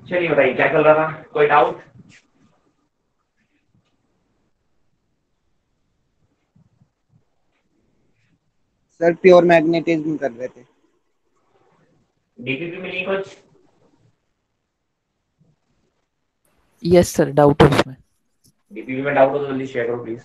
चलिए बताइए क्या चल रहा था, कोई डाउट? सर प्योर मैग्नेटिज्म कर रहे थे। डीपीपी में नहीं कुछ? यस सर, डाउट है उसमें। डीपीपी में डाउट हो तो जल्दी शेयर करो please.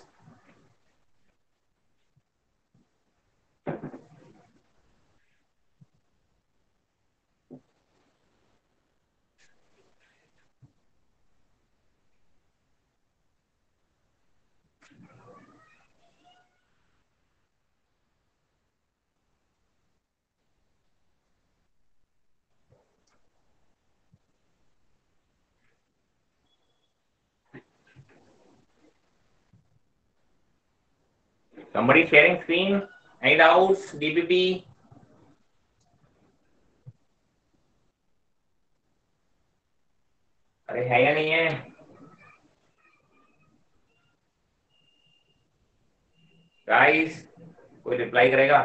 Somebody sharing screen? Any doubts? DPP? अरे है या नहीं है? गाइस कोई रिप्लाई करेगा?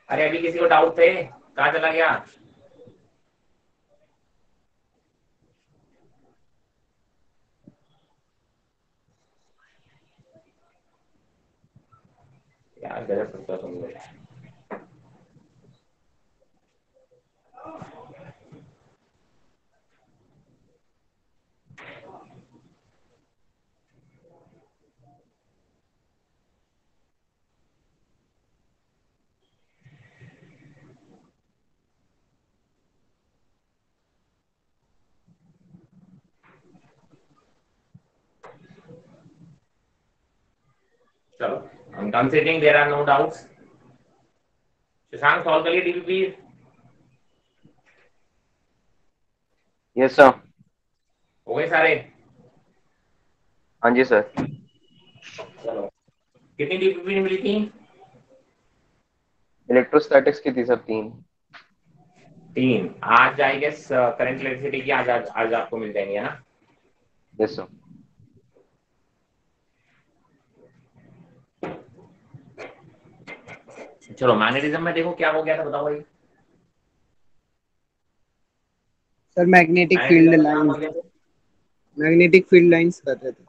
अरे अभी किसी को डाउट थे, कहाँ चला गया? यार गजब करता तुम लोग। चलो, I'm considering there are no doubts. Shashank solve करिए डीपीपी। Yes sir. हो गए सारे? हाँ जी सर। चलो, कितनी डीपीपी मिली थी? इलेक्ट्रोस्टैटिक्स की थी सर 3। 3। आज आई गेस करंट इलेक्ट्रिसिटी की आज आपको मिल जाएंगी, है ना? Yes sir. चलो, मैग्नेटिज्म में देखो क्या हो गया था, बताओ भाई। सर मैग्नेटिक फील्ड मैग्नेटिज्म में कहाँ लाइंस, हो गया था? मैग्नेटिक फील्ड लाइंस कर रहे थे।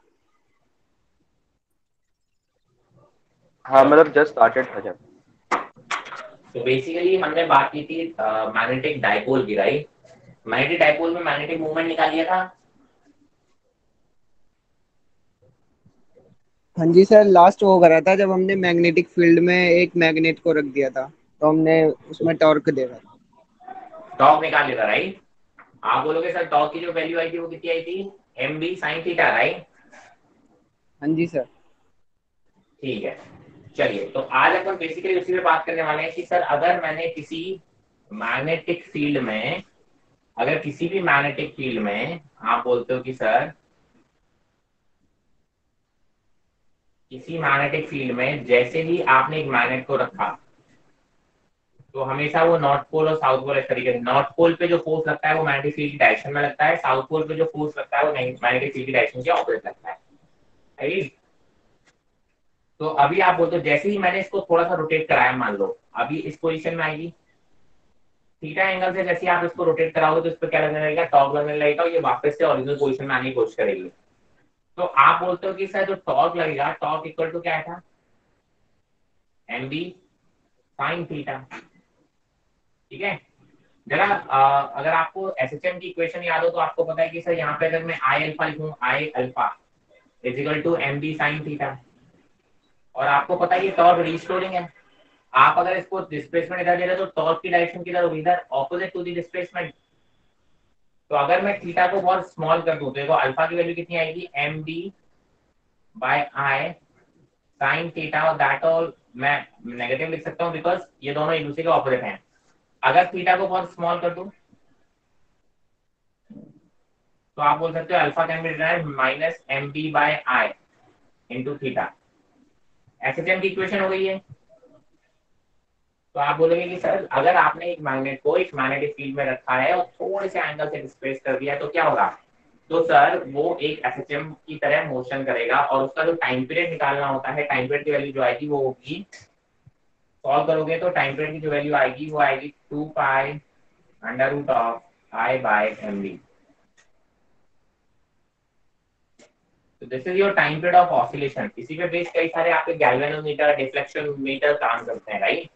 हाँ मतलब जस्ट स्टार्टेड था जब। तो बेसिकली हमने बात की थी मैग्नेटिक डाइपोल की, राइट? मैग्नेटिक डाइपोल में मैग्नेटिक मूवमेंट निकाल लिया था। हाँ जी सर, लास्ट वो करा था जब हमने मैग्नेटिक फील्ड में एक मैग्नेट को रख दिया था, तो हमने उसमें टॉर्क देखा था। टॉर्क निकाल लिया था, राइट? आप बोलोगे सर टॉर्क की जो वैल्यू आई थी वो कितनी आई थी? M B sine theta, right? हाँ जी सर। ठीक है। चलिए, तो आज अपन बेसिकली उसी पे बात करने वाले हैं कि सर अगर मैंने किसी मैग्नेटिक फील्ड में, अगर किसी भी मैग्नेटिक फील्ड में आप बोलते हो कि सर किसी मैग्नेटिक फील्ड में जैसे ही आपने एक मैग्नेट को रखा, तो हमेशा वो नॉर्थ पोल और साउथ पोल इस तरीके से, नॉर्थ पोल पे जो फोर्स लगता है वो मैग्नेटिक फील्ड की डायरेक्शन में लगता है, साउथ पोल पे जो फोर्स लगता है वो मैग्नेटिक फील्ड की डायरेक्शन के ऑपोजिट लगता है, राइट? तो अभी आप बोलते हो जैसे ही मैंने इसको थोड़ा सा रोटेट कराया, मान लो अभी इस पोजीशन में आएगी, थीटा एंगल से जैसे ही आप इसको रोटेट कराओगे तो इस पर क्या लगने लगेगा? टॉर्क लगने लगेगा और ये वापस से ओरिजिनल पोजीशन में आने की कोशिश करेगी। तो आप बोलते हो कि सर जो टॉर्क लगेगा, टॉर्क इक्वल टू क्या था? M B sine theta. ठीक है। जरा अगर आपको एसएचएम की इक्वेशन याद हो तो आपको पता है कि सर यहाँ पे अगर मैं आई अल्फा लिखूं, I alpha is equal to M B sine theta, और आपको पता है ये टॉर्क रिस्टोरिंग है। आप अगर इसको डिस्प्लेसमेंट इधर दे रहे हो तो टॉर्क की डायरेक्शन किधर होगी? इधर, ऑपोजिट टू द डिस्प्लेसमेंट। तो अगर मैं थीटा को बहुत स्मॉल कर दूं तो देखो अल्फा की वैल्यू कितनी आएगी? M B by I sign theta, और दैट ऑल मैं नेगेटिव लिख सकता हूँ बिकॉज ये दोनों एक दूसरे के ऑपोजिट हैं। अगर थीटा को बहुत स्मॉल कर दूं तो आप बोल सकते हो alpha can be written as minus M B by I into theta. SHM की इक्वेशन हो गई है। तो आप बोलोगे कि सर अगर आपने एक मैग्नेट को एक मैग्नेटिक फील्ड में रखा है और थोड़े से एंगल से डिस्प्लेस कर दिया तो क्या होगा? तो सर वो एक एसएचएम की तरह मोशन करेगा और उसका जो टाइम पीरियड निकालना होता है, टाइम पीरियड की वैल्यू जो आएगी वो होगी, सॉल्व करोगे तो टाइम पीरियड की जो वैल्यू आएगी वो आएगी 2 pi under root of I by M B. तो this is your time period of oscillation. इसी पे बेस कई सारे आपके गैल्वेनोमीटर, डिफ्लेक्शन मीटर काम करते हैं, राइट।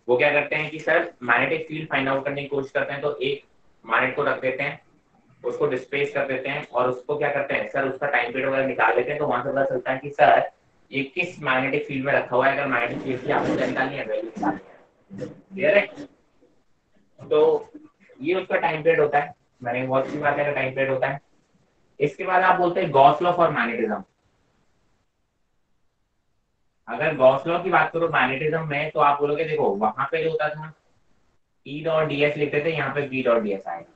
वो क्या करते हैं कि sir magnetic field find out करने की कोशिश करते हैं, तो एक मैग्नेट को रख देते हैं, उसको डिस्प्लेस कर देते हैं और उसको क्या करते हैं सर उसका टाइम पीरियड वगैरह निकाल लेते हैं। तो वहां से पता चलता है कि सर ये किस मैग्नेटिक फील्ड में रखा हुआ है। अगर मैग्नेटिक फील्ड की आपको निकालनी है, वैल्यू निकालनी है, क्लियर है। तो ये उसका टाइम पीरियड होता है, मैंने बहुत सी बात है टाइम पीरियड होता है। इसके बाद आप बोलते हैं गॉस लॉ फॉर मैग्नेटिज्म। अगर गॉस लॉ की बात करो मैग्नेटिज्म में, तो आप बोलोगे देखो वहां पे जो होता था ई डॉट डी एस लिखते थे, यहाँ पे बी डॉट डी एस आएगा,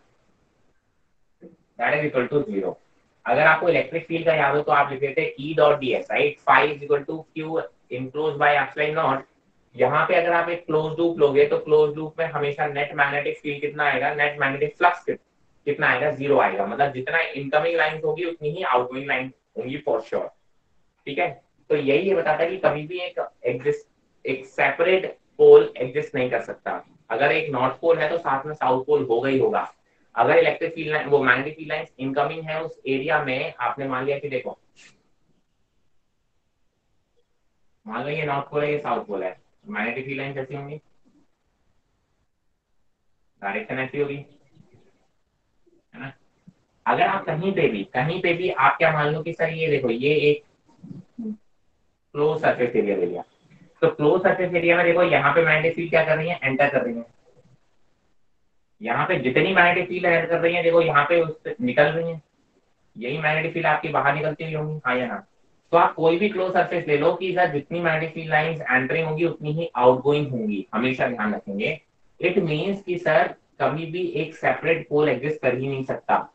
दैट इज इक्वल टू 0। अगर आपको इलेक्ट्रिक फील्ड का याद हो तो आप लिखते थे E dot D S, right, phi is equal to Q enclosed by epsilon naught. यहाँ पे अगर आप एक क्लोज लूप लोगे तो क्लोज लूप में हमेशा नेट मैग्नेटिक फील्ड कितना आएगा, नेट मैग्नेटिक फ्लक्स कितना आएगा, 0 आएगा। मतलब जितना इनकमिंग लाइन होगी उतनी ही आउटगोइंग लाइन होंगी फॉर श्योर, ठीक है। तो यही ये बताता है कि कभी भी एक सेपरेट पोल एग्जिस्ट नहीं कर सकता। अगर एक नॉर्थ पोल है तो साथ में साउथ पोल होगा ही होगा। अगर इलेक्ट्रिक फील्ड लाइन, वो मैग्नेटिक फील्ड लाइन इनकमिंग है उस एरिया में, आपने मान लिया कि देखो मान लो ये नॉर्थ पोल है, ये साउथ पोल है, मैग्नेटिक फील्ड लाइन कैसी होंगी, डायरेक्शन ऐसी होगी, है ना। अगर आप कहीं पे भी आप क्या मान लो कि सर ये देखो ये एक क्लोज सरफेस एरिया ले लिया, तो क्लोज सरफेस एरिया में देखो यहाँ पे मैग्नेटिक फील्ड क्या कर रही है, एंटर कर रही है। यहाँ पे जितनी मैग्नेटिक फील्ड एंटर कर रही है देखो यहाँ पे उससे निकल रही है, यही मैग्नेटिक फील्ड आपकी बाहर निकलती हुई होंगी, हाँ या ना। तो आप कोई भी क्लोज सरफेस ले लो कि सर जितनी मैग्नेटिक फील्ड लाइंस एंटरिंग होंगी उतनी ही आउटगोइंग होंगी, हमेशा ध्यान रखेंगे। इट मींस कि सर कभी भी एक सेपरेट पोल एग्जिस्ट कर ही नहीं सकता।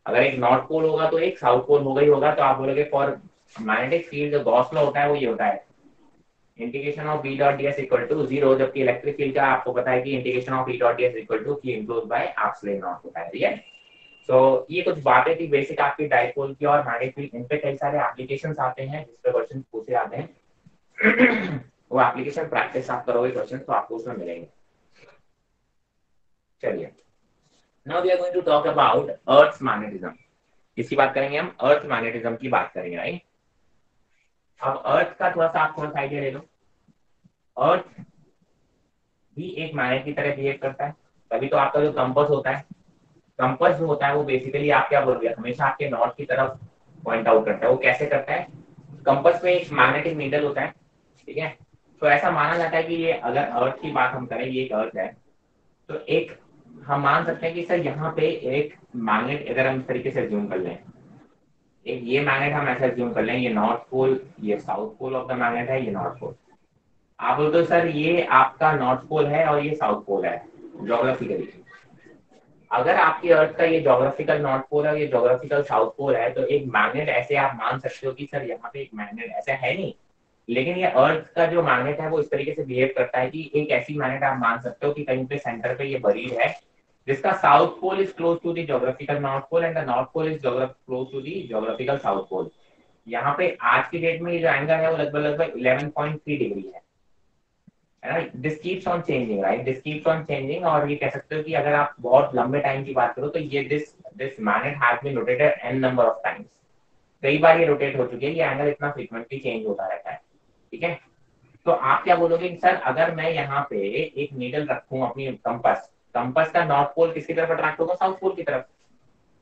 अगर एक नॉर्थ पोल होगा तो एक साउथ पोल होगा ही होगा। तो आप बोलोगे फॉर मैग्नेटिक फील्ड जो गॉस लॉ होता है वो ये होता है, integration of B dot D S equal to 0, जबकि इलेक्ट्रिक फील्ड का आपको पता है कि integration of B dot D S equal to Q enclosed by epsilon naught होता है, ठीक है। तो ये कुछ बातें थी बेसिक आपकी डाइपोल की और मैग्नेटिक फील्ड। इन पे कई सारे एप्लीकेशंस आते हैं जिस पे क्वेश्चन पूछे जाते हैं। वो एप्लीकेशन प्रैक्टिस आप करोगे क्वेश्चन तो आपको उसमें मिलेंगे। चलिए, now we are going to talk about earth magnetism. इसी बात करेंगे हम, अर्थ मैग्नेटिज्म की बात करेंगे, राइट। अब अर्थ का थोड़ा सा आप थोड़ा सा आइडिया ले लो। अर्थ भी एक मैग्नेट की तरह बिहेव करता है, तभी तो आपका जो कंपास होता है, कंपास जो होता है वो बेसिकली आप क्या बोलोगे, हमेशा आपके नॉर्थ की तरफ पॉइंट आउट करता है। वो कैसे करता है, कंपास में एक मैग्नेटिक नीडल होता है, ठीक है। तो ऐसा माना जाता है कि ये अगर अर्थ की बात हम करें, ये एक अर्थ है, तो एक हम मान सकते हैं कि सर यहाँ पे एक मैग्नेट, अगर हम इस तरीके से ज्यूम कर लें, एक ये मैग्नेट हम ऐसा ज्यूम कर लें, ये नॉर्थ पोल, ये south pole of the magnet है, ये नॉर्थ पोल। आप बोलते हो सर ये आपका नॉर्थ पोल है और ये साउथ पोल है ज्योग्राफिकली। अगर आपकी अर्थ का ये ज्योग्राफिकल नॉर्थ पोल है, ये ज्योग्राफिकल साउथ पोल है, तो एक मैग्नेट ऐसे आप मान सकते हो कि सर यहाँ पे एक मैग्नेट ऐसा है नहीं, लेकिन ये अर्थ का जो मैग्नेट है वो इस तरीके से बिहेव करता है कि एक ऐसी मैग्नेट आप मान सकते हो कि कहीं पे सेंटर पे ये बरीड है, जिसका south pole is close to the geographical north pole and the north pole is close to the geographical south pole. यहाँ पे आज की डेट में ये जो एंगल है वो लगभग 11.3 डिग्री है ना। This keeps on changing, right, this keeps on changing. और ये कह सकते हो कि अगर आप बहुत लंबे टाइम की बात करो तो ये this magnet has been rotated n number of times, कई बार ये रोटेट हो चुकी है, ये एंगल इतना फ्रीक्वेंटली चेंज होता रहता है, ठीक है। तो आप क्या बोलोगे कि सर अगर मैं यहाँ पे एक नीडल रखूं अपनी कंपास, कंपास का नॉर्थ पोल किसकी तरफ अट्रैक्ट होगा, साउथ पोल की तरफ।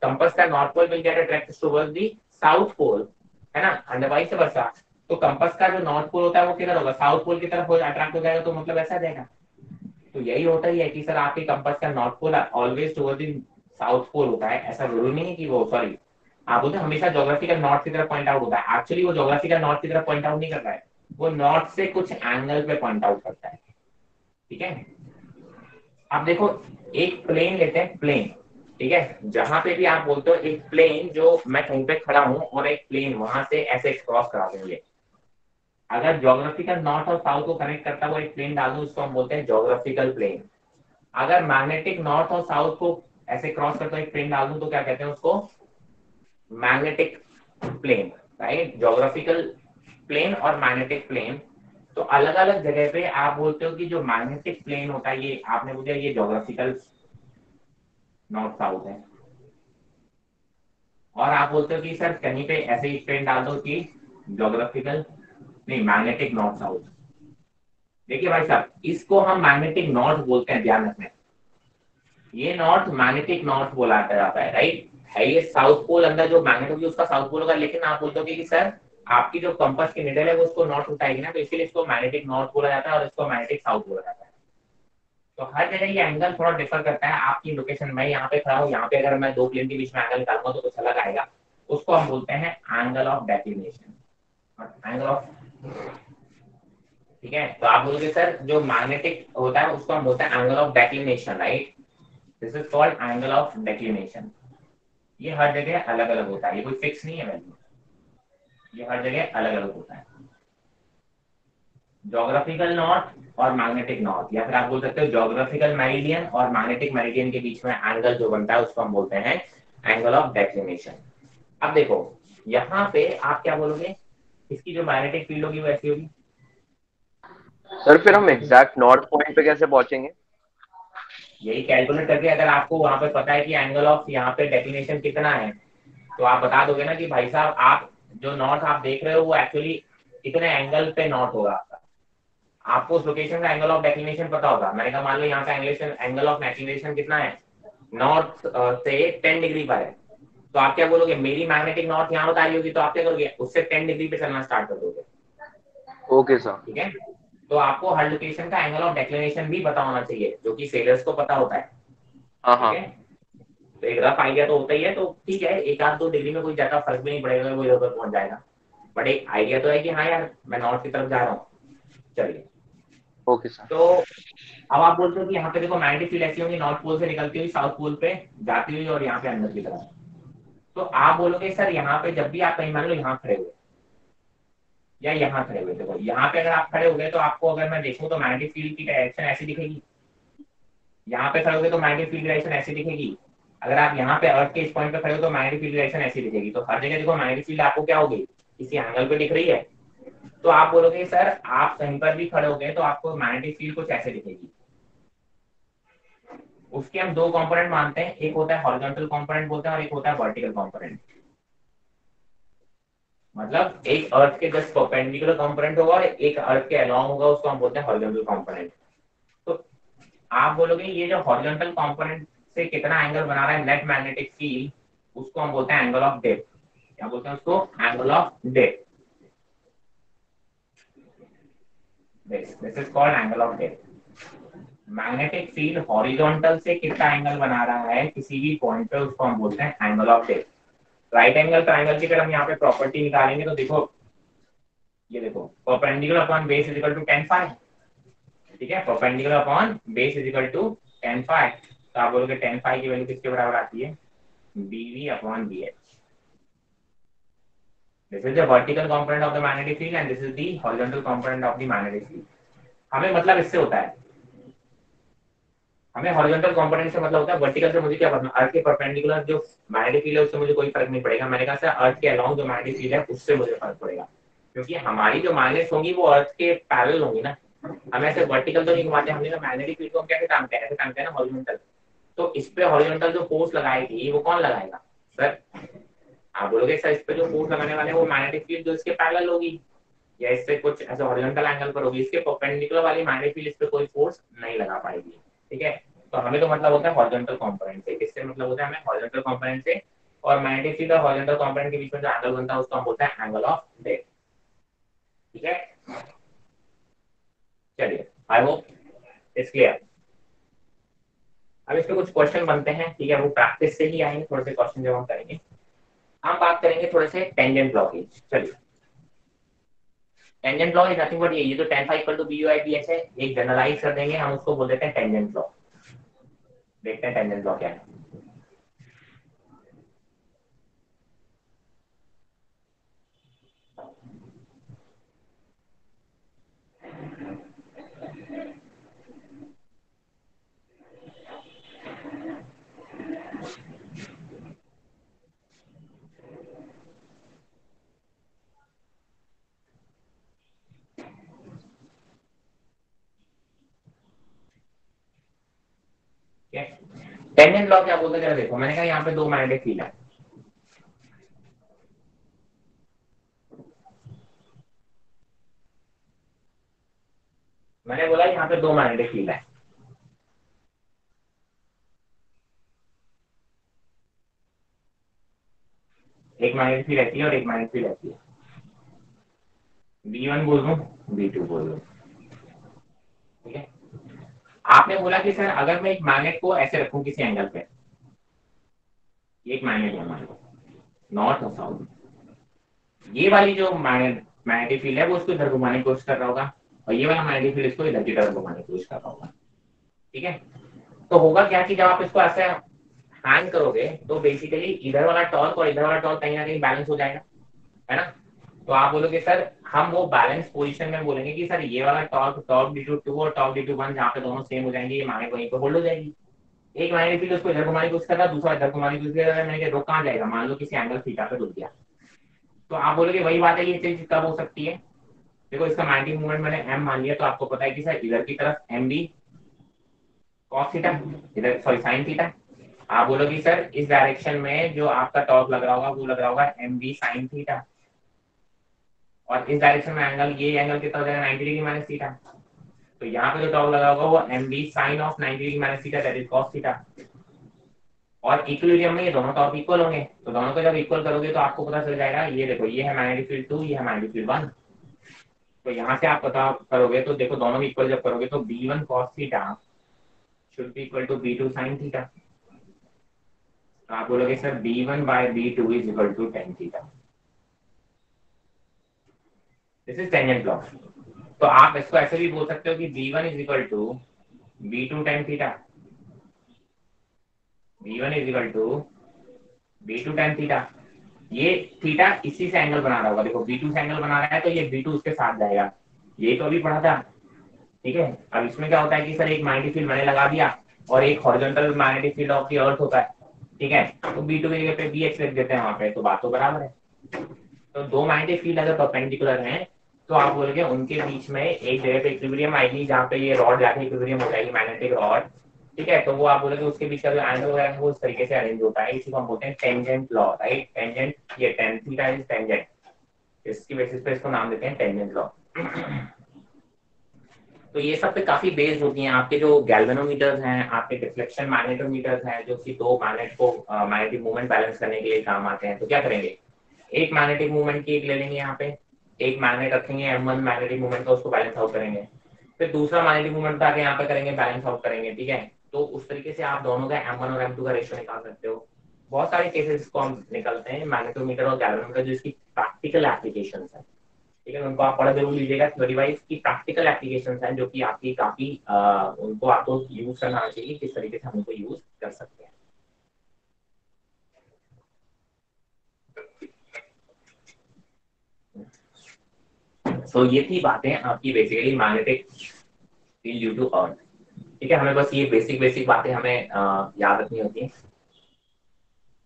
कंपास का north pole will get attracted towards the south pole, है ना, एंड वाइस वर्सा। तो कंपास का जो नॉर्थ पोल होता है वो किधर होगा, साउथ पोल की तरफ अट्रैक्ट हो जाएगा, तो मतलब ऐसा जाएगा। तो यही होता ही है कि सर आपके कंपास का north pole always towards the south pole होता है। ऐसा जरूरी नहीं है कि वो, सॉरी, आप बोलते हैं हमेशा ज्योग्राफिकल नॉर्थ की तरफ पॉइंट आउट होता है, एक्चुअली वो ज्योग्राफिकल नॉर्थ की तरफ पॉइंट आउट नहीं कर रहा है, वो नॉर्थ से कुछ एंगल पे पॉइंट आउट करता है, ठीक है। अब देखो एक प्लेन लेते हैं, प्लेन, ठीक है, जहां पे भी आप बोलते हो एक प्लेन, जो मैं कहीं पे खड़ा हूं और एक प्लेन वहां से ऐसे क्रॉस करा देंगे, अगर ज्योग्राफिकल नॉर्थ और साउथ को कनेक्ट करता हुआ एक प्लेन डाल दूं, उसको हम बोलते हैं ज्योग्राफिकल प्लेन। अगर मैग्नेटिक नॉर्थ और साउथ को ऐसे क्रॉस करता हुआ एक प्लेन डाल दूं तो क्या कहते हैं उसको, magnetic plane, right, geographical plane और मैग्नेटिक प्लेन। तो अलग अलग जगह पे आप बोलते हो कि जो मैग्नेटिक प्लेन होता है, ये आपने बोला ये ज्योग्राफिकल नॉर्थ साउथ है, और आप बोलते हो कि सर कहीं पे ऐसे ही प्लेन डाल दो कि ज्योग्राफिकल, नहीं, मैग्नेटिक नॉर्थ साउथ। देखिए भाई साहब, इसको हम मैग्नेटिक नॉर्थ बोलते हैं, ध्यान रखना। ये नॉर्थ मैग्नेटिक नॉर्थ बोला जाता है, राइट। है ये साउथ पोल अंदर जो मैग्नेट होगी उसका साउथ पोल होगा, लेकिन आप बोलते हो कि सर आपकी जो कंपास की निडल है वो उसको नॉर्थ उठाएगी ना, तो इसीलिए इसको मैग्नेटिक नॉर्थ बोला जाता है और इसको मैग्नेटिक साउथ बोला जाता है। तो हर जगह ये एंगल थोड़ा डिफर करता है आपकी लोकेशन। मैं यहाँ पे खड़ा हूँ, यहाँ पे अगर मैं दो प्लेन के बीच में एंगल निकालूंगा तो कुछ अलग आएगा, उसको हम बोलते हैं angle of declination, angle of, ठीक है। तो आप बोलोगे सर जो मैग्नेटिक होता है उसको हम बोलते हैं angle of declination, right. This is called angle of declination. ये हर जगह अलग अलग होता है, ये कोई फिक्स नहीं है वैल्यू, ये हर जगह अलग अलग होता है। ज्योग्राफिकल नॉर्थ और मैग्नेटिक नॉर्थ, या फिर आप बोल सकते हो ज्योग्राफिकल मेरिडियन और मैग्नेटिक मेरिडियन के बीच में एंगल जो बनता है उसको हम बोलते हैं एंगल ऑफ डेक्लिनेशन। अब देखो यहाँ पे आप क्या बोलोगे, इसकी जो मैग्नेटिक फील्ड होगी वो ऐसी होगी। सर फिर हम एग्जैक्ट नॉर्थ पॉइंट पे कैसे पहुंचेंगे? यही कैलकुलेट करके, अगर आपको वहां पे पता है कि एंगल ऑफ यहाँ पे डेक्लिनेशन कितना है, तो आप बता दोगे ना कि भाई साहब आप जो नॉर्थ आप देख रहे हो वो एक्चुअली इतने एंगल पे नॉर्थ होगा आपका। आपको उस लोकेशन का एंगल ऑफ डेक्लिनेशन पता होगा। मैंने कहा मान लो यहाँ का एंगल ऑफ डेक्लिनेशन कितना है, नॉर्थ से 10 डिग्री पर है, तो आप क्या बोलोगे, मेरी मैग्नेटिक नॉर्थ यहाँ बता रही होगी, तो आप क्या करोगे, उससे 10 डिग्री पे चलना स्टार्ट कर दोगे, ओके सर। ठीक है। तो आपको हर लोकेशन का एंगल ऑफ डेक्लिनेशन भी पता होना चाहिए, जो कि सेलर्स को पता होता है, हाँ ठीक हाँ। है। तो एक रफ आइडिया तो होता ही है, तो ठीक है, एक आध दो डिग्री में कोई ज्यादा फर्क भी नहीं पड़ेगा, वो इधर उधर पहुंच जाएगा, बट एक आइडिया तो है कि हाँ यार मैं नॉर्थ की तरफ जा रहा हूँ। चलिए, ओके सर। तो अब आप बोलते हो कि यहाँ पे देखो मैग्नेटिक फील्ड ऐसी होंगी, नॉर्थ पोल से निकलती हुई साउथ पोल पे जाती हुई और यहाँ पे अंदर की तरफ। तो आप बोलोगे सर यहाँ पे जब भी आप कहीं मान लो यहाँ खड़े हुए या यहाँ खड़े हुए, देखो यहाँ पे अगर आप खड़े हो गए तो आपको अगर मैं देखूँ तो मैग्नेटिक फील्ड की डायरेक्शन ऐसी दिखेगी, यहाँ पे खड़े हो गए तो मैग्नेटिक फील्ड डायरेक्शन ऐसी दिखेगी, अगर आप यहाँ पे अर्थ के इस पॉइंट पे खड़े हो तो मैग्नेटिक फील्ड डायरेक्शन ऐसी दिखेगी। तो हर जगह देखो मैग्नेटिक फील्ड आपको क्या होगी, किसी एंगल पे दिख रही है। तो आप बोलोगे सर आप कहीं पर भी खड़े हो गए तो आपको मैग्नेटिक फील्ड कुछ ऐसे दिखेगी। उसके हम दो कंपोनेंट मानते हैं, एक होता है हॉरिजॉन्टल कंपोनेंट बोलते हैं और एक होता है वर्टिकल कंपोनेंट। मतलब एक अर्थ के जस्ट परपेंडिकुलर कंपोनेंट होगा और एक अर्थ के अलोंग होगा, उसको हम बोलते हैं हॉरिजॉन्टल कंपोनेंट। तो आप बोलोगे ये जो हॉरिजॉन्टल कंपोनेंट से कितना एंगल बना रहा है नेट मैग्नेटिक फील्ड, उसको हम बोलते हैं एंगल ऑफ डेप्थ। क्या बोलते हैं उसको, angle of depth. This is called angle of depth. Magnetic field horizontal से कितना एंगल बना रहा है किसी भी पॉइंट पे, उसको हम बोलते हैं angle of depth. Right angle triangle की अगर हम यहाँ पे प्रॉपर्टी निकालेंगे तो देखो, ये देखो perpendicular upon base is equal to tan phi, ठीक है, perpendicular upon base is equal to tan phi। तो आप बोलोगे tan phi की वैल्यू किसके बराबर आती है, bv upon bh। This is the vertical component of the magnetic field and this is the horizontal component of the magnetic field. हमें मतलब इससे होता है, हमें हॉरिजॉन्टल कंपोनेंट से मतलब होता है, वर्टिकल से मुझे क्या पता, अर्थ के परपेंडिकुलर जो मैग्नेटिक फील्ड है उससे मुझे कोई फर्क नहीं पड़ेगा। मैंने कहा सर अर्थ के अलाउंग जो मैग्नेटिक फील्ड है उससे मुझे फर्क पड़ेगा, क्योंकि हमारी जो मैग्नेट्स होंगी वो अर्थ के पैरेलल होंगी ना। हम ऐसे वर्टिकल तो नहीं घुमाते, हमने कहा मैग्नेटिक फील्ड को हम कैसे टांगते हैं, ऐसे टांगते हैं ना हॉरिजॉन्टल। तो इस पे हॉरिजॉन्टल जो फोर्स लगाएगी वो कौन लगाएगा सर, आप बोलोगे सर इस पे जो फोर्स लगाने वाले हैं वो मैग्नेटिक फील्ड जो इसके पैरेलल होगी या इससे कुछ ऐसे हॉरिजॉन्टल एंगल पर होगी, इसके परपेंडिकुलर वाली मैग्नेटिक फील्ड इस पे कोई फोर्स नहीं लगा पाएगी, ठीक है। तो हमें तो मतलब होता है हॉरिजॉन्टल कंपोनेंट से, किससे मतलब होता है हमें, हॉरिजॉन्टल कंपोनेंट से। और मैग्नेटिक फील्ड और हॉरिजॉन्टल कंपोनेंट के बीच में जो एंगल बनता है उसको हम बोलते हैं एंगल ऑफ डेप्थ, ठीक है। चलिए, आई होप इट्स क्लियर। अब इस पे कुछ क्वेश्चन बनते हैं, ठीक है, वो प्रैक्टिस से ही आएंगे, थोड़े से क्वेश्चन जब हम करेंगे। हम बात करेंगे थोड़े से टेंजेंट लॉ की। चलिए, tangent law is nothing but ये जो tan phi equal to BU/BH है, एक जनरलाइज कर देंगे हम, उसको बोल देते हैं टेंजेंट लॉ। देखते हैं टेंजेंट लॉ क्या है। टेंजेंट लॉ क्या बोलते हैं जरा देखो, मैंने कहा यहाँ पे दो मैग्नेटिक फील्ड है, मैंने बोला यहाँ पे दो मैग्नेटिक फील्ड है, एक मैग्नेटिक फील्ड रहती है और एक मैग्नेटिक फील्ड रहती है, B1 बोल दूं, B2 बोल दूं, ठीक है। आपने बोला कि सर अगर मैं एक मैग्नेट को ऐसे रखूं किसी एंगल पे, एक मैग्नेट है मान लो नॉर्थ और साउथ, ये वाली जो मैग्नेटिक फील्ड है वो उसको इधर घुमाने की कोशिश कर रहा होगा, और ये वाला मैग्नेटिक फील्ड इसको इधर की तरफ घुमाने की कोशिश कर रहा होगा, ठीक है। तो होगा क्या कि जब आप इसको ऐसे हैंग करोगे तो बेसिकली इधर वाला टॉर्क और इधर वाला टॉर्क कहीं ना कहीं बैलेंस हो जाएगा, है ना। तो आप बोलोगे सर हम वो बैलेंस पोजीशन में बोलेंगे कि सर ये वाला टॉर्क टॉर्क D2 और टॉर्क D2 जहाँ पे दोनों सेम हो जाएंगे, ये मैग्नेट वहीं पे होल्ड हो जाएगी। एक मैग्नेटिक फील्ड उसको इधर घुमाने की कोशिश कर रहा है, दूसरा इधर घुमाने की कोशिश कर रहा है, मैंने रुक कहाँ जाएगा, मान लो किसी एंगल थीटा पे रुक गया। तो आप बोलोगे वही बात है, ये चीज कब हो सकती है, देखो इसका मैग्नेटिक मोमेंट मैंने m मान लिया, तो आपको पता है कि सर इधर की तरफ एम बी कॉस थीटा, इधर सॉरी साइन थीटा। आप बोलोगे सर इस डायरेक्शन में जो आपका टॉर्क लग रहा होगा वो लग रहा होगा एम बी साइन थीटा, और इस डायरेक्शन में एंगल, ये एंगल कितना हो जाएगा 90 डिग्री माइनस थीटा, तो यहाँ पे जो टॉर्क लगा होगा वो M B sine of 90 degree minus theta that is cos theta. और इक्विलिब्रियम में ये दोनों टॉर्क इक्वल होंगे, तो दोनों को जब इक्वल करोगे तो आपको पता चल जाएगा, ये देखो ये है मैग्नेटिक फील्ड 2, ये है मैग्नेटिक फील्ड 1, तो यहाँ से आप पता करोगे तो देखो दोनों इक्वल जब करोगे तो B1 cos theta should be equal to B2 sin theta, तो आप बोलोगे sir B1 by B2 is equal to tan theta, this is tangent law. तो आप इसको ऐसे भी बोल सकते हो कि B1 is equal to B2 tan theta, B1 is equal to B2 tan theta, ये थीटा इसी से एंगल बना रहा होगा, देखो B2 से एंगल बना रहा है तो ये B2 उसके साथ जाएगा, ये तो अभी पढ़ा था, ठीक है। अब इसमें क्या होता है कि सर एक मैग्नेटिक फील्ड मैंने लगा दिया और एक horizontal magnetic field of the earth होता है, ठीक है, तो B2 की जगह पे BX लिख देते हैं वहां पे, तो बात तो बराबर है। तो दो मैग्नेटिक फील्ड अगर परपेंडिकुलर हैं तो आप बोलोगे उनके बीच में एक जगह पे इक्विलिब्रियम आएगी, जहाँ पे ये रॉड जाके इक्विलिब्रियम हो जाएगी मैग्नेटिक रॉड, ठीक है, तो वो आप बोलोगे उसके बीच का जो एंगल वगैरह है वो इस तरीके से अरेंज होता है, इसी को हम बोलते हैं टेंजेंट लॉ, राइट, टेंजेंट, ये tan थीटा इज टेंजेंट, इसकी बेसिस पे इसको नाम देते हैं टेंजेंट लॉ। तो ये सब पे काफी बेस्ड होती हैं, आपके जो गैल्वेनोमीटर्स हैं, आपके डिफ्लेक्शन मैग्नेटोमीटर्स हैं, जो कि दो मैग्नेट को मैग्नेटिक मूवमेंट बैलेंस करने के लिए काम आते हैं, तो क्या करेंगे, एक मैग्नेटिक मूवमेंट की एक ले लेंगे यहाँ पे, एक मैग्नेट रखेंगे M1 मैग्नेटिक मूवमेंट का, उसको बैलेंस आउट करेंगे, फिर दूसरा मैग्नेटिक मूवमेंट आके यहाँ पे करेंगे, बैलेंस आउट करेंगे, ठीक है। तो उस तरीके से आप दोनों का M1 और M2 का रेशियो निकाल सकते हो। बहुत सारे केसेस को हम निकलते हैं मैग्नेटोमीटर और गैल्वेनोमीटर जो इसकी प्रैक्टिकल एप्लीकेशन है, ठीक है, उनको आप पढ़ जरूर लीजिएगा, थ्योरी वाइज की प्रैक्टिकल एप्लीकेशंस हैं जो कि आपकी काफी उनको आपको यूज करना चाहिए, किस तरीके से हम उनको यूज कर सकते हैं। सो ये थी बातें आपकी basically magnetic field due to earth, ठीक है, हमें बस ये बेसिक बेसिक बातें हमें याद रखनी होती है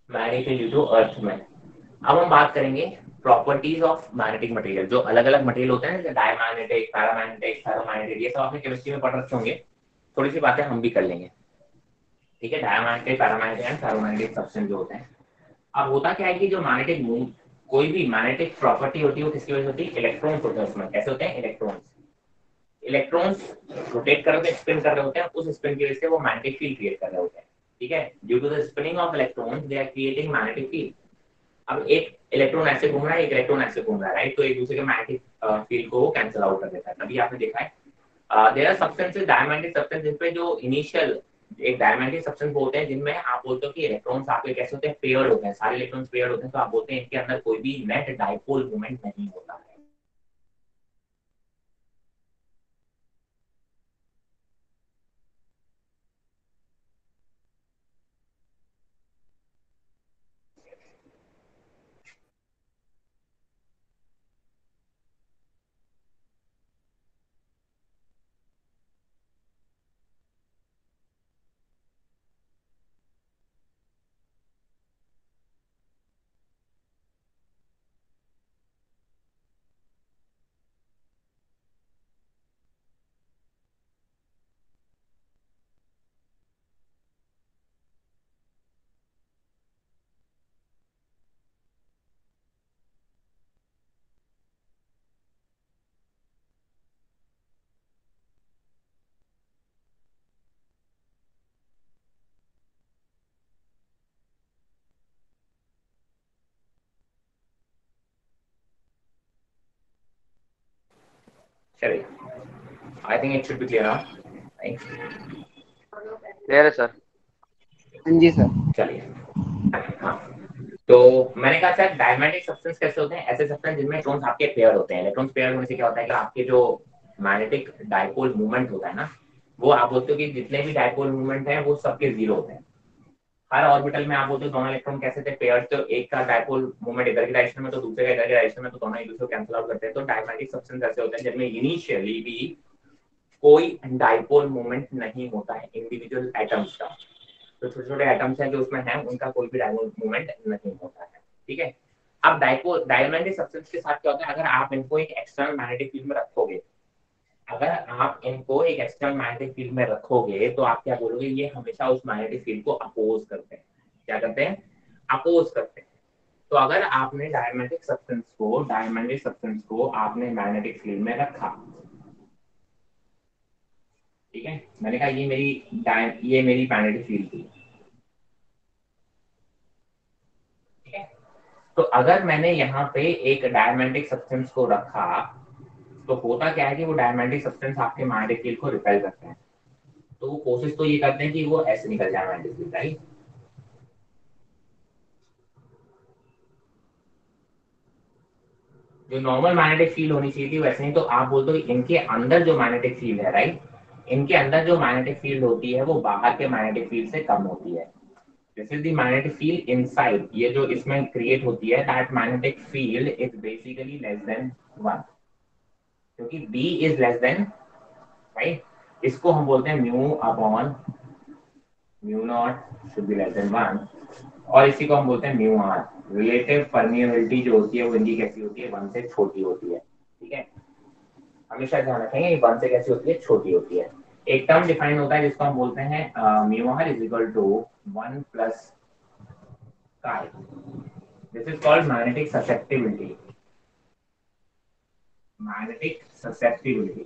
magnetic field due to earth में। अब हम बात करेंगे प्रॉपर्टीज ऑफ मैग्नेटिक मटेरियल, जो अलग अलग मटेरियल होते हैं जैसे डायमैग्नेटिक, पैरामैग्नेटिक, फेरोमैग्नेटिक, ये सब आपने केमिस्ट्री में पढ़ रखे होंगे, थोड़ी सी बातें हम भी कर लेंगे, ठीक है। Diamagnetic, paramagnetic and ferromagnetic substance जो होते हैं, अब होता क्या है कि जो मैग्नेटिक मूव, कोई भी मैग्नेटिक प्रॉपर्टी होती है वो किसकी वजह से होती है, इलेक्ट्रॉन्स होते हैं उसमें, कैसे होते हैं इलेक्ट्रॉन्स, इलेक्ट्रॉन्स रोटेट कर रहे होते हैं, स्पिन कर रहे होते हैं, उस स्पिन की वजह से वो मैग्नेटिक फील्ड क्रिएट कर रहे होते हैं, ठीक है, due to the spinning of electrons they are creating magnetic field. अब एक इलेक्ट्रॉन ऐसे घूम रहा है, एक इलेक्ट्रॉन ऐसे घूम रहा है, राइट, तो एक दूसरे के मैग्नेटिक फील्ड को कैंसिल आउट कर देता है, तभी आपने देखा है there are substances diamagnetic substance जिनपे जो इनिशियल एक डायमैग्नेटिक सब्सटेंस होते हैं जिनमें आप बोलते हो कि इलेक्ट्रॉन्स आपके कैसे होते हैं, पेयर्ड होते हैं, सारे इलेक्ट्रॉन्स पेयर्ड होते हैं, तो आप बोलते हैं इनके अंदर कोई भी नेट डाइपोल मोमेंट नहीं होता है। चलिए, I think it should be clear now, right? Clear है सर। हाँ जी सर। चलिए, हाँ, तो मैंने कहा सर डायमैग्नेटिक सब्सटेंस कैसे होते हैं? ऐसे सब्सटेंस जिनमें इलेक्ट्रॉन्स आपके पेयर होते हैं। इलेक्ट्रॉन्स पेयर होने से क्या होता है कि आपके जो मैग्नेटिक डायपोल मूवमेंट होता है ना, वो आप बोलते हो कि जितने भी डायपोल मूवमेंट हैं वो सबके जीरो होते हैं। हर ऑर्बिटल में आप बोलते हो दोनों इलेक्ट्रॉन कैसे थे पेयर, तो एक का डायपोल मूवमेंट इधर की डायरेक्शन में तो दूसरे का इधर की डायरेक्शन में, तो दोनों एक दूसरे को कैंसिल आउट करते हैं। तो डायमैग्नेटिक सब्सटेंस ऐसे होते हैं जिनमें इनिशियली भी कोई डायपोल मूवमेंट नहीं होता है इंडिविजुअल एटम्स का। तो छोटे छोटे एटम्स हैं जो उसमें हैं, उनका कोई भी डायपोल मूवमेंट नहीं होता है, ठीक है? अब डायपोल डायमैग्नेटिक सब्सटेंस के साथ क्या होता है, अगर आप इनको एक एक्सटर्नल मैग्नेटिक फील्ड में रखोगे, अगर आप इनको एक एक्सटर्नल मैग्नेटिक फील्ड में रखोगे तो आप क्या बोलोगे, ये हमेशा उस मैग्नेटिक फील्ड को अपोज करते हैं। क्या करते हैं? अपोज करते हैं। तो अगर आपने डायमैग्नेटिक सब्सटेंस को आपने मैग्नेटिक फील्ड में रखा, ठीक है, मैंने कहा ये मेरी मैग्नेटिक फील्ड थी, ठीक है? तो अगर मैंने यहाँ पे एक डायमैग्नेटिक सब्सटेंस को रखा, तो होता क्या है कि वो डायमैग्नेटिक सब्सटेंस आपके मैग्नेटिक फील्ड को रिपेल करते हैं। तो वो कोशिश तो ये करते हैं कि वो ऐसे निकल जाए मैग्नेटिक फील्ड, राइट? जो नॉर्मल मैग्नेटिक फील्ड होनी चाहिए थी वैसे ही, तो आप बोलते हो इनके अंदर जो मैग्नेटिक फील्ड है, राइट, इनके अंदर जो मैग्नेटिक फील्ड होती है वो बाहर के मैग्नेटिक फील्ड से कम होती है। This is the magnetic field inside, ये जो इसमें क्रिएट होती है, that magnetic field is basically less than 1, क्योंकि B is less than, right, इसको हम बोलते हैं mu upon mu naught should be less than 1, और इसी को हम बोलते हैं म्यू आर। रिलेटिव परमिएबिलिटी जो होती है वो इनकी कैसी होती है, 1 से छोटी होती है, ठीक है? हमेशा ध्यान रखेंगे 1 से कैसी होती है, छोटी होती है। एक टर्म डिफाइन होता है जिसको हम बोलते हैं mu R is equal to 1 plus chi. This is called magnetic susceptibility, magnetic susceptibility,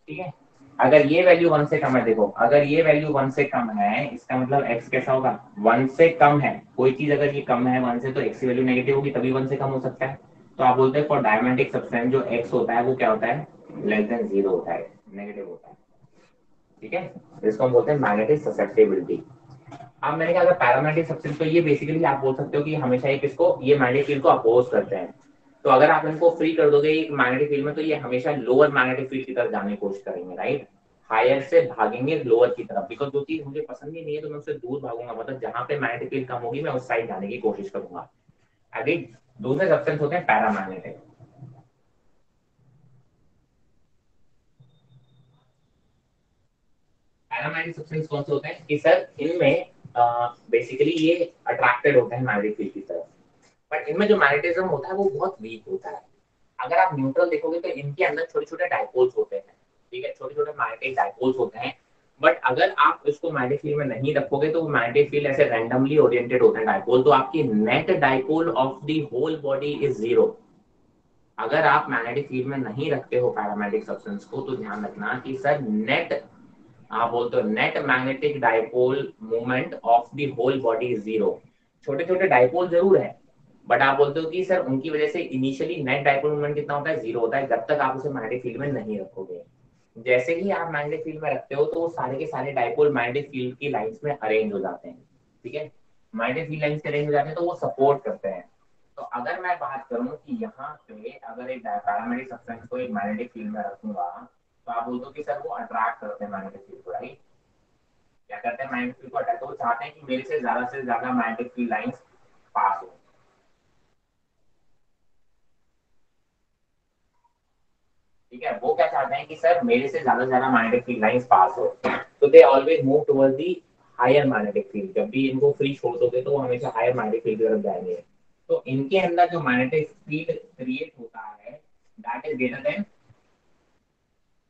ठीक है? अगर ये वैल्यू 1 से कम है, देखो अगर ये वैल्यू 1 से कम है, इसका मतलब x कैसा होगा, 1 से कम है। कोई चीज अगर ये कम है 1 से, तो x की वैल्यू नेगेटिव होगी, तभी 1 से कम हो सकता है। तो आप बोलते हैं फॉर डायमैग्नेटिक सब्सटेंस जो x होता है वो क्या होता है, लेस देन 0 होता है, नेगेटिव होता है, ठीक है? इसको हम बोलते हैं मैग्नेटिक ससेप्टिबिलिटी। अब मैंने कहा अगर पैरामैग्नेटिक सब्सटेंस, तो ये बेसिकली आप बोल सकते हो कि हमेशा एक इसको, ये मैग्नेटिक फील्ड को अपोज करते हैं। तो अगर आप इनको फ्री कर दोगे एक मैग्नेटिक फील्ड में, तो ये हमेशा लोअर मैग्नेटिक फील्ड की तरफ जाने की कोशिश करेंगे, राइट? हायर से भागेंगे लोअर की तरफ, बिकॉज जो चीज मुझे पसंद ही नहीं है तो मैं उससे दूर भागूंगा, मतलब जहां पे मैग्नेटिक फील्ड कम होगी मैं उस साइड जाने की कोशिश करूंगा। अभी दूसरे सब्सटेंस होते हैं पैरामैग्नेटिक। पैरामैग्नेटिक सब्सटेंस कौन से होते हैं कि सर इनमें बेसिकली ये अट्रैक्टेड होते हैं मैग्नेटिक फील्ड की तरफ, बट इनमें जो मैग्नेटिज्म होता है वो बहुत वीक होता है। अगर आप न्यूट्रल देखोगे तो इनके अंदर छोटे छोटे डायपोल्स होते हैं, ठीक है, छोटे छोटे मैग्नेटिक डायपोल्स होते हैं। बट अगर आप इसको मैग्नेटिक फील्ड में नहीं रखोगे तो मैग्नेटिक फील्ड ऐसे रैंडमली ओरिएंटेड होते हैं डायपोल, तो आपकी net dipole of the whole body is 0। अगर आप मैग्नेटिक फील्ड में नहीं रखते हो पैरामैग्नेटिक सब्सटेंस को, तो ध्यान रखना कि सर नेट, आप बोलते हो net magnetic dipole moment of the whole body is 0। छोटे छोटे डायपोल जरूर है, बट आप बोलते हो कि सर उनकी वजह से इनिशियली नेट डायपोल मोमेंट कितना होता है, 0 होता है, जब तक आप उसे मैग्नेटिक फील्ड में नहीं रखोगे। जैसे ही आप मैग्नेटिक फील्ड में रखते हो तो वो सारे के सारे डायपोल मैग्नेटिक फील्ड की लाइंस में अरेंज हो जाते हैं, ठीक है? मैग्नेटिक फील्ड लाइंस अरेंज हो जाते हैं तो वो सपोर्ट करते हैं। तो अगर मैं बात करूं कि यहाँ पे अगर एक पैरामैग्नेटिक सब्सटेंस को एक मैग्नेटिक फील्ड में रखूंगा, तो आप बोलते हो कि सर वो अट्रैक्ट करते हैं मैग्नेटिक फील्ड को, राइट? क्या करते हैं मैग्नेटिक फील्ड को अट्रैक्ट, तो वो चाहते हैं कि मेरे से ज्यादा मैग्नेटिक फील्ड लाइंस पास हो, ठीक है? वो क्या चाहते हैं कि सर मेरे से ज्यादा मैग्नेटिक फील्ड लाइंस पास हो, तो they always move towards the higher magnetic field. जब भी इनको फ्री छोड़ दोगे तो वो हमेशा हायर मैग्नेटिक फील्ड की तरफ जाएंगे। तो इनके अंदर जो मैग्नेटिक फील्ड क्रिएट होता है that is greater then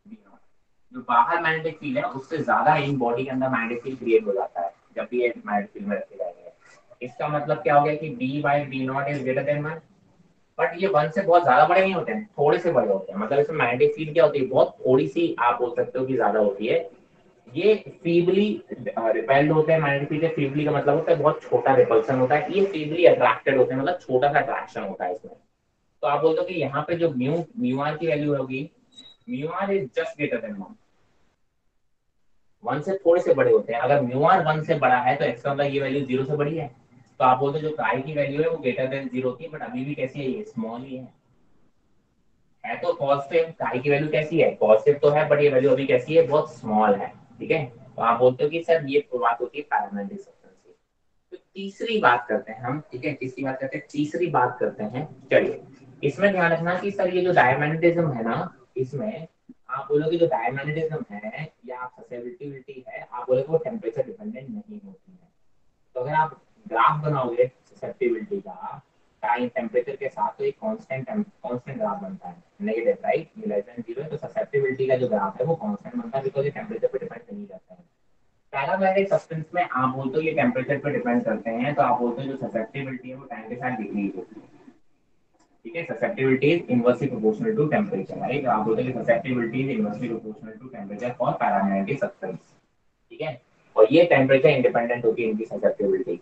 V not. जो बाहर मैग्नेटिक फील्ड है उससे ज्यादा इन बॉडी के अंदर मैग्नेटिक फील्ड क्रिएट हो जाता है जब भी ये मैग्नेटिक फील्ड में रखे जाएंगे। इसका मतलब क्या हो गया कि B/V not is greater than 1। But ये 1 से बहुत ज्यादा बड़े नहीं होते हैं, थोड़े से बड़े होते हैं। मतलब इसमें मैग्नेटिक फील्ड क्या होती है, बहुत थोड़ी सी आप बोल सकते हो कि ज्यादा होती है, ये फीबली रिपेल्ड होते हैं मैग्नेटिक फील्ड से। फीबली का मतलब होता है बहुत छोटा रिपल्सन होता है, ये फीबली अट्रैक्टेड होते हैं, मतलब छोटा सा अट्रैक्शन होता है इसमें। तो आप बोलते हो कि यहाँ पे जो म्यू आर की वैल्यू होगी, mu R is just greater than 1, 1 से थोड़े से बड़े होते हैं। अगर म्यू आर 1 से बड़ा है तो इसका मतलब ये वैल्यू 0 से बड़ी है। तो आप बोलते हो जो काई की वैल्यू है वो ग्रेटर देन 0 थी, बट अभी भी कैसी है, ये स्मॉल ही है तो पॉजिटिव। काई की वैल्यू कैसी है, पॉजिटिव तो है, बट ये वैल्यू अभी कैसी है, बहुत स्मॉल है। ठीक है, तो आप बोलते हो कि सर ये बात होती है पैरामैग्नेटिक सब्सटेंस की। तो तीसरी बात करते हैं हम, ठीक है, किसकी बात करते हैं, तीसरी बात करते हैं। चलिए, इसमें ध्यान रखना कि सर ये जो डायमैग्नेटिज्म है ना, इसमें आप बोलोगे जो डायमैग्नेटिज्म है या ससेप्टिबिलिटी है, आप बोलोगे वो टेम्परेचर डिपेंडेंट नहीं होती है। तो अगर आप ग्राफ बनाओगे ससेप्टिबिलिटी का टाइम टेम्परेचर के साथ, तो एक कांस्टेंट ग्राफ बनता है, नेगेटिव, राइट, ये लेस देन 0 है, तो ससेप्टिबिलिटी का जो ग्राफ है वो कांस्टेंट बनता है, बिकॉज ये टेम्परेचर पे डिपेंड नहीं करता है। पैरामैग्नेटिक सब्सटेंस में आप बोलते हो ये टेम्परेचर पे डिपेंड करते हैं, तो आप बोलते हो जो ससेप्टिबिलिटी है वो टाइम के साथ डिक्रीज होती है। ठीक है, susceptibility is inversely proportional to temperature, right. तो आप बोलते हो susceptibility is inversely proportional to temperature for paramagnetic substance. ठीक है, और ये टेम्परेचर इंडिपेंडेंट होती है इनकी susceptibility.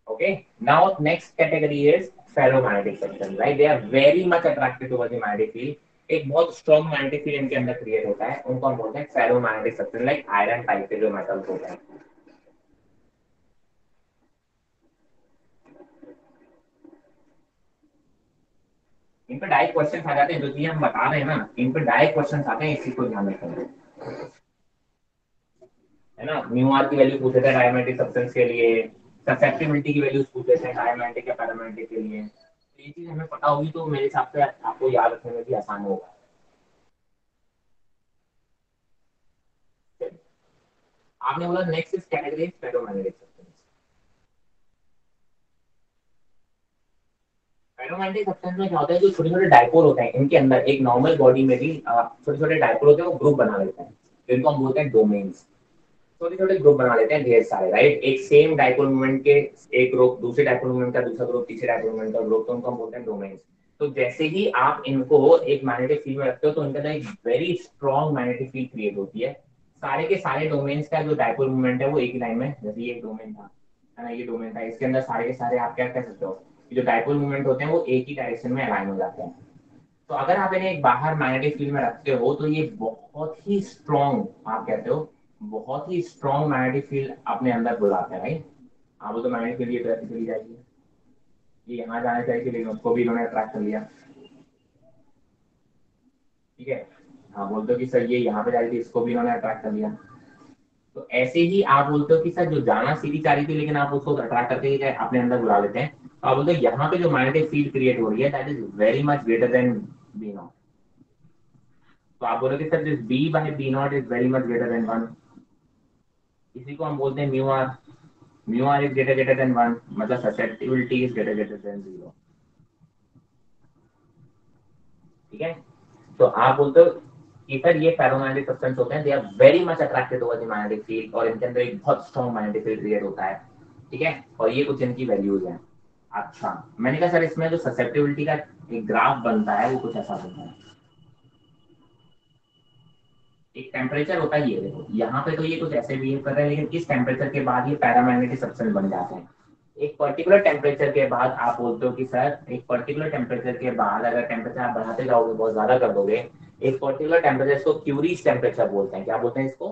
Okay, now next category is ferromagnetic substance, right. They are very much attracted towards the magnetic field. एक बहुत स्ट्रॉन्ग मैग्नेटिक फील्ड इनके अंदर क्रिएट होता है, उनको हम बोलते हैं ferromagnetic substance, like iron type के जो मेटल्स होते हैं। इन पे डायरेक्ट क्वेश्चन आ जाते हैं, जो चीजें हम बता रहे हैं ना, इन पे डायरेक्ट क्वेश्चन आते हैं, इसी को ध्यान रखेंगे, है ना। म्यू आर की वैल्यू पूछे थे डायमैग्नेटिक सब्सटेंस के लिए, ससेप्टिबिलिटी की वैल्यूज पूछे थे डायमैग्नेटिक या पैरामैग्नेटिक के लिए। तो ये चीज हमें पता होगी तो मेरे हिसाब से आपको याद रखने में भी आसान होगा। चलिए, आपने बोला next is category ferromagnetic substance. Ferromagnetic substance में क्या होता है, जो छोटे छोटे डायपोल होते हैं इनके अंदर, एक नॉर्मल बॉडी में भी छोटे छोटे डायपोल होते हैं, वो ग्रुप बना लेते हैं, जिनको हम बोलते हैं डोमेन्स। छोटे छोटे ग्रुप बना लेते हैं ढेर सारे, राइट। एक सेम डायपोल मोमेंट के एक ग्रुप, दूसरे डायपोल मोमेंट का दूसरा ग्रुप, तीसरे डायपोल मोमेंट का ग्रुप, तो उनको हम बोलते हैं डोमेन्स। तो जैसे ही आप इनको एक मैग्नेटिक फील्ड में रखते हो, तो इनके अंदर एक very strong magnetic field create होती है। सारे के सारे डोमेन्स का जो डायपोल मोमेंट है वो एक ही लाइन में, जैसे ये एक डोमेन था, है ना, ये डोमेन था, इसके अंदर सारे के सारे आप क्या कह सकते हो, जो डायपोल मोमेंट होते हैं वो एक ही डायरेक्शन में अलाइन हो जाते हैं। तो अगर आप इन्हें एक बाहर मैग्नेटिक फील्ड में रखते हो, तो ये बहुत ही स्ट्रॉन्ग, आप कहते हो बहुत ही स्ट्रॉन्ग मैग्नेटिक फील्ड अपने अंदर बुलाते हैं, राइट। आप तो मैग्नेटिक फील्ड ये तरह चली जाएगी, ये यहाँ जाना चाहिए, लेकिन उसको भी इन्होंने अट्रैक्ट कर लिया। ठीक है, हाँ, बोलते हो कि सर ये यहाँ पे जा रही थी, इसको भी इन्होंने अट्रैक्ट कर लिया। तो ऐसे ही आप बोलते हो कि सर जो जाना सीधी जा रही थी, लेकिन आप उसको अट्रैक्ट करके ही अपने अंदर बुला लेते हैं। तो आप बोलते हो यहाँ पे जो मैग्नेटिक फील्ड क्रिएट हो रही है, that is very much greater than B naught. तो आप बोलोगे sir this B by B naught is very much greater than 1, इसी को हम बोलते हैं mu R. Mu R is greater than 1, मतलब ससेप्टिबिलिटी इज ग्रेटर देन 0। ठीक है, तो आप बोलते हो कि सर ये फेरोमैग्नेटिक सब्सटेंस होते हैं, they are very much attracted towards the magnetic field, और इनके अंदर एक बहुत स्ट्रॉन्ग मैग्नेटिक फील्ड क्रिएट होता है। ठीक है, और ये कुछ इनकी वैल्यूज हैं। अच्छा, मैंने कहा सर इसमें जो ससेप्टिबिलिटी का एक ग्राफ बनता है वो कुछ ऐसा बनता है। एक टेम्परेचर होता है, ये देखो यहाँ पे तो ये कुछ ऐसे बिहेव कर रहे हैं, लेकिन इस टेम्परेचर के बाद ये पैरामैग्नेटिक सब्सटेंस बन जाते हैं। एक पर्टिकुलर टेम्परेचर के बाद आप बोलते हो कि सर एक पर्टिकुलर टेम्परेचर के बाद अगर टेम्परेचर आप बढ़ाते जाओगे, बहुत ज्यादा कर दोगे, एक पर्टिकुलर टेम्परेचर, इसको क्यूरीज टेम्परेचर बोलते हैं। क्या बोलते हैं इसको,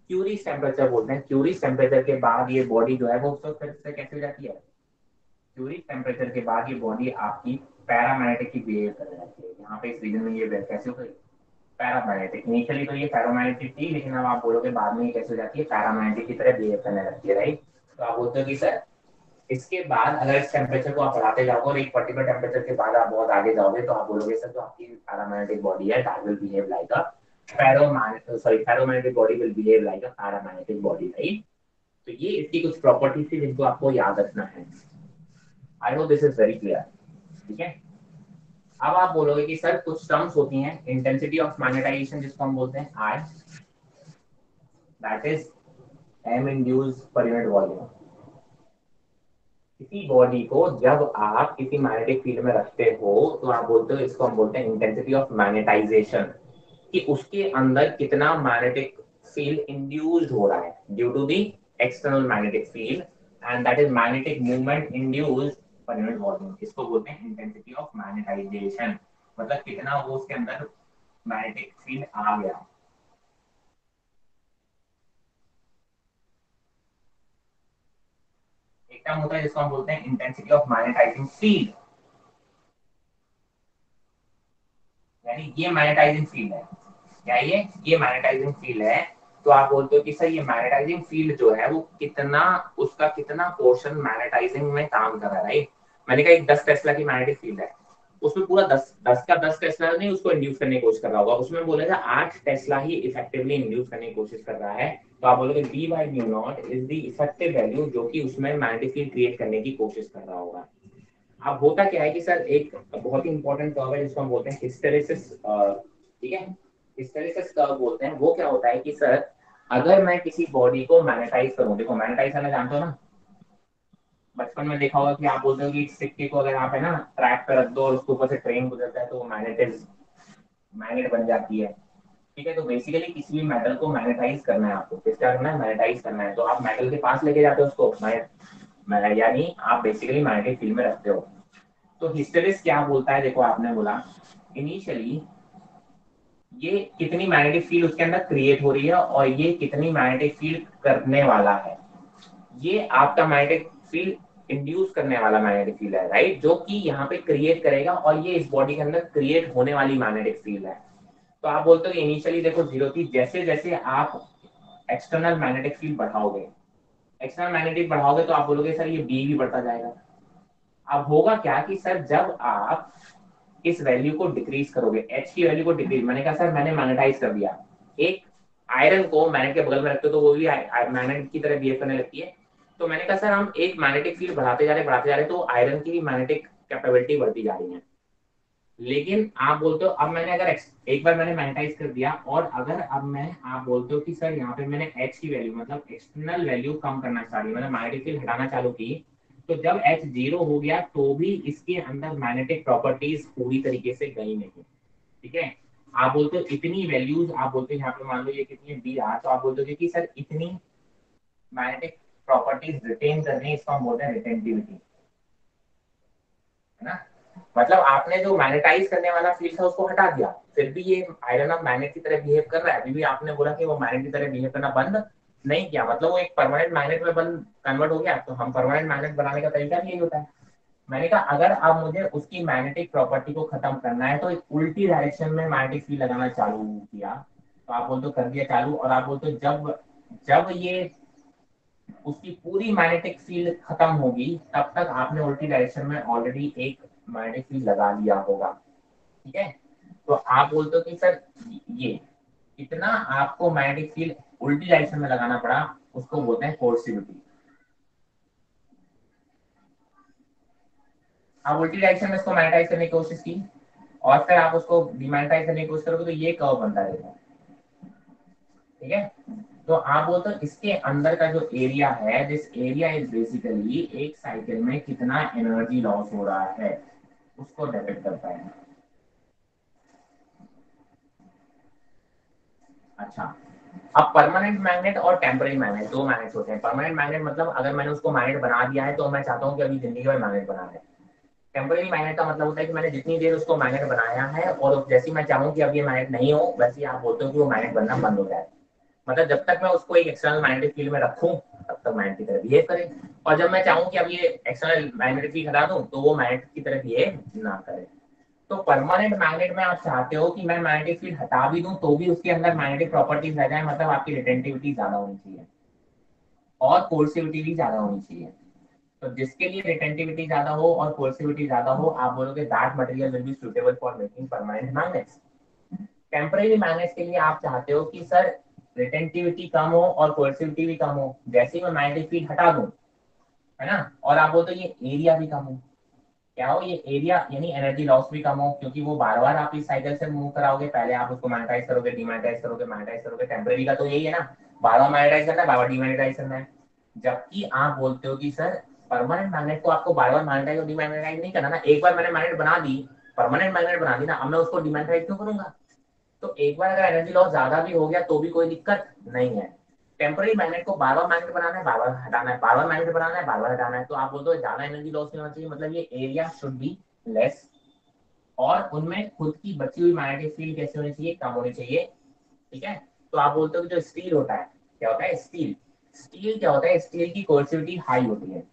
क्यूरीज टेम्परेचर बोलते हैं। क्यूरीज टेम्परेचर के बाद ये बॉडी जो है वो फिर से कैसे हो जाती है, क्यूरीज टेम्परेचर के बाद ये बॉडी आपकी पैरामैग्नेटिक की बिहेव कर जाती है। यहाँ पे इस रीजन में ये कैसे हो गई, पैरामैग्नेटिक। इनिशियली तो ये पैरामैग्नेटिक थी, लेकिन अब आप बोलोगे बाद में ये कैसे हो जाती है, पैरामैग्नेटिक की तरह बिहेव करने लगती है, राइट। तो आप बोलते हो कि सर इसके बाद अगर इस टेम्परेचर को आप बढ़ाते जाओगे और एक पर्टिकुलर टेम्परेचर के बाद आप बहुत आगे जाओगे, तो आप बोलोगे सर जो आपकी पैरामैग्नेटिक बॉडी है that will behave like a ferromagnetic body will behave like a paramagnetic body, right. तो ये इसकी कुछ प्रॉपर्टीज थी जिनको आपको याद रखना है। I hope this is very clear. ठीक है, अब आप बोलोगे कि सर कुछ टर्म्स होती हैं, इंटेंसिटी ऑफ मैग्नेटाइजेशन जिसको हम बोलते हैं I, that is M induce per unit volume. किसी बॉडी को जब आप किसी मैग्नेटिक फील्ड में रखते हो, तो आप बोलते हो, इसको हम बोलते हैं इंटेंसिटी ऑफ मैग्नेटाइजेशन, कि उसके अंदर कितना मैग्नेटिक फील्ड इंड्यूस्ड हो रहा है due to the external magnetic field and that is magnetic movement induced per unit volume. इसको बोलते हैं इंटेंसिटी ऑफ मैग्नेटाइजेशन, मतलब कितना वो उसके अंदर मैग्नेटिक फील्ड आ गया। एक टर्म होता है जिसको हम बोलते हैं इंटेंसिटी ऑफ मैग्नेटाइजिंग फील्ड, यानी ये मैग्नेटाइजिंग फील्ड है। क्या ये मैग्नेटाइजिंग फील्ड है। तो आप बोलते हो कि सर ये मैग्नेटाइजिंग फील्ड जो है वो कितना, उसका कितना पोर्शन मैग्नेटाइजिंग में काम कर रहा है, राइट। मैंने कहा एक 10 टेस्ला की मैग्नेटिक फील्ड है, उसमें पूरा 10 टेस्ला नहीं उसको इंड्यूस करने की कोशिश कर रहा होगा, उसमें बोलेगा 8 टेस्ला ही इफेक्टिवली इंड्यूस करने की कोशिश कर रहा है। तो आप बोलोगे d by mu naught is the effective value जो कि उसमें मैग्नेटिक फील्ड क्रिएट करने की कोशिश कर रहा होगा। अब होता क्या है कि सर एक बहुत ही इंपॉर्टेंट कर्व है जिसको हम बोलते हैं हिस्टेरेसिस, ठीक है, हिस्टेरेसिस कर्व बोलते हैं। वो क्या होता है कि सर अगर मैं किसी बॉडी को मैग्नेटाइज करूं, देखो मैग्नेटाइज करना जानते हो ना, बचपन में देखा होगा कि आप बोलते हो कि सिक्के को अगर आप है ना ट्रैक पे रख दो और उसके ऊपर से ट्रेन गुजरता है तो वो मैग्नेट बन जाती है, ठीक है। तो बेसिकली किसी भी मेटल को मैग्नेटाइज करना है आपको, किस क्या करना है, मैग्नेटाइज करना है, तो आप मेटल के पास लेके जाते हो उसको, यानी आप बेसिकली मैग्नेटिक फील्ड में रखते हो। तो हिस्टेरिस क्या बोलता है, देखो आपने बोला इनिशियली ये कितनी मैग्नेटिक फील्ड उसके अंदर क्रिएट हो रही है और ये कितनी मैग्नेटिक फील्ड करने वाला है, ये आपका मैग्नेटिक फील्ड इंड्यूस करने वाला मैग्नेटिक फील्ड है, राइट, जो कि यहाँ पे क्रिएट करेगा और ये इस बॉडी के अंदर क्रिएट होने वाली मैग्नेटिक फील्ड है। तो आप बोलते हो इनिशियली देखो 0 थी, जैसे जैसे आप एक्सटर्नल मैग्नेटिक फील्ड बढ़ाओगे, एक्सटर्नल मैग्नेटिक बढ़ाओगे तो आप बोलोगे सर ये बी भी बढ़ता जाएगा। अब होगा क्या कि सर जब आप इस वैल्यू को डिक्रीज करोगे, एच की वैल्यू को डिक्रीज, मैंने कहा सर मैंने मैग्नेटाइज कर दिया, एक आयरन को मैग्नेट के बगल में रखते हो तो वो भी मैग्नेट की तरह बिहेव करने लगती है। तो मैंने कहा सर हम एक मैग्नेटिक फील्ड बढ़ाते जा रहे तो आयरन की भी मैग्नेटिक कैपेबिलिटी बढ़ती जा रही है। लेकिन आप बोलते हो अब मैंने अगर एक बार मैंने मैग्नेटाइज कर दिया और अगर अब मैं, आप बोलते हो कि सर यहाँ पे मैंने एच की वैल्यू मतलब एक्सटर्नल वैल्यू कम करना चालू, मतलब मैग्नेटिक फील्ड हटाना चालू की, तो जब एच 0 हो गया तो भी इसके अंदर मैग्नेटिक प्रॉपर्टीज पूरी तरीके से गई नहीं, ठीक है। आप बोलते हो इतनी वैल्यूज, आप बोलते हो यहाँ पे मान लो ये कितनी है डी आर, तो आप बोलते हो कि सर इतनी मैग्नेटिक प्रॉपर्टीज रिटेन करनी, इसको हम बोलते हैं रिटेंटिविटी, है ना। मतलब आपने जो मैग्नेटाइज करने वाला फील्ड था उसको हटा दिया, फिर भी ये आयरन अब मैग्नेट की तरह बिहेव कर रहा है, अभी भी आपने बोला कि वो मैग्नेट की तरह बिहेव करना बंद नहीं किया, मतलब वो एक परमानेंट मैग्नेट में बंद कन्वर्ट हो गया। तो हम परमानेंट मैग्नेट बनाने का तरीका भी यही होता है। मैंने कहा अगर अब मुझे उसकी मैग्नेटिक प्रॉपर्टी को खत्म करना है तो एक उल्टी डायरेक्शन में मैग्नेटिक फील्ड लगाना चालू किया, तो आप बोलते हो कर दिया चालू, और आप बोलते हो जब जब ये उसकी पूरी मैग्नेटिक फील्ड खत्म होगी तब तक आपने उल्टी डायरेक्शन में ऑलरेडी एक मैग्नेटिक फील्ड लगा लिया होगा, ठीक है। तो आप बोलते हो कि सर ये इतना आपको मैग्नेटिक फील्ड उल्टी डायरेक्शन में लगाना पड़ा, उसको बोलते हैं कोर्सिविटी। आप उल्टी डायरेक्शन में इसको मैग्नेटाइज करने की कोशिश की और फिर आप उसको डिमैग्नेटाइज करने की कोशिश करोगे तो ये कर्व बनता रहेगा, ठीक है। तो आप बोलते हो इसके अंदर का जो एरिया है, दिस एरिया इज बेसिकली एक साइकिल में कितना एनर्जी लॉस हो रहा है उसको डिपेंड करता है। अच्छा, अब परमानेंट मैग्नेट और टेम्पररी मैग्नेट, दो मैग्नेट्स होते हैं। परमानेंट मैग्नेट मतलब अगर मैंने उसको मैग्नेट बना दिया है तो मैं चाहता हूँ कि अभी जिंदगी में मैग्नेट बना है। टेम्पररी मैग्नेट का मतलब होता है कि मैंने जितनी देर उसको मैग्नेट बनाया है और जैसे मैं चाहूँ कि अब ये मैग्नेट नहीं हो, वैसे ही आप बोलते हो कि वो मैग्नेट बनना बंद हो जाए। मतलब जब तक मैं उसको एक एक्सटर्नल मैग्नेटिक फील्ड में रखूं तब तक मैग्नेट की तरह बिहेव करे, और जब मैं चाहूँ कि अब ये एक्सटर्नल मैग्नेटिक फील्ड हटा दूं तो वो मैग्नेट की तरह बिहेव ना करे। तो परमानेंट मैग्नेट में आप चाहते हो कि मैं मैग्नेटिक फील्ड हटा भी दूं तो भी उसके अंदर मैग्नेटिक प्रॉपर्टीज रह जाए, मतलब आपकी रिटेंटिविटी ज्यादा होनी चाहिए और कोर्सिविटी भी ज्यादा होनी चाहिए। तो जिसके लिए रिटेंटिविटी ज्यादा हो और कोर्सिविटी ज्यादा हो, आप बोलोगे that material will be suitable for making permanent magnets. Temporary magnets के लिए आप चाहते हो कि सर रिटेंटिविटी कम हो और कोर्सिविटी भी कम हो, जैसे ही मैं मैग्नेटिक फील्ड हटा दूं, है ना, और आप बोलते हो ये एरिया भी कम हो, क्या हो, ये एरिया यानी एनर्जी लॉस भी कम हो, क्योंकि वो बार बार आप इस साइकिल से मूव कराओगे, पहले आप उसको मैग्नेटाइज करोगे, डिमैग्नेटाइज करोगे, मैग्नेटाइज करोगे। टेम्परेरी का तो यही है ना, बार बार मैग्नेटाइज करना है, बार बार डिमैग्नेटाइज करना है। जबकि आप बोलते हो कि सर परमानेंट मैग्नेट को आपको बार बार मैग्नेटाइज और डिमैग्नेटाइज नहीं करना ना, एक बार मैंने मैग्नेट बना दी, परमानेंट मैग्नेट बना दी ना, अब मैं उसको डिमैग्नेटाइज क्यों करूंगा। तो एक बार अगर एनर्जी लॉस ज्यादा भी हो गया तो भी कोई दिक्कत नहीं है। टेम्पररी मैग्नेट को बार बार मैग्नेट बनाना है, बार बार हटाना है, बार बार मैग्नेट बनाना है, बार बार हटाना है, तो आप बोलते हो ज्यादा एनर्जी लॉस नहीं होना चाहिए, मतलब ये एरिया शुड बी लेस, और उनमें खुद की बची हुई मैग्नेटिक फील्ड कैसे होनी चाहिए, कम होनी चाहिए। ठीक है, तो आप बोलते हो कि जो स्टील होता है, क्या होता है स्टील, स्टील क्या होता है, स्टील की कोर्सिविटी हाई होती है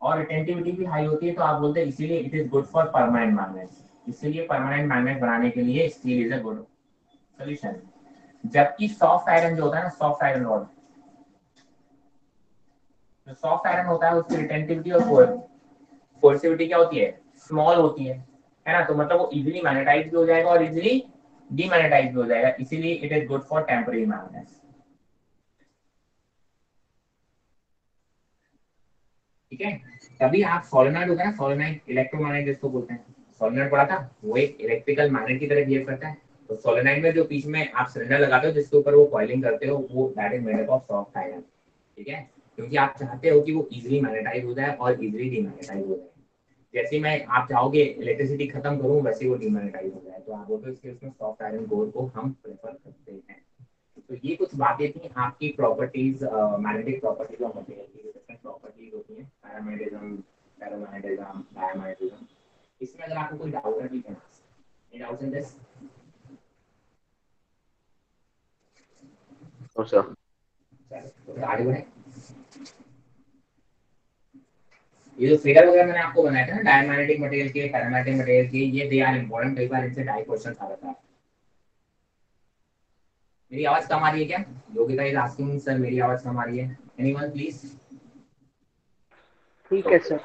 और रिटेंटिविटी भी हाई होती है, तो आप बोलते हैं इसीलिए it is good for permanent magnets, इसीलिए परमानेंट मैग्नेट बनाने के लिए steel is a good solution. जबकि सॉफ्ट आयरन जो होता है ना, सॉफ्ट आयरन रॉड, जो सॉफ्ट आयरन होता है उसकी रिटेंटिविटी और कोर्सिविटी क्या होती है, स्मॉल होती है ना, तो मतलब वो इजीली मैग्नेटाइज भी हो जाएगा और इजीली डीमैग्नेटाइज भी हो जाएगा, इसीलिए it is good for temporary magnets. ठीक है, तभी आप सोलेनॉइड होता है, सोलेनॉइड इलेक्ट्रोमैग्नेट जिसको बोलते हैं, सोलेनॉइड पढ़ा था, वो एक इलेक्ट्रिकल मैग्नेट की तरह बिहेव करता है। तो सोलेनॉइड में जो बीच में आप सिलेंडर लगाते हो जिसके ऊपर वो कॉइलिंग करते हो, वो that is made up of soft iron. ठीक है, क्योंकि आप चाहते हो कि वो इजीली मैग्नेटाइज हो जाए और इजीली डीमैग्नेटाइज हो जाए। जैसे मैं आप चाहोगे इलेक्ट्रिसिटी खत्म करूं वैसे वो डीमैग्नेटाइज हो जाए, तो आप बोलते हो इसके उसमें सॉफ्ट आयरन कोर को हम प्रेफर करते हैं। तो ये कुछ बातें थी आपकी प्रॉपर्टीज, मैग्नेटिक प्रॉपर्टीज और मटेरियल की डिफरेंट प्रॉपर्टीज होती हैं, पैरामैग्नेटिज्म, फेरोमैग्नेटिज्म, डायमैग्नेटिज्म। इसमें अगर आपको कोई डाउट है ठीक है, any doubts in this? No sir. चलो तो आगे बढ़े। ये जो फिगर वगैरह मैंने आपको बनाया था ना डायमैग्नेटिक मटेरियल के, पैरामैग्नेटिक मटेरियल के, ये दे आर इंपॉर्टेंट, कई बार इनसे डाई क्वेश्चन आ जाता है। मेरी आवाज कम आ रही है क्या? योगिता इज आस्किंग सर मेरी आवाज कम आ रही है, एनीवन प्लीज? ठीक है सर।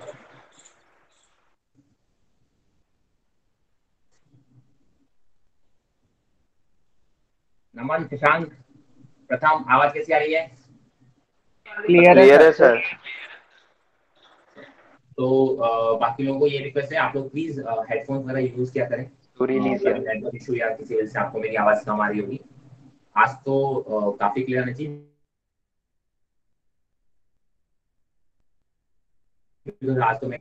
नमन, शशांक, प्रथम, आवाज कैसी आ रही है? क्लियर है क्लियर है सर। सर। तो बाकी लोगों को ये रिक्वेस्ट है, आप लोग प्लीज हेडफोन्स वगैरह यूज किया करें, पूरी नहीं कभी सर। नेटवर्क इशू या किसी वजह से आपको मेरी आवाज कम आ रही होगी। आज तो काफी क्लियर आनी चाहिए, क्योंकि आज तो मैं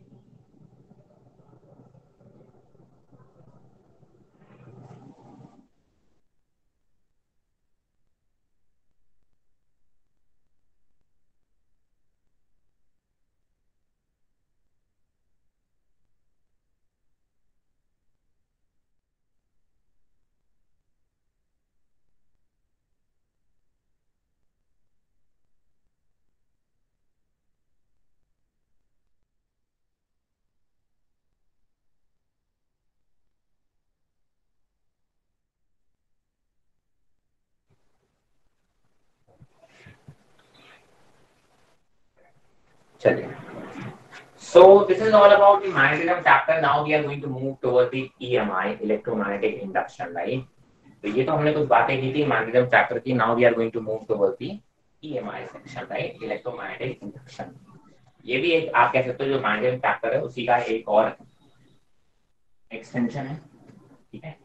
चलिए। So this is all about the magnetism chapter. Now we are going to move toward the EMI, electromagnetic induction, right? तो ये तो हमने कुछ बातें की थी मैग्नेटिज्म चैप्टर की। Now we are going to move toward the EMI section, right, electromagnetic induction. ये भी एक आप कह सकते हो जो मैग्नेटिज्म चैप्टर है उसी का एक और एक्सटेंशन है। ठीक है,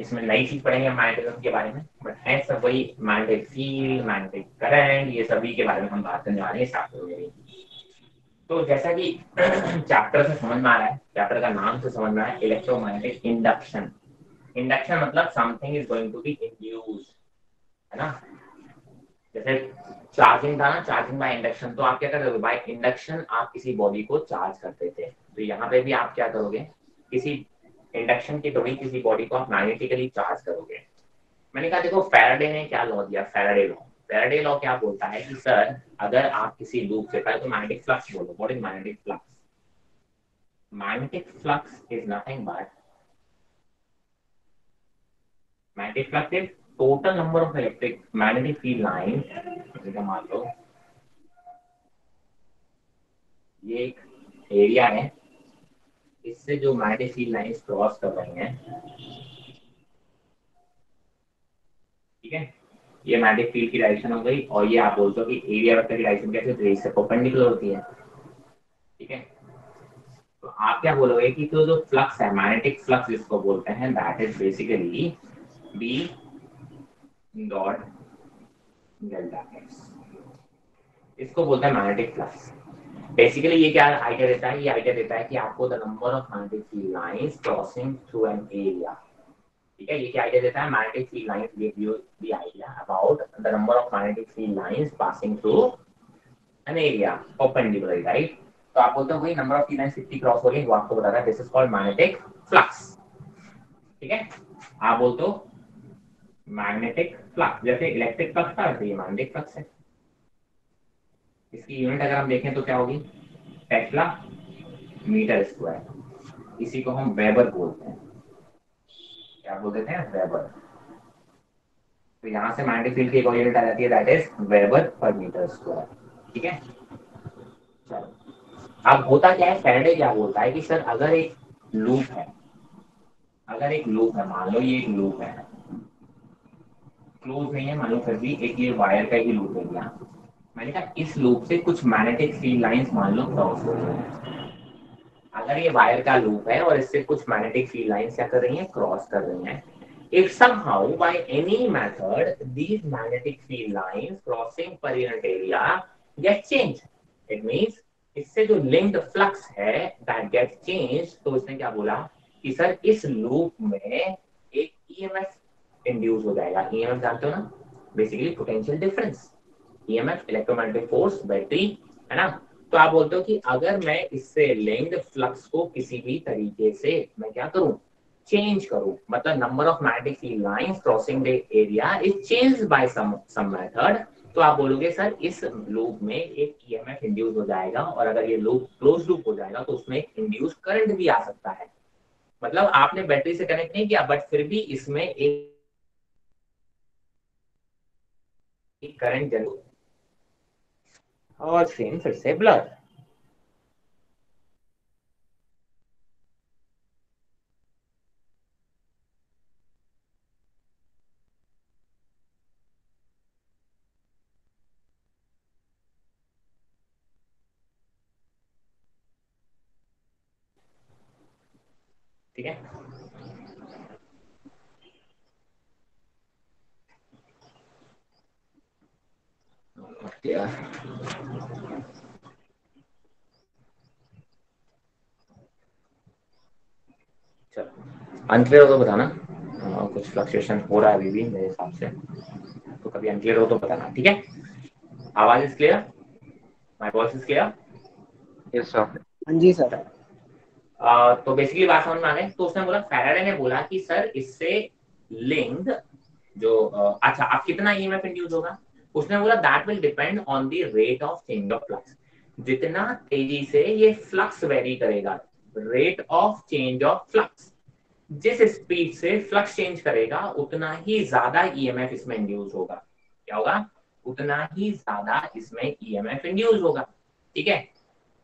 इसमें नई चीज पढ़ेंगे मैग्नेटिज्म के बारे में, बट है सब वही, मैग्नेटिक फील्ड, मैग्नेटिक करंट, ये सभी के बारे में हम बात करने वाले हैं चैप्टर में। तो जैसा कि चैप्टर से समझ में आ रहा है, चैप्टर का नाम से समझ में आ रहा है, इलेक्ट्रोमैग्नेटिक इंडक्शन। इंडक्शन मतलब something is going to be induced, है ना। जैसे चार्जिंग था ना, चार्जिंग बाय इंडक्शन, तो आप क्या करते हो, बाय इंडक्शन आप किसी बॉडी को चार्ज करते थे, तो यहाँ पे भी आप क्या करोगे, किसी इंडक्शन के थ्रू किसी बॉडी को आप मैग्नेटिकली चार्ज करोगे। मैंने कहा देखो फैराडे ने क्या लॉ दिया, फैराडे लॉ। फैराडे लॉ क्या बोलता है कि सर अगर आप किसी लूप से, पहले तो मैग्नेटिक फ्लक्स बोलो, what is magnetic flux? Magnetic flux is nothing but, magnetic flux is total number of electric magnetic field lines, जैसे मान लो ये एक एरिया है, इससे जो मैग्नेटिक फील्ड लाइंस क्रॉस कर रही हैं, ठीक है, ये मैग्नेटिक फील्ड की डायरेक्शन हो गई, और ये आप बोलते हो कि एरिया वेक्टर की डायरेक्शन कैसे होती है, इससे परपेंडिकुलर होती है। ठीक है, तो आप क्या बोलोगे कि तो जो फ्लक्स है, मैग्नेटिक फ्लक्स जिसको बोलते हैं, that is basically B dot delta X, इसको बोलते हैं मैग्नेटिक फ्लक्स। बेसिकली ये क्या आइडिया देता है, ये आइडिया देता है कि आपको the number of magnetic field lines crossing through an area, ठीक है, ये क्या आइडिया देता है, magnetic field lines give you the idea about the number of magnetic field lines passing through an area perpendicularly, right. तो आप बोलते हो भाई नंबर ऑफ फील्ड लाइंस कितनी क्रॉस हो गई, वो आपको बता रहा है, this is called magnetic flux. ठीक है, आप बोलते हो मैग्नेटिक फ्लक्स, जैसे इलेक्ट्रिक फ्लक्स था वैसे ये मैग्नेटिक फ्लक्स है। इसकी यूनिट अगर हम देखें तो क्या होगी, टेस्ला मीटर स्क्वायर, इसी को हम वेबर बोलते हैं। क्या बोलते थे, वेबर। तो यहाँ से मैग्नेटिक फील्ड की एक और यूनिट आ जाती है, that is weber per metre square. ठीक है, चलो अब होता क्या है, फैराडे क्या बोलता है कि सर अगर एक लूप है, अगर एक लूप है, मान लो ये एक लूप है, क्लोज नहीं है, मान लो फिर भी एक ये वायर का ही लूप है यहाँ, मैंने कहा इस लूप से कुछ मैग्नेटिक फील्ड लाइंस मान लो क्रॉस हो रही है। अगर ये वायर का लूप है और इससे कुछ मैग्नेटिक फील्ड लाइंस क्या कर रही हैं, क्रॉस कर रही हैं, if somehow by any method these magnetic field lines crossing per unit area get changed, it means इससे जो linked flux है that gets changed, तो इसने क्या बोला कि सर इस लूप में एक EMF इंड्यूस हो जाएगा। EMF जानते हो ना, basically potential difference, EMF electromagnetic force, battery, है ना। तो आप बोलते हो कि अगर मैं इससे लिंक्ड फ्लक्स को किसी भी तरीके से मैं क्या करूं, चेंज करूं, मतलब number of magnetic field lines crossing the area is changed by some method, तो आप बोलोगे सर इस लूप में एक ईएमएफ इंड्यूस हो जाएगा, और अगर ये लूप क्लोज लूप हो जाएगा तो उसमें एक इंड्यूस करंट भी आ सकता है। मतलब आपने बैटरी से कनेक्ट नहीं किया बट फिर भी इसमें एक करंट जनरेट, और सेम फिर से ब्लर। ठीक है, चलो अनक्लियर हो तो बताना, कुछ फ्लक्चुएशन हो रहा है अभी भी मेरे हिसाब से, तो कभी अनक्लियर हो तो बताना। ठीक है, आवाज is clear, my voice is clear. Yes sir. हाँ जी सर। तो बेसिकली बात समझ में आ गई। तो उसने बोला, फैराडे ने बोला कि सर इससे लिंक्ड जो अच्छा अब कितना ईएमएफ इंड्यूस होगा, उसने बोला that will depend on the rate of change of flux, जितना तेजी से ये फ्लक्स वेरी करेगा, rate of change of flux, जिस स्पीड से फ्लक्स चेंज करेगा उतना ही ज्यादा ईएमएफ इसमें इंड्यूस होगा। क्या होगा, उतना ही ज्यादा इसमें ईएमएफ इंड्यूस होगा। ठीक है,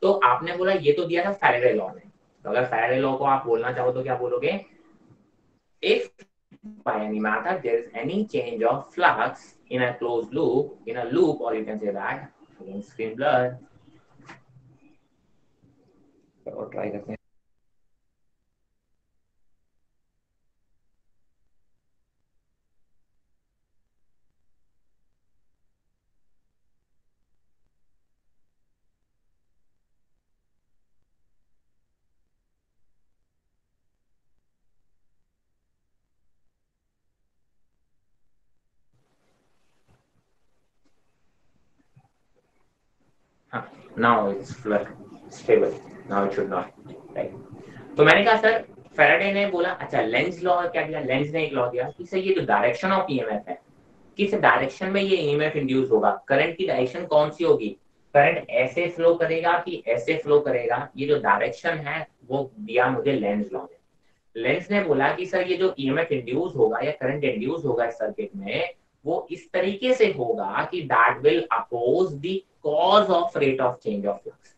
तो आपने बोला ये तो दिया था फैराडे लॉ ने, तो अगर फैराडे लॉ को आप बोलना चाहो तो क्या बोलोगे, if by any method there is any change of flux in a closed loop, in a loop, or you can say that again screen blur, और ट्राई करते हैं। हाँ, now it's stable, now it should not, right? तो मैंने कहा sir Faraday ने बोला, अच्छा लेंज लॉ क्या दिया, लेंज ने एक लॉ दिया कि सर ये जो डायरेक्शन ऑफ ईएमएफ है, किस डायरेक्शन में ये ईएमएफ इंड्यूस होगा, करंट की डायरेक्शन कौन सी होगी, करंट ऐसे फ्लो करेगा कि ऐसे फ्लो करेगा, ये जो डायरेक्शन है वो दिया मुझे लेंज लॉ ने। लेंज ने बोला कि सर ये जो ईएमएफ इंड्यूस होगा या करंट इंड्यूस होगा इस सर्किट में, वो इस तरीके से होगा कि that will oppose the cause of rate of change of flux,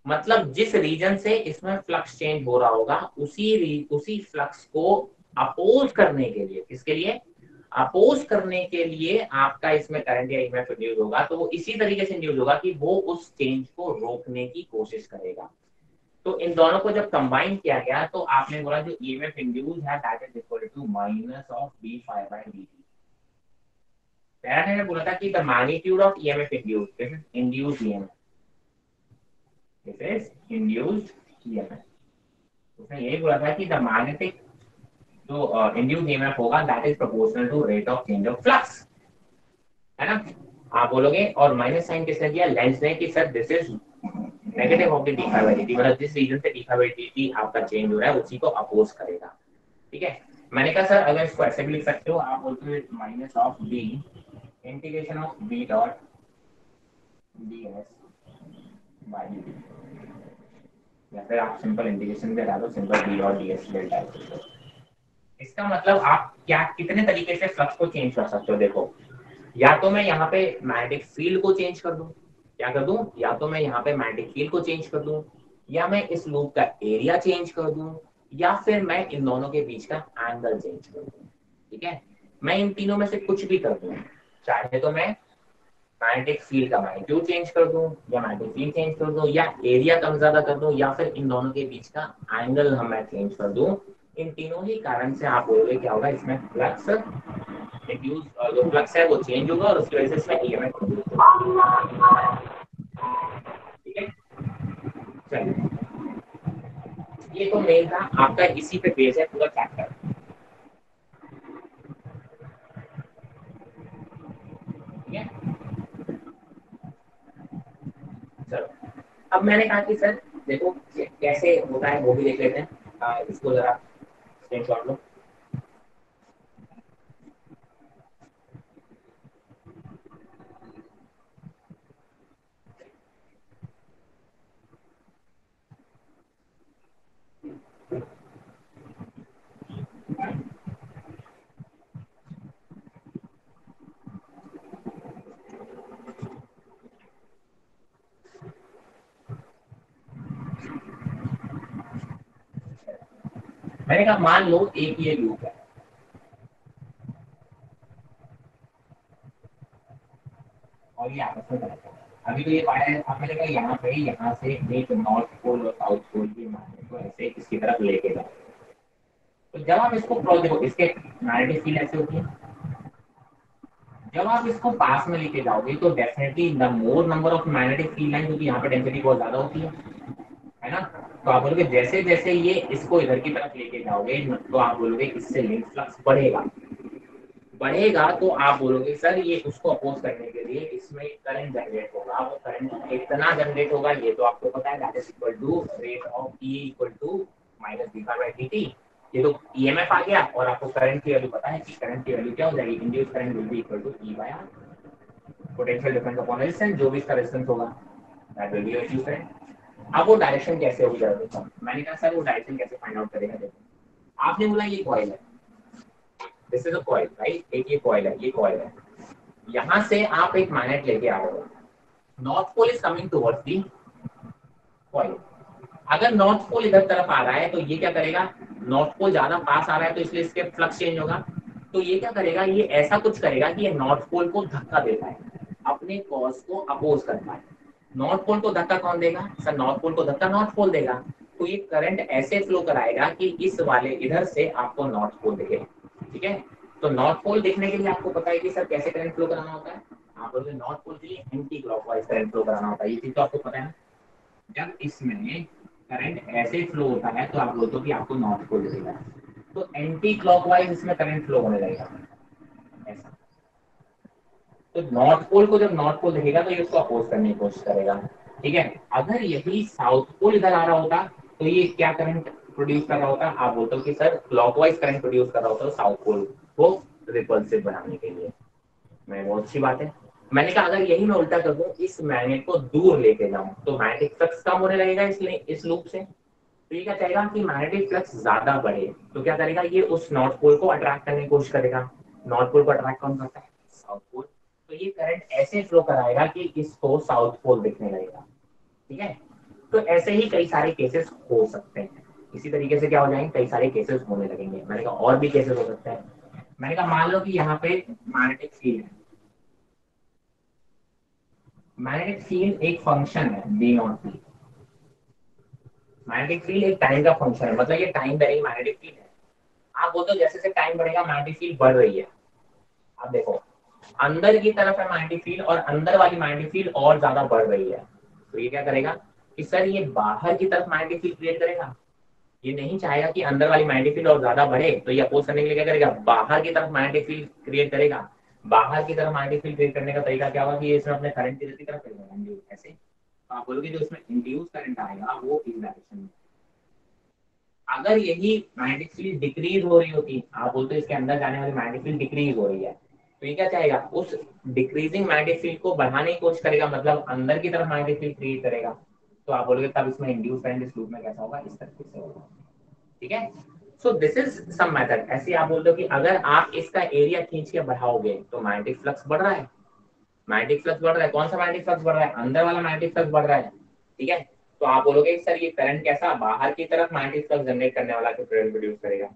मतलब जिस रीजन से इसमें फ्लक्स चेंज हो रहा होगा उसी फ्लक्स को अपोज करने के लिए, किसके लिए, अपोज करने के लिए आपका इसमें करंट या ईएमएफ इंड्यूस होगा, तो वो इसी तरीके से इंड्यूस होगा कि वो उस चेंज को रोकने की कोशिश करेगा। तो इन दोनों को जब कंबाइन किया गया तो आपने बोला जो ईएमएफ इंड्यूस है that is equal to minus of d∅dt। Faraday ने बोला था कि the magnitude of EMF induce, this is induced EMF, this is induced EMF. उसने यही बोला था कि द मैग्नेटिक जो इंड्यूस ईएमएफ होगा that is proportional to rate of change of flux, है ना। आप बोलोगे और माइनस साइन किसने दिया, लेंस ने, कि sir this is negative of the D phi by D T, मतलब जिस रीजन से D phi by D T आपका चेंज हो रहा है उसी को अपोज करेगा, ठीक है। मैंने कहा सर अगर इसको ऐसे भी लिख सकते हो, आप बोलते हो minus of B integration of B dot D S by D T, या फिर आप सिंपल इंटीग्रेशन में डालो सिंपल बी और डी एस डेल्टा। इसका मतलब आप क्या कितने तरीके से फ्लक्स को चेंज कर सकते हो, देखो या तो मैं यहाँ पे मैग्नेटिक फील्ड को चेंज कर दूं, क्या कर दूं, या तो मैं यहाँ पे मैग्नेटिक फील्ड को चेंज कर दूं, या मैं इस लूप का एरिया चेंज कर दूं, या फिर मैं इन दोनों के बीच का एंगल चेंज कर दूं, ठीक है। मैं इन तीनों में से कुछ भी कर दूं, चाहे तो मैं मैग्नेटिक फील्ड का मैग्नीट्यूड चेंज कर दूं, या मैग्नेटिक फील्ड चेंज कर दूं, या एरिया कम ज्यादा कर दूं, या फिर इन दोनों के बीच का एंगल मैं चेंज कर दूं। इन तीनों ही कारण से आप बोलोगे क्या होगा, इसमें फ्लक्स इंड्यूस, जो फ्लक्स है वो चेंज होगा और उसकी वजह से इसमें ईएमएफ प्रोड्यूस होगा, ठीक है। चलिए ये तो मेन था आपका, इसी पे बेस है पूरा चैप्टर, ठीक है। चलो अब मैंने कहा कि सर देखो कैसे होता है वो भी देख लेते हैं, इसको जरा स्क्रीनशॉट लो। मैंने कहा मान लो एक ये लूप है, और ये आपस में कनेक्ट है। अभी तो ये पाया है आपने देखा यहाँ पे, यहाँ से एक नॉर्थ पोल और साउथ पोल की मैग्नेट को ऐसे इसकी तरफ लेके जाओ, तो जब आप इसको क्रॉस देखो, इसके मैग्नेटिक फील्ड ऐसे होती है, जब आप इसको पास में लेके जाओगे तो definitely the more number of magnetic field line, क्योंकि यहाँ पे डेंसिटी बहुत ज्यादा होती है ना, तो आप बोलोगे जैसे जैसे ये इसको इधर की तरफ लेके जाओगे तो आप बोलोगे इससे लिंक फ्लक्स बढ़ेगा, बढ़ेगा तो आप बोलोगे सर ये उसको अपोज करने के लिए इसमें करंट जनरेट होगा, वो करंट इतना जनरेट होगा ये तो आपको पता है, that is equal to rate of E equal to minus D by D T. ये तो ईएमएफ आ गया, और आपको करंट की वैल्यू पता है कि करंट की वैल्यू क्या हो जाएगी, induce current will be equal to E by R, potential difference upon resistance, जो भी इसका रेजिस्टेंस होगा that will be induce current. अब वो डायरेक्शन कैसे होगी जरा देखो, मैंने कहा सर वो डायरेक्शन कैसे फाइंड आउट करेगा, देखो आपने बोला ये कॉइल है, this is a coil right, एक ये कॉइल है, ये कॉइल है, यहाँ से आप एक मैग्नेट लेके आ रहे हो, north pole is coming towards the coil, अगर नॉर्थ पोल इधर तरफ आ रहा है तो ये क्या करेगा, नॉर्थ पोल ज्यादा पास आ रहा है तो इसलिए इसके फ्लक्स चेंज होगा, तो ये क्या करेगा, ये ऐसा कुछ करेगा कि ये नॉर्थ पोल को धक्का देता है, अपने कॉज को अपोज करता है। नॉर्थ पोल को धक्का कौन देगा, सर नॉर्थ पोल को धक्का नॉर्थ पोल देगा, तो ये करंट ऐसे फ्लो कराएगा कि इस वाले इधर से आपको नॉर्थ पोल दिखेगा, ठीक है। तो नॉर्थ पोल देखने के लिए आपको पता है कि सर कैसे करंट फ्लो कराना होता है, आप बोलोगे नॉर्थ पोल के लिए एंटी क्लॉकवाइज करंट फ्लो कराना होता है, ये चीज तो आपको पता है ना। जब इसमें करंट ऐसे फ्लो होता है तो आप बोलते हो कि आपको नॉर्थ पोल दिखेगा, तो एंटी क्लॉकवाइज इसमें करंट फ्लो होने लगेगा ऐसा, तो नॉर्थ पोल को जब नॉर्थ पोल दिखेगा तो ये उसको अपोज करने की कोशिश करेगा, ठीक है। अगर यही साउथ पोल इधर आ रहा होता तो ये क्या करंट प्रोड्यूस कर रहा होता, आप बोलते हो कि सर क्लॉकवाइज करंट प्रोड्यूस कर रहा होता साउथ पोल को रिपल्सिव बनाने के लिए। मैं बहुत अच्छी बात है, मैंने कहा अगर यही मैं उल्टा कर दूं, इस मैग्नेट को दूर लेके जाऊं तो मैग्नेटिक फ्लक्स कम होने लगेगा इसलिए इस लूप से, तो ये क्या चाहेगा कि मैग्नेटिक फ्लक्स ज्यादा बढ़े, तो क्या करेगा ये उस नॉर्थ पोल को अट्रैक्ट करने की कोशिश करेगा, नॉर्थ पोल को अट्रैक्ट कौन करता है, साउथ पोल, तो ये करंट ऐसे फ्लो कराएगा कि इसको साउथ पोल दिखने लगेगा, ठीक है। तो ऐसे ही कई सारे केसेस हो सकते हैं, इसी तरीके से क्या हो जाएंगे, कई सारे केसेस होने लगेंगे। मैंने कहा और भी केसेस हो सकते हैं, मैंने कहा मान लो कि यहाँ पे मैग्नेटिक फील्ड है, मैग्नेटिक फील्ड एक फंक्शन है B naught P, magnetic field एक टाइम का फंक्शन है, मतलब ये टाइम वेरिंग मैग्नेटिक फील्ड है। आप बोलते हो जैसे जैसे टाइम बढ़ेगा मैग्नेटिक फील्ड बढ़ रही है, आप देखो अंदर की तरफ है मैग्नेटिक फील्ड और अंदर वाली मैग्नेटिक फील्ड और ज्यादा बढ़ रही है, तो ये क्या करेगा कि सर ये बाहर की तरफ मैग्नेटिक फील्ड क्रिएट करेगा, ये नहीं चाहेगा कि अंदर वाली मैग्नेटिक फील्ड और ज्यादा बढ़े, तो ये अपोज करने के लिए क्या करेगा, बाहर की तरफ मैग्नेटिक फील्ड क्रिएट करेगा। बाहर की तरफ मैग्नेटिक फील्ड क्रिएट करने का तरीका क्या होगा कि ये इसमें अपने करंट की तरफ करेगा इंड्यूस। ऐसे तो आप बोलोगे जो इसमें इंड्यूस करंट आएगा वो इस डायरेक्शन में। अगर यही मैग्नेटिक फील्ड डिक्रीज हो रही होती, आप बोलते हो इसके अंदर जाने वाली मैग्नेटिक फील्ड डिक्रीज हो रही है, तो ये क्या चाहेगा, उस डिक्रीजिंग मैग्नेटिक फील्ड को बढ़ाने की कोशिश करेगा, मतलब अंदर की तरफ मैग्नेटिक फील्ड क्रिएट करेगा। तो आप बोलोगे तब इसमें इंड्यूस करंट इस लूप में कैसा होगा, इस तरीके से होगा। ठीक है, so this is some method. ऐसे आप बोलते हो कि अगर आप इसका एरिया खींच के बढ़ाओगे तो मैग्नेटिक फ्लक्स बढ़ रहा है। मैग्नेटिक फ्लक्स बढ़ रहा है, कौन सा मैग्नेटिक फ्लक्स बढ़ रहा है, अंदर वाला मैग्नेटिक फ्लक्स बढ़ रहा है। ठीक है, तो आप बोलोगे सर ये करंट कैसा, बाहर की तरफ मैग्नेटिक फ्लक्स जनरेट करने वाला करंट प्रोड्यूस करेगा।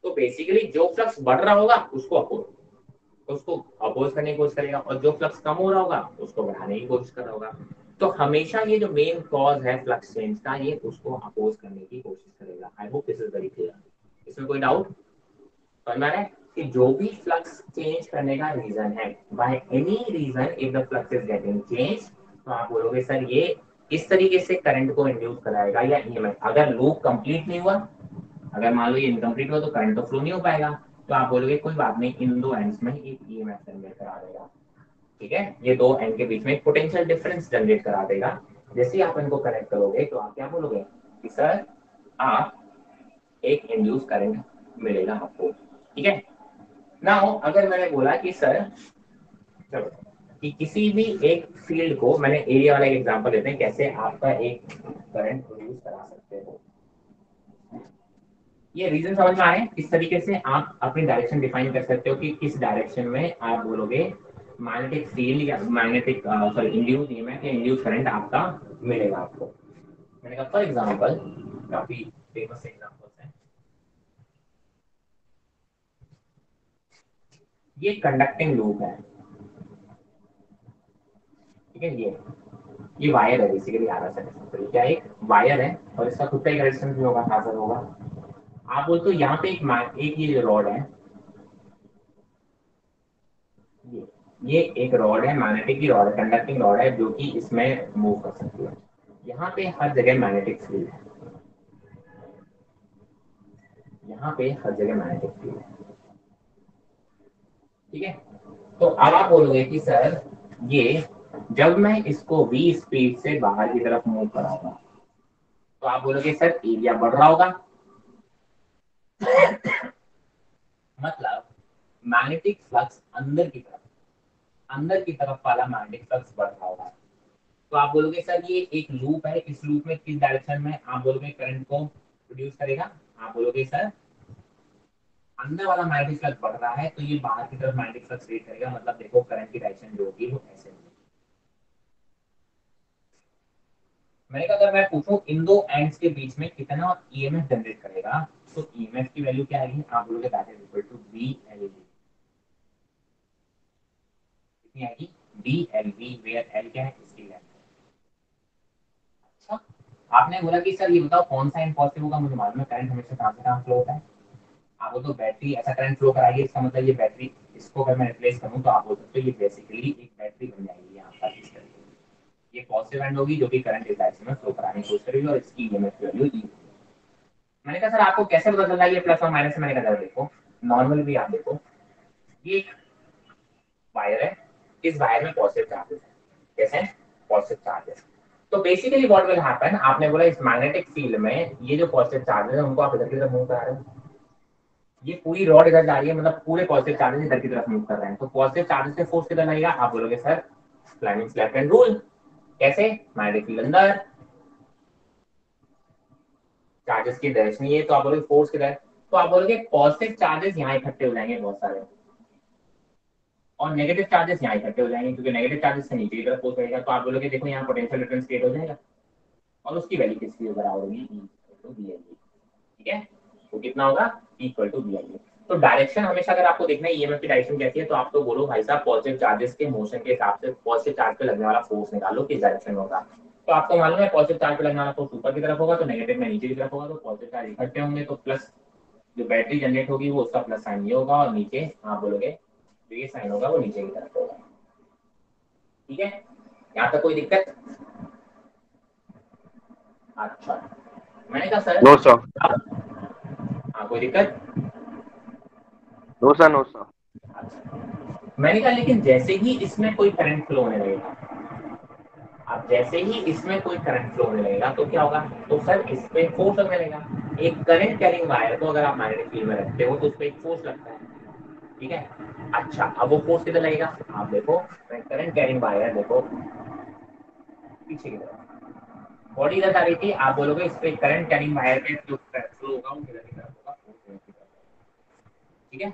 तो बेसिकली जो फ्लक्स बढ़ रहा होगा उसको अपोज करने की कोशिश करेगा, और जो फ्लक्स कम हो रहा होगा उसको बढ़ाने की कोशिश कर रहा होगा। तो हमेशा ये जो मेन कॉज है फ्लक्स चेंज का, ये उसको अपोज करने की कोशिश करेगा। आई hope this is very clear. इसमें कोई डाउट समझ में आ रहा है कि जो भी फ्लक्स चेंज करने का रीजन है, by any reason if the flux is getting change, तो आप बोलोगे सर ये इस तरीके से करंट को इंड्यूस कराएगा या ईएमएफ। अगर लूप कंप्लीट नहीं हुआ, अगर मान लो ये इनकम्प्लीट हुआ तो करंट तो फ्लो नहीं हो पाएगा, तो आप बोलोगे कोई बात नहीं, इन दो एंड्स में एक ईएमएफ जनरेट करा देगा। ठीक है, ये दो एंड के बीच में एक पोटेंशियल डिफरेंस जनरेट करा देगा। जैसे ही आप इनको कनेक्ट करोगे तो आप क्या बोलोगे कि सर आप एक इंड्यूस करंट मिलेगा आपको। ठीक है, नाउ अगर मैंने बोला कि सर चलो कि किसी भी एक फील्ड को, मैंने एरिया वाला एक एग्जांपल देते हैं कैसे आपका एक करंट प्रोड्यूस करा सकते हो। ये रीजन समझ में आ रहे हैं, इस तरीके से आप अपनी डायरेक्शन डिफाइन कर सकते हो कि किस डायरेक्शन में आप बोलोगे मैग्नेटिक फील्ड या मैग्नेटिक सॉरी इंड्यूस ईएमएफ या इंड्यूस करंट आपका मिलेगा आपको। मैंने कहा फॉर एग्जांपल, काफी फेमस एग्जांपल्स हैं, ये कंडक्टिंग लूप है। ठीक है, ये वायर है बेसिकली आधा सा, तो क्या एक वायर है और इसका खुद का एक रेजिस्टेंस भी होगा, हाजिर होगा। आप बोलते हो यहाँ पे एक ये रॉड है, ये ये एक रॉड है, मैग्नेटिक की रॉड है, कंडक्टिंग रॉड है जो कि इसमें मूव कर सकती है। यहाँ पे हर जगह मैग्नेटिक फील्ड है, यहाँ पे हर जगह मैग्नेटिक फील्ड है। ठीक है, तो अब आप बोलोगे कि सर ये जब मैं इसको v स्पीड से बाहर की तरफ मूव कराऊंगा, तो आप बोलोगे सर एरिया बढ़ रहा होगा, मतलब मैग्नेटिक फ्लक्स अंदर की तरफ वाला मैग्नेटिक फ्लक्स बढ़ रहा होगा। तो आप बोलोगे सर ये एक लूप है, इस लूप में किस डायरेक्शन में आप बोलोगे करंट को प्रोड्यूस करेगा, आप बोलोगे सर अंदर वाला मैग्नेटिक फ्लक्स बढ़ रहा है तो ये बाहर की तरफ मैग्नेटिक फ्लक्स क्रिएट करेगा, मतलब देखो करंट की डायरेक्शन जो होगी वो ऐसे होगी। मैंने कहा अगर मैं पूछूं इन दो एंड्स के बीच में कितना ईएमएफ जनरेट करेगा, तो ईएमएफ की वैल्यू क्या आएगी, आप बोलोगे that is equal to B L V. कितनी आएगी, B L V, where L क्या है इसकी लेंथ। अच्छा, आपने बोला कि सर ये बताओ कौन सा एंड पॉजिटिव होगा, मुझे मालूम है करंट हमेशा कहां से कहां फ्लो होता है। आप बोलते हो बैटरी ऐसा करंट फ्लो कराइए, इसका मतलब ये बैटरी, इसको अगर मैं रिप्लेस करूं तो आप बोल सकते हो ये बेसिकली एक बैटरी बन जाएगी यहाँ पर इस तरीके। ये पॉजिटिव एंड होगी जो कि करंट इस डायरेक्शन में फ्लो कराने की कोशिश करेगी और इसकी ईएमएफ वैल्यू ई। मैंने कहा सर आपको कैसे पता चला ये प्लस और माइनस है, मैंने कहा देखो नॉर्मल भी आप देखो, ये एक वायर है, इस वायर में पॉजिटिव चार्जेस है, कैसे पॉजिटिव चार्जेस। तो बेसिकली व्हाट विल हैपन, आपने बोला इस मैग्नेटिक फील्ड में ये जो पॉजिटिव चार्जेस है उनको आप इधर की तरफ मूव करा रहे हो, ये पूरी रॉड इधर जा रही है, मतलब पूरे पॉजिटिव चार्जेस इधर की तरफ मूव कर रहे हैं, तो पॉजिटिव चार्जेस से फोर्स किधर लगेगा, आप बोलोगे sir Fleming's left hand rule. कैसे, मैग्नेटिक फील्ड अंदर, चार्जेस की डायरेक्शन ये, तो आप बोलोगे फोर्स किधर, तो आप बोलोगे पॉजिटिव चार्जेस यहाँ इकट्ठे हो जाएंगे बहुत सारे, और नेगेटिव चार्जेस यहाँ इकट्ठे हो जाएंगे, क्योंकि नेगेटिव चार्जेस से नीचे की तरफ फोर्स रहेगा। तो आप बोलोगे देखो यहाँ पोटेंशियल डिफरेंस क्रिएट हो जाएगा और उसकी वैल्यू किसकी बराबर होगी, E इक्वल टू BLE। ठीक है, तो कितना होगा, इक्वल टू BLE। तो डायरेक्शन हमेशा अगर आपको देखना है ईएमएफ की डायरेक्शन कैसी है, तो आप तो बोलो भाई साहब पॉजिटिव चार्जेस के मोशन के हिसाब से पॉजिटिव चार्ज पे लगने वाला फोर्स निकालो किस डायरेक्शन में होगा। तो आपको मालूम है पॉजिटिव चार्ज पे लगने वाला फोर्स ऊपर की तरफ होगा, तो नेगेटिव में नीचे की तरफ होगा, तो पॉजिटिव चार्ज इकट्ठे होंगे तो प्लस जो बैटरी जनरेट होगी वो उसका प्लस साइन ये होगा, और नीचे आप बोलोगे जो ये साइन होगा वो नीचे की तरफ होगा। ठीक है, यहाँ तक कोई दिक्कत? अच्छा, मैंने कहा सर नो सर, हाँ कोई दिक्कत। No sir, no sir. मैंने कहा लेकिन जैसे ही इसमें कोई करंट फ्लो होने लगेगा, अब जैसे ही इसमें कोई करंट फ्लो होने लगेगा तो क्या होगा, तो सर इस पे फोर्स लगने लगेगा। एक करंट कैरिंग वायर को अगर आप मैग्नेटिक फील्ड में रखते हो तो उस पर एक फोर्स लगता है, ठीक है। अच्छा अब वो फोर्स किधर लगेगा, आप देखो करंट कैरिंग वायर देखो पीछे की तरफ, बॉडी इधर आ रही थी, आप बोलोगे इस पे करंट कैरिंग वायर पे जो फ्लो होगा वो किधर की तरफ होगा, ठीक है।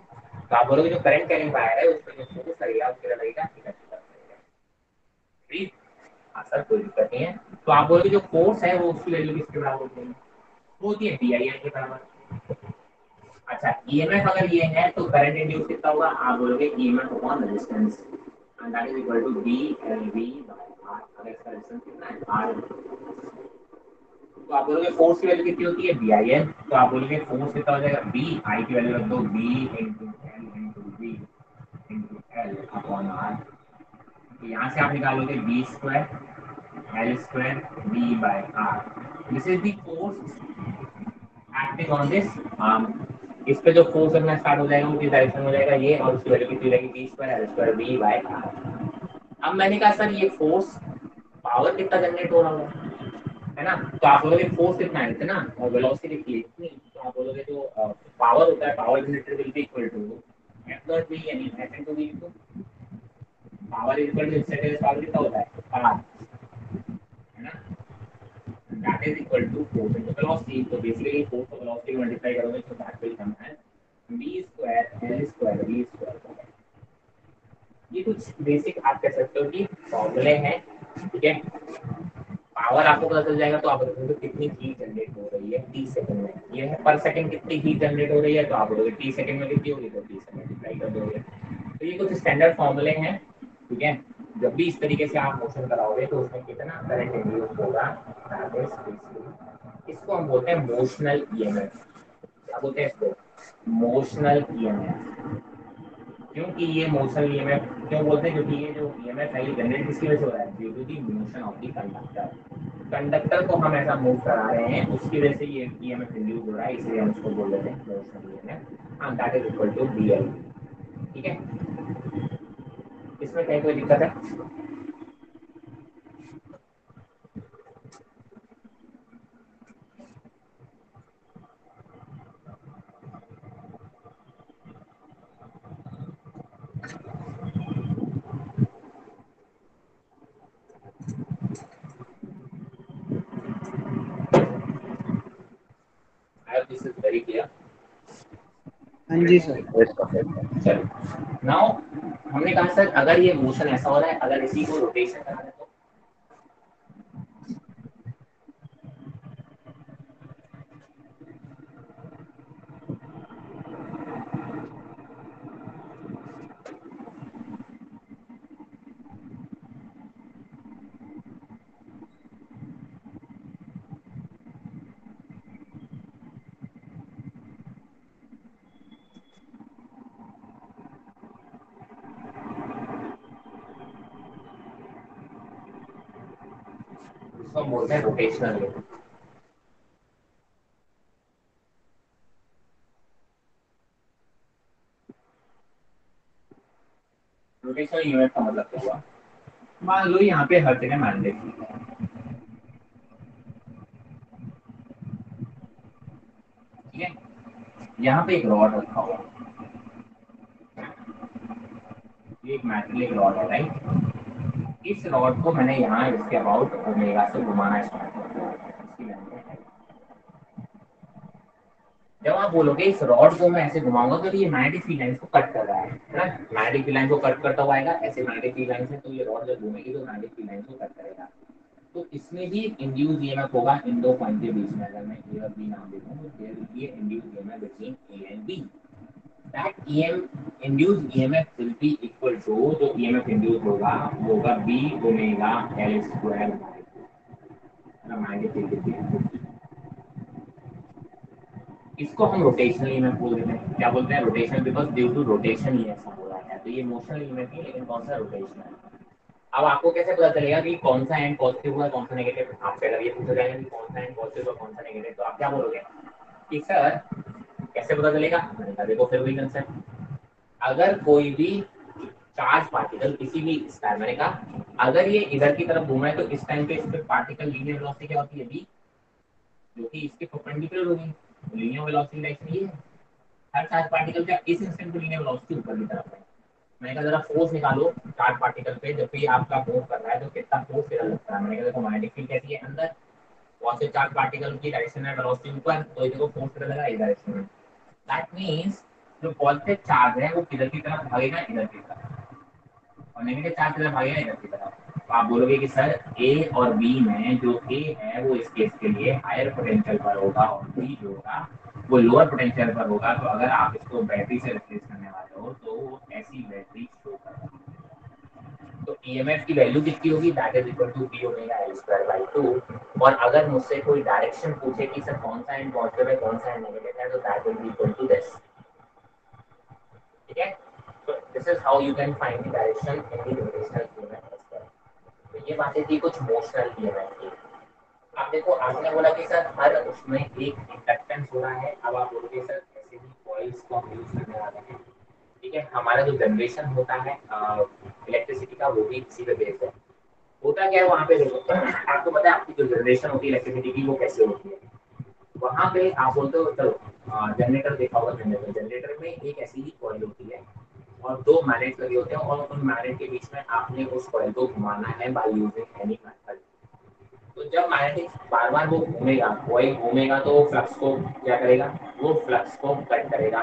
तो आप बोलोगे जो करंट कैरिंग वायर है उस पर जो फोर्स लगेगा वो किधर लगेगा, इधर की तरफ लगेगा, ठीक। हाँ सर कोई दिक्कत नहीं है। तो आप बोलोगे जो फोर्स है वो उसकी वैल्यू किसके बराबर होती है, वो होती है BIL के बराबर। अच्छा EMF अगर ये है तो करंट इंड्यूस कितना होगा, आप बोलोगे EMF upon resistance and that is equal to BLV by R। अगर इसका रेजिस्टेंस कितना है R, तो आप बोलोगे फोर्स की वैल्यू कितनी होती है BIL, तो आप बोलोगे फोर्स कितना हो जाएगा B, I की वैल्यू रख दो B into L into V into L upon R। तो यहाँ से आप निकालोगे B square L square V by R। This is the force acting on this arm. इस पे जो फोर्स लगना स्टार्ट हो जाएगा वो किस डायरेक्शन में हो जाएगा, ये, और उसकी वैल्यू कितनी रहेगी B square L square V by R। अब मैंने कहा सर ये फोर्स पावर कितना जनरेट हो रहा होगा, है ना। तो आप बोलोगे फोर्स कितना है इतना और वेलोसिटी कितनी इतनी, तो आप बोलोगे जो पावर होता है power generated will be equal to F dot V यानी F into V into power equal to इससे पावर कितना होता है पावर, है ना, that is equal to force into velocity. तो बेसिकली फोर्स और वेलोसिटी मल्टीप्लाई करोगे तो that will come as V square L square V square. ये कुछ बेसिक आप कह सकते हो कि फॉर्मूले हैं, ठीक है। पावर आपको पता चल जाएगा तो आप बोलोगे कितनी हीट जनरेट हो रही है T सेकंड में, ये है पर सेकंड कितनी हीट जनरेट हो रही है, तो आप बोलोगे T सेकंड में कितनी होगी तो T से मल्टीप्लाई कर दोगे। तो ये कुछ स्टैंडर्ड फॉर्मूले हैं, ठीक है। जब भी इस तरीके से आप मोशन कराओगे तो उसमें कितना करंट इंड्यूस होगा, इसको हम बोलते हैं मोशनल EMF। क्या बोलते हैं इसको, मोशनल EMF। क्योंकि ये मोशन EMF क्यों बोलते हैं, क्योंकि ये जो EMF है ये जनरेट किसकी वजह से हो रहा है, due to the motion of the conductor. Conductor को हम ऐसा मूव करा रहे हैं उसकी वजह से ये EMF इंड्यूस हो रहा है, इसलिए हम इसको बोल रहे हैं motional EMF and that is equal to BL, ठीक है। इसमें कहीं कोई दिक्कत है, I hope this is very clear. हाँ जी सर। Yes sir. चलो नाउ हमने कहा सर अगर ये मोशन ऐसा हो रहा है, अगर इसी को रोटेशन करा है तो इसको हम बोलते हैं रोटेशनल EMF। रोटेशनल EMF का मतलब क्या हुआ, मान लो यहाँ पे हर जगह मैग्नेटिक फील्ड है, ठीक है। यहाँ पे एक रॉड रखा हुआ, ये एक मैग्नेटिक रॉड है राइट। इस रॉड को मैंने यहाँ इसके अबाउट ओमेगा से घुमाना स्टार्ट कर दिया, इसकी length है। जब आप बोलोगे इस रॉड को मैं ऐसे घुमाऊंगा तो ये मैग्नेटिक फील्ड लाइंस को कट कर रहा है ना, मैग्नेटिक फील्ड लाइन को कट करता हुआ आएगा, ऐसे मैग्नेटिक फील्ड लाइन है तो ये रॉड जब घूमेगी तो मैग्नेटिक फील्ड लाइन को कट करेगा। तो इसमें भी इंड्यूस EMF होगा इन दो पॉइंट के बीच में, अगर मैं A और B नाम देता हूँ तो there will be induce EMF between A and B। That induce EMF will be equal to, जो EMF इंड्यूस होगा वो होगा B omega L square by 2 magnetic field. इसको हम रोटेशनल EMF बोल देते हैं। क्या बोलते हैं, rotational, because due to rotation ये ऐसा हो रहा है। तो ये मोशनल EMF नहीं, लेकिन कौन सा रोटेशनल है। अब आपको कैसे पता चलेगा कि कौन सा एंड पॉजिटिव हुआ कौन सा नेगेटिव, आपसे अगर ये पूछा जाएगा कि कौन सा सा एंड पॉजिटिव और कौन सा नेगेटिव, तो आप क्या बोलोगे कि सर कैसे पता चलेगा? मैंने कहा देखो फिर वही कंसेप्ट, अगर कोई भी चार्ज पार्टिकल किसी भी स्टार, मैंने कहा अगर ये इधर की तरफ घूमा है तो इस टाइम पे इस पे पार्टिकल लीनियर वेलोसिटी क्या होती है v, जो कि इसके परपेंडिकुलर होगी। लीनियर वेलोसिटी डायरेक्शन ये है, हर चार्ज पार्टिकल का इस इंस्टेंट पे लीनियर वेलोसिटी ऊपर की तरफ है। मैंने कहा जरा फोर्स निकालो चार्ज पार्टिकल पे, जब भी आपका मूव कर रहा है तो कितना फोर्स इधर लगता है। मैंने कहा देखो मैग्नेटिक फील्ड कैसी है, अंदर वहां से चार्ज पार्टिकल की डायरेक्शन में वेलोसिटी ऊपर, तो ये देखो फोर्स किधर लगा, इस डायरेक्शन में। दैट मींस जो पॉजिटिव चार्ज है वो किधर की तरफ भागेगा, इधर की तरफ, और नेगेटिव चार्ज किधर भागेगा, इधर की तरफ। तो आप बोलोगे कि सर ए और बी में जो ए है वो इस केस के लिए हायर पोटेंशियल पर होगा और बी जो होगा वो लोअर पोटेंशियल पर होगा। तो अगर आप इसको बैटरी से रिप्लेस करने वाले हो तो वो ऐसी बैटरी शो करेगा। तो ईएमएफ की वैल्यू कितनी होगी, that is equal to B omega L square by 2। और अगर मुझसे कोई डायरेक्शन पूछे कि सर कौन सा एंड पॉजिटिव है कौन सा एंड नेगेटिव है, तो that will be equal to this. ठीक है, तो this is how you can find the direction in the rotational EMF. तो ये बातें थी कुछ मोशनल ईएमएफ की। अब देखो आपने बोला कि सर हर उसमें एक इंडक्टेंस हो रहा है, अब आप बोलोगे सर ऐसे ही कॉइल्स को हम यूज करने वाले हैं। ठीक है, हमारा जो जनरेशन होता है इलेक्ट्रिसिटी का वो भी इसी पे बेस्ड है। होता क्या है वहाँ पे, देखो आपको पता है आपकी जो जनरेशन होती है इलेक्ट्रिसिटी की वो कैसे होती है। वहाँ पे आप बोलते हो चलो जनरेटर देखा होगा, जनरेटर जनरेटर में एक ऐसी ही कॉइल होती है और दो मैग्नेट लगे होते हैं और उन मैग्नेट के बीच में आपने उस कॉइल को घुमाना है बाय यूजिंग एनी मेथड। तो जब मैग्नेटिक बार बार वो घूमेगा, कॉइल घूमेगा तो फ्लक्स को क्या करेगा, वो फ्लक्स को कट करेगा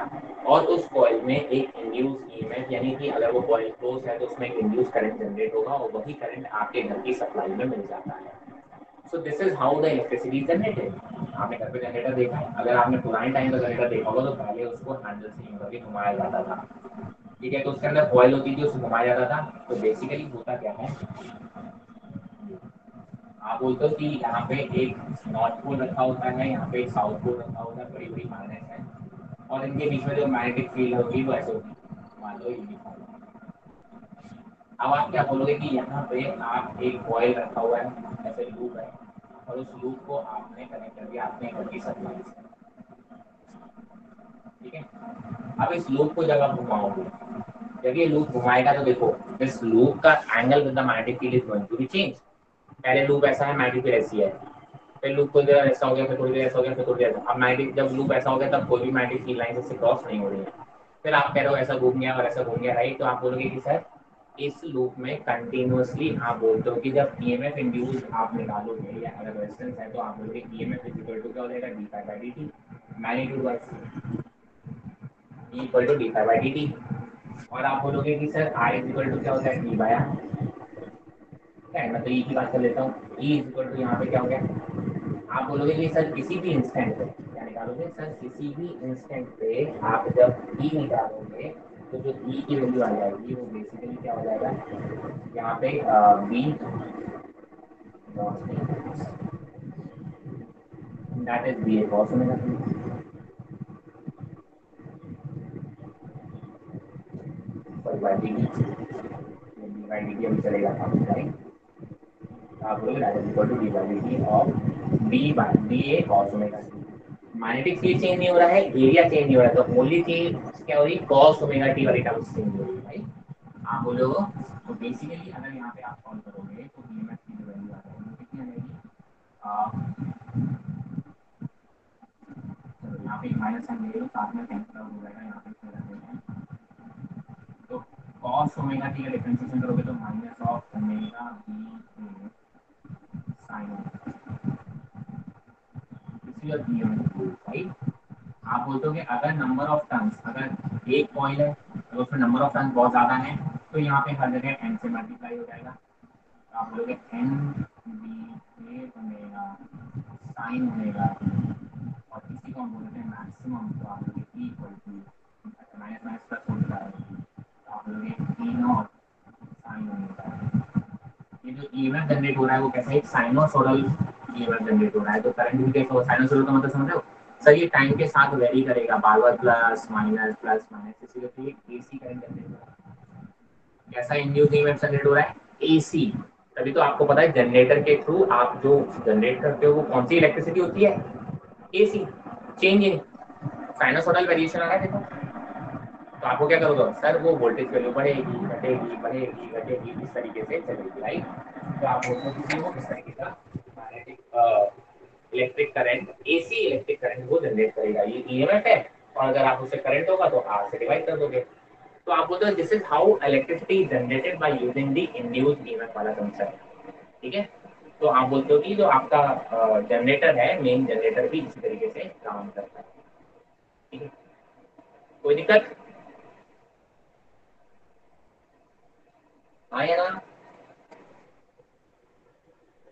और उस कॉइल में एक इंड्यूस ईएमएफ, यानी कि अगर वो कॉइल क्लोज है तो उसमें एक इंड्यूस करंट जनरेट होगा और वही करंट आपके घर की सप्लाई में मिल जाता है। So this is how the electricity is generated. आपने घर पे जनरेटर देखा है, अगर आपने पुराने टाइम का जनरेटर देखा होगा तो पहले उसको हैंडल से यूं करके घुमाया जाता था। ठीक है, तो उसके अंदर कॉइल होती थी, उसको घुमाया जाता था। तो बेसिकली होता क्या है, आप बोलते हो कि यहाँ पे एक नॉर्थ पोल रखा होता है, यहाँ पे एक साउथ पोल रखा होता है, बड़ी बड़ी मैग्नेट है और इनके बीच में जो मैग्नेटिक फील्ड होगी वो ऐसे होगी, मान लो ये। अब आप क्या बोलोगे कि यहाँ पे आप एक कॉइल रखा हुआ है, ऐसे लूप है और उस लूप को आपने कनेक्ट कर दिया आपने घर की सप्लाई से। ठीक है, अब इस लूप को जब आप घुमाओगे, जब ये लूप घुमाएगा तो देखो इस लूप का angle with the magnetic field is going to be change. पहले लूप ऐसा है, मैग्नेटिक फील्ड ऐसी है, फिर लूप थोड़ी देर ऐसा हो गया, फिर थोड़ी देर ऐसा हो गया, फिर थोड़ी देर। अब मैग्नेटिक जब लूप ऐसा हो गया तब कोई भी मैग्नेटिक फील्ड लाइन से क्रॉस नहीं हो रही है। फिर आप कह रहे हो ऐसा घूम गया और ऐसा घूम गया, राइट। तो आप बोलोगे कि सर इस लूप में कंटिन्यूअसली आप बोलते हो कि जब ईएमएफ इंड्यूस आप निकालोगे या अगर रेजिस्टेंस है तो आप बोलोगे ईएमएफ इज इक्वल टू क्या हो जाएगा, D phi by D T, magnitude by E equal to D phi by D T. और आप बोलोगे कि sir I is equal to क्या होता है, डी बाई आर। क्या है, मैं तो ई की बात कर लेता हूँ, ई इज इक्वल टू यहाँ पे क्या हो गया। आप बोलोगे कि सर किसी भी इंस्टेंट पे क्या निकालोगे, सर किसी भी इंस्टेंट पे आप जब ई निकालोगे तो जो ई की वैल्यू आ जाएगी वो बेसिकली क्या हो जाएगा, यहाँ पे B that is B A cos omega T by D D अभी चलेगा था, राइट। आप बोलोगे that is equal to D by D T of B by B A cos omega T. Magnetic field change नहीं हो रहा है, area change नहीं हो रहा है, तो ओनली चीज क्या हो रही है, कॉस ओमेगा टी वाली टर्म्स चेंज हो रही है, राइट। आप बोलोगे तो बेसिकली अगर यहाँ पे आप सॉल्व करोगे तो ईएमएफ की जो वैल्यू आ जाएगी वो कितनी आ जाएगी, चलो यहाँ पे माइनस साइन ले लो, साथ में कैंसिल आउट हो जाएगा, यहाँ पे क्या रख हैं तो कॉस ओमेगा टी का डिफरेंशिएशन करोगे तो minus of omega B sine इसलिए ईएमएफ, राइट। आप बोलते हो कि अगर नंबर ऑफ टर्न्स, अगर एक कॉइल है अगर उसमें नंबर ऑफ टर्न्स बहुत ज़्यादा है तो यहाँ पे हर जगह एन से मल्टीप्लाई हो जाएगा। तो आप बोलोगे एन बी ए ओमेगा साइन ओमेगा और इसी को हम बोलते हैं मैक्सिमम, तो आप बोलोगे E equal to minus minus plus हो जाता है, तो आप बोलोगे ई नॉट साइन ओमेगा। ये जो ईएमएफ जनरेट हो रहा है वो कैसे, एक साइनोसॉइडल ईएमएफ जनरेट हो रहा है। तो करंट भी कैसे हो, साइनोसॉइडल का मतलब समझ रहे हो सर, ये टाइम के साथ वेरी करेगा, बार बार प्लस माइनस इसीलिए तो ये एसी करंट जनरेट हो रहा है। कैसा इंड्यूस ईएमएफ जनरेट हो रहा है, एसी। तभी तो आपको पता है जनरेटर के थ्रू आप जो जनरेट करते हो वो कौन सी इलेक्ट्रिसिटी होती है, एसी, चेंजिंग, साइनसोइडल वेरिएशन आ रहा है देखो। तो आपको क्या करोगे सर, वो वोल्टेज वैल्यू बढ़ेगी घटेगी बढ़ेगी घटेगी इस तरीके से चलेगी, राइट। तो आप बोलते हो इस तरीके का magnetic electric current, AC electric current वो जनरेट करेगा, ये ईएमएफ है। और अगर आप उससे करंट होगा तो आर से डिवाइड कर दोगे। तो आप बोलते हो this is how electricity is generated by using the induced EMF वाला कंसेप्ट, ठीक है। तो आप बोलते हो कि जो आपका जनरेटर है, मेन जनरेटर भी इसी तरीके से काम करता है, ठीक है। कोई दिक्कत? हाँ या ना?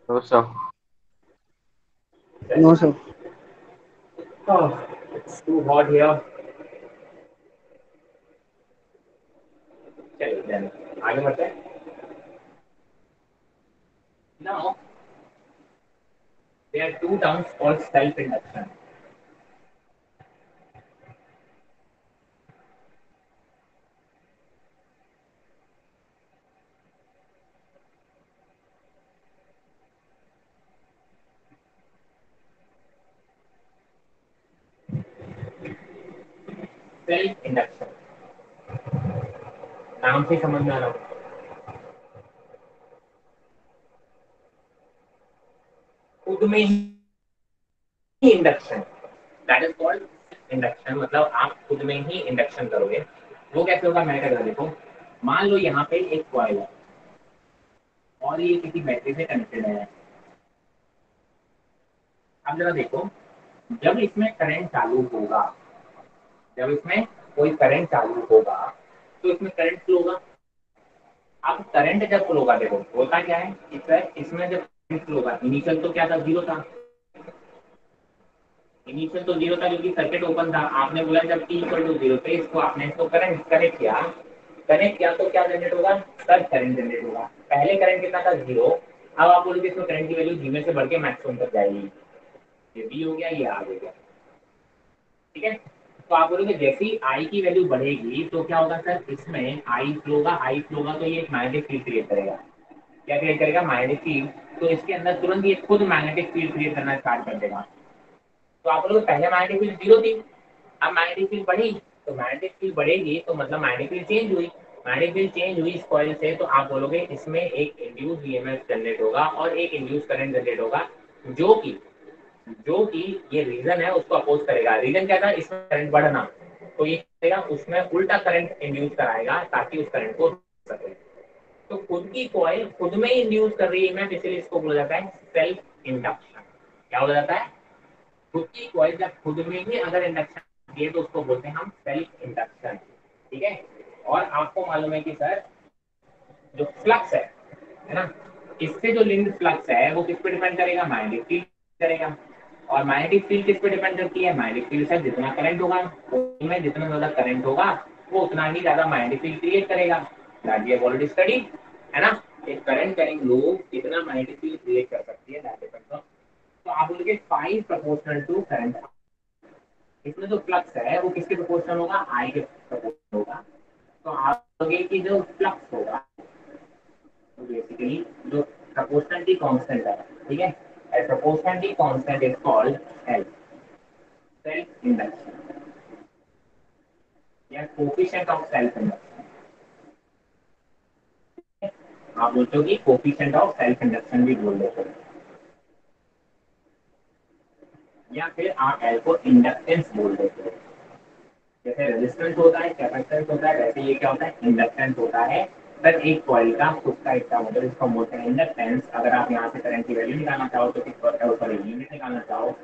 तो sir no sir. Oh, it's too hot here. चलिए then आगे बढ़ते हैं। Now there are two terms called self-induction. Self-induction नाम से समझ में आ रहा हो, खुद में ही induction, that is called induction. मतलब आप खुद में ही इंडक्शन करोगे। वो कैसे होगा मैं क्या देखो, मान लो यहाँ पे एक कॉइल है और ये किसी बैटरी से कनेक्टेड है। अब जरा देखो, जब इसमें करंट चालू होगा, जब इसमें कोई करंट चालू होगा तो इसमें करंट फ्लो होगा। अब करंट जब फ्लो होगा, देखो होता क्या है, इसमें जब करंट फ्लो होगा, इनिशियल तो क्या था, जीरो था। इनिशियल तो जीरो था क्योंकि सर्किट ओपन था। आपने बोला जब t इक्वल टू जीरो पे इसको आपने इसको करंट कनेक्ट किया, कनेक्ट किया तो क्या जनरेट होगा, सर्ज करंट जनरेट होगा। पहले करंट कितना था, जीरो। अब आप बोलोगे इसमें करंट की वैल्यू जी में से बढ़ के मैक्सिमम तक जाएगी, ये बी हो गया, ये आर हो गया, ठीक है। तो आप बोलोगे जैसे ही आई की वैल्यू बढ़ेगी तो क्या होगा सर, इसमें आई फ्लो होगा, आई फ्लो होगा तो ये एक मैग्नेटिक फील्ड क्रिएट करेगा। क्या क्रिएट करेगा, मैग्नेटिक फील्ड। तो इसके अंदर तुरंत ये खुद मैग्नेटिक फील्ड क्रिएट करना स्टार्ट कर देगा। तो आप बोलोगे पहले मैग्नेटिक फील्ड जीरो थी, अब मैग्नेटिक फील्ड बढ़ी। तो मैग्नेटिक फील्ड बढ़ेगी तो मतलब मैग्नेटिक फील्ड चेंज हुई, मैग्नेटिक फील्ड चेंज हुई इस कॉइल से, तो आप बोलोगे इसमें एक इंड्यूस ईएमएफ जनरेट होगा और एक इंड्यूस करंट जनरेट होगा, जो कि जो कि ये रीजन है उसको अपोज करेगा। रीजन क्या था, इसमें करंट बढ़ना, तो ये करेगा उसमें उल्टा करंट इंड्यूस कराएगा ताकि उस करंट को रोक सके। तो खुद की कॉइल खुद में ही इंड्यूस कर रही है मैं, इसलिए इसको बोला जाता है सेल्फ इंडक्शन। क्या बोला जाता है, खुद की कॉइल जब खुद में ही अगर इंडक्शन होती है तो उसको बोलते हैं हम सेल्फ इंडक्शन, ठीक है। और आपको मालूम है कि सर जो फ्लक्स है ना, इससे जो लिंक फ्लक्स है वो किस पे डिपेंड करेगा, मैग्नेटिक फील्ड करेगा। और मैग्नेटिक फील्ड किस पे डिपेंड करती है, मैग्नेटिक फील्ड से जितना करंट होगा उसमें जितना ज्यादा करंट होगा वो उतना ही ज्यादा मैग्नेटिक फील्ड क्रिएट करेगा, that we have already study, है ना। एक करंट करेंट लो कितना मैग्नेटिक फील्ड क्रिएट कर सकती है, दैट डिपेंड्स ऑन। तो आप बोलोगे 5 प्रोपोर्शनल टू करंट। इसमें जो फ्लक्स है वो किसके प्रोपोर्शनल होगा, आई के प्रोपोर्शनल होगा। तो आप बोलोगे कि जो फ्लक्स होगा तो बेसिकली जो proportionality constant है, ठीक है, a proportionality constant is called L, self induction या coefficient of self induction। आप बोलते हो कि coefficient of self induction भी बोल देते हो, या फिर आप L को इंडक्टेंस बोल देते हो। जैसे रेजिस्टेंस होता है, कैपेसिटेंस होता है, वैसे ये क्या होता है, इंडक्टेंस होता है। सर एक कॉइल का खुद का इतना मतलब इसको बोलते हैं इंडक्टेंस। अगर आप यहाँ से करंट की वैल्यू निकालना चाहो तो सॉरी यूनिट निकालना चाहो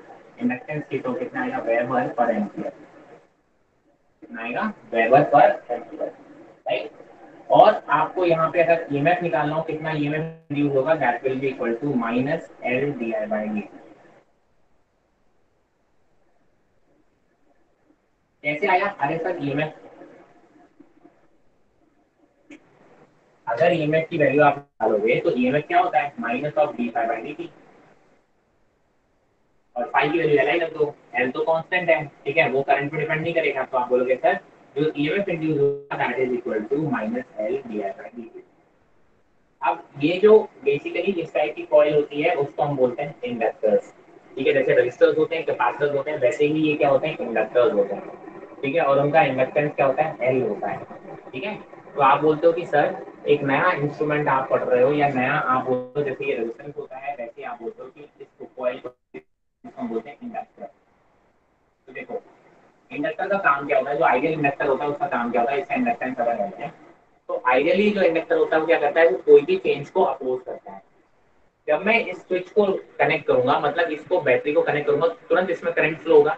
इंडक्टेंस की तो कितना आएगा, वेबर पर एम्पियर, कितना आएगा, वेबर पर एम्पियर, राइट। और आपको यहाँ पे अगर ईएमएफ निकालना हो कितना ईएमएफ इंड्यूस होगा, that will be equal to minus L D I by D. कैसे आया, अरे सर ईएमएफ, अगर ईएमएफ की वैल्यू आप निकालोगे तो ईएमएफ क्या होता है, minus of D phi by D T. और फाई की वैल्यू एल आई रख दो, एल तो कांस्टेंट है, ठीक है, वो करंट पे डिपेंड नहीं करेगा। तो आप बोलोगे सर जो ईएमएफ इंड्यूस होगा that is equal to minus L D I by D T. अब ये जो बेसिकली इस टाइप की कॉइल होती है उसको हम बोलते हैं इंडक्टर्स। ठीक है, जैसे रजिस्टर्स होते हैं, कैपेसिटर्स होते हैं, वैसे ही ये क्या होते हैं, इंडक्टर्स होते हैं। ठीक है, और उनका इंडक्टेंस क्या होता है, एल होता है। ठीक है, तो आप बोलते हो कि सर एक नया इंस्ट्रूमेंट आप पढ़ रहे हो, या नया आप बोलते हो जैसे ये रेजिस्टेंस होता है, वैसे आप बोलते हो कि इस कॉइल को हम बोलते हैं इंडक्टर। तो देखो, इंडक्टर का काम क्या होता है, जो आइडियल इंडक्टर होता है उसका काम क्या होता है, इसका इंडक्टेंस अगर है तो आइडियली जो इंडक्टर होता है वो क्या करता है, वो कोई भी चेंज को अपोज करता है। जब मैं इस स्विच को कनेक्ट करूंगा, मतलब इसको बैटरी को कनेक्ट करूंगा, तुरंत इसमें करंट फ्लो होगा।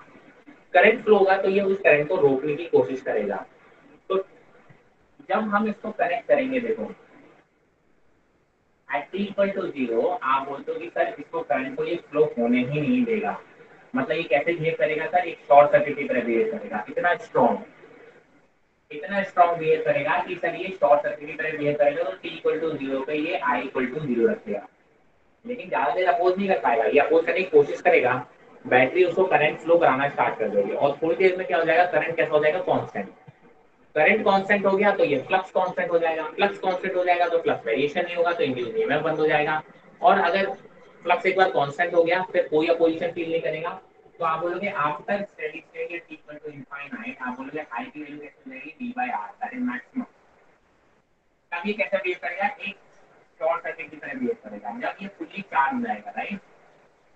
करंट फ्लो होगा तो ये उस करंट को रोकने की कोशिश करेगा। तो जब हम इसको कनेक्ट करेंगे, देखो at T equal to zero, आप बोलते हो कि सर इसको करंट को ये फ्लो होने ही नहीं देगा। मतलब ये कैसे बिहेव करेगा सर, एक शॉर्ट सर्किट की तरह बिहेव करेगा। इतना स्ट्रॉन्ग बिहेव करेगा कि सर ये शॉर्ट सर्किट की तरह बिहेव करेगा, तो टी इक्वल टू जीरो पे ये आई इक्वल टू जीरो रखेगा। लेकिन ज्यादा देर अपोज नहीं कर पाएगा, ये अपोज करने की कोशिश करेगा, बैटरी उसको करंट फ्लो कराना स्टार्ट कर देगी, और थोड़ी देर में क्या हो जाएगा, करंट कैसा हो जाएगा, कांस्टेंट। करंट कांस्टेंट हो गया तो ये फ्लक्स कांस्टेंट हो जाएगा, फ्लक्स कांस्टेंट हो जाएगा तो फ्लक्स वेरिएशन नहीं होगा, तो इंड्यूस्ड ईएमएफ बंद हो जाएगा। और अगर फ्लक्स एक बार कांस्टेंट हो गया, फिर कोई अपोजिशन फील नहीं करेगा, तो आप बोलोगे आफ्टर स्टेडी स्टेट या टी इक्वल टू इनफाइनाइट, आप बोलोगे आई की वैल्यू कैसे हो जाएगी, D by R, that is maximum. तब ये कैसे बिहेव करेगा, एक शॉर्ट सर्किट की तरह बिहेव करेगा, जब ये फुल्ली चार्ज हो जाएगा, राइट।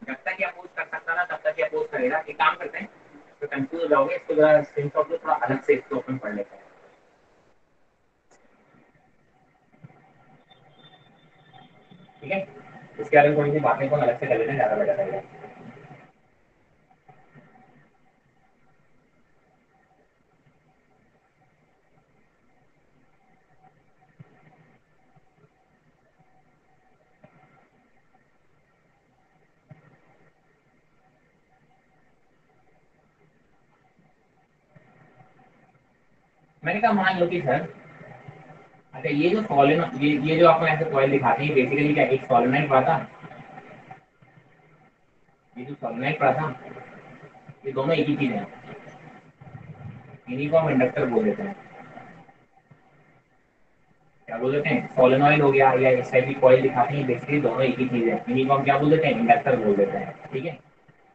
जब तक ये अपोज कर सकता ना तब तक ये अपोज करेगा। एक काम करते हैं, तो कंफ्यूज हो जाओगे, इसको जरा स्क्रीनशॉट लो, थोड़ा अलग से इसको ओपन पढ़ लेते हैं। ठीक है, इसके बारे में थोड़ी सी बातें को अलग से कर लेते हैं, ज्यादा बेटर रहेगा। मैंने कहा मान लो कि सर, अच्छा ये जो सॉलिन ये जो आपको ऐसे कॉइल दिखाते हैं, बेसिकली क्या एक सॉलिनॉइड पड़ा था, ये जो सॉलिनॉइड पड़ा था, ये दोनों एक ही चीज है, इन्हीं को हम इंडक्टर बोल देते हैं। क्या बोल देते हैं, सोलेनॉइड हो गया या इस टाइप की कॉइल दिखाते हैं, बेसिकली दोनों एक ही चीज है, इन्हीं को हम क्या बोल देते हैं, इंडक्टर बोल देते हैं। ठीक है,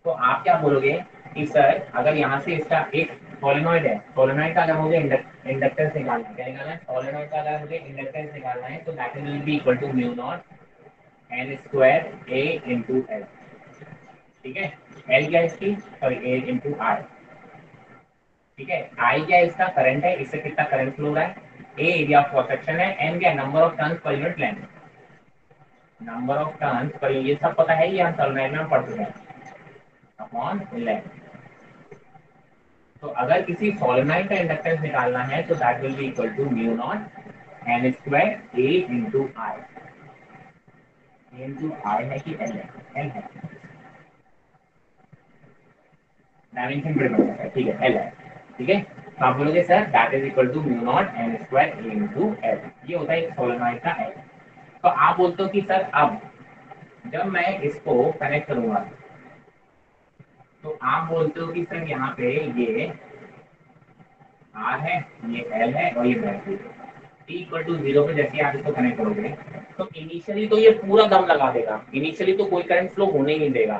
तो आप क्या बोलोगे कि सर अगर यहाँ से इसका एक सोलेनॉइड है, सोलेनॉइड का अगर मुझे इंडक्टेंस निकालना है, क्या निकालना है, सोलेनॉइड का अगर मुझे इंडक्टेंस निकालना है, तो that will be equal to mu not N square A into L. ठीक है, एल क्या है इसकी, सॉरी ए इंटू आर। ठीक है, आई क्या है, इसका करंट है, इससे कितना करंट फ्लो हो रहा है, ए एरिया ऑफ क्रॉस सेक्शन है, एन क्या number of turns per unit length, number of turns per, ये सब पता है, ये हम सोलेनॉइड में पढ़ चुके हैं, अपॉन लेंथ। तो अगर किसी सोलेनॉइड का इंडक्टेंस निकालना है तो that will be equal to mu not N square A into I. Into I है कि एल है, एल है, डायमेंशन बड़े बड़े है, ठीक है, एल है। ठीक है, तो आप बोलोगे sir that is equal to mu not N square A into L, ये होता है एक सोलेनॉइड का एल। तो आप बोलते हो कि सर अब जब मैं इसको कनेक्ट करूंगा, तो आप बोलते हो कि सर यहाँ पे ये आर है, ये एल है, और ये बैटरी है। टी इक्वल टू जीरो पे जैसे आप इसको कनेक्ट करोगे, तो इनिशियली तो ये पूरा दम लगा देगा, इनिशियली तो कोई करंट फ्लो होने ही नहीं देगा।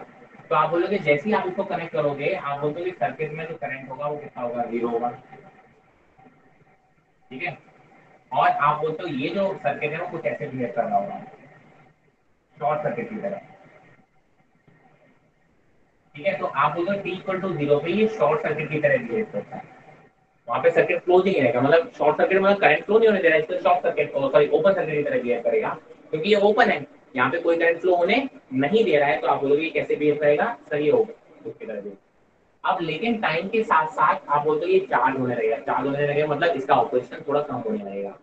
तो आप बोलोगे जैसे ही आप इसको कनेक्ट करोगे, आप बोलोगे सर्किट में जो करंट होगा वो कितना होगा, जीरो होगा। ठीक है, और आप बोलते हो ये जो सर्किट है वो कुछ ऐसे बिहेव कर रहा होगा, शॉर्ट सर्किट की तरह। ठीक है, तो आप बोलोगे टी इक्वल टू जीरो पे ये शॉर्ट सर्किट की तरह बिहेव करता है, वहाँ पे सर्किट क्लोज ही नहीं रहेगा, मतलब शॉर्ट सर्किट मतलब करंट फ्लो नहीं होने दे रहा है, इसको short circuit, sorry open circuit की तरह बिहेव करेगा, क्योंकि ये ओपन है, यहाँ पे कोई करंट फ्लो होने नहीं दे रहा है। तो आप बोलोगे कैसे बिहेव करेगा, सही होगा उसकी तरह बिहेव। अब लेकिन टाइम के साथ साथ आप बोलते हो ये चार्ज होने लगेगा, चार्ज होने लगेगा मतलब इसका ऑपरेशन थोड़ा कम होने लगेगा,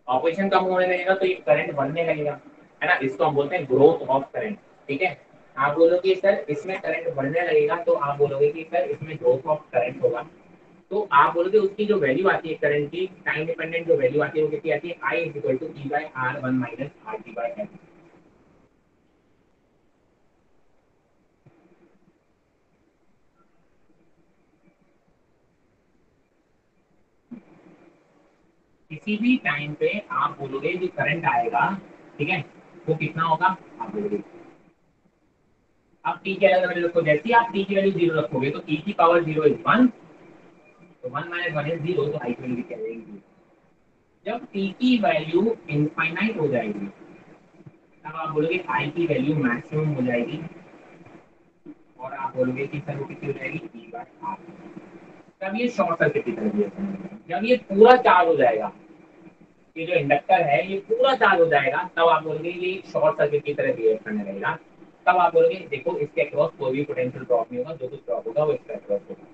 ऑपरेशन कम होने लगेगा तो ये करंट बढ़ने लगेगा, है ना, इसको हम बोलते हैं ग्रोथ ऑफ करंट। ठीक है, आप बोलोगे सर इसमें करंट बढ़ने लगेगा, तो आप बोलोगे कि सर इसमें ग्रोथ ऑफ करंट होगा। तो आप बोलोगे उसकी जो वैल्यू आती है करंट की, टाइम डिपेंडेंट जो वैल्यू आती है वो कितनी आती है, I is equal to E by R one minus R T by N. किसी भी टाइम पे आप बोलोगे जो करंट आएगा, ठीक है, वो कितना होगा आप बोलोगे। अब टी की अलग वैल्यू रखो, जैसे ही आप टी की वैल्यू 0 रखोगे तो e की पावर 0 इज 1, तो 1 माइनस 1 इज 0, तो आई की वैल्यू क्या रहेगी। जब टी की वैल्यू इनफाइनाइट हो जाएगी तब आप बोलोगे आई की वैल्यू मैक्सिमम हो जाएगी, और आप बोलोगे कि सर वो कितनी हो जाएगी ई बाय आर। तब ये शॉर्ट सर्किट की तरह बिहेव करेगा। जब ये पूरा चार्ज हो जाएगा, ये जो इंडक्टर है ये पूरा चार्ज हो जाएगा, तब आप बोलोगे ये शॉर्ट सर्किट की तरह बिहेव करने लगेगा। तब आप बोलोगे देखो इसके अक्रॉस कोई भी पोटेंशियल ड्रॉप नहीं होगा, जो कुछ ड्रॉप होगा वो इसके अक्रॉस होगा।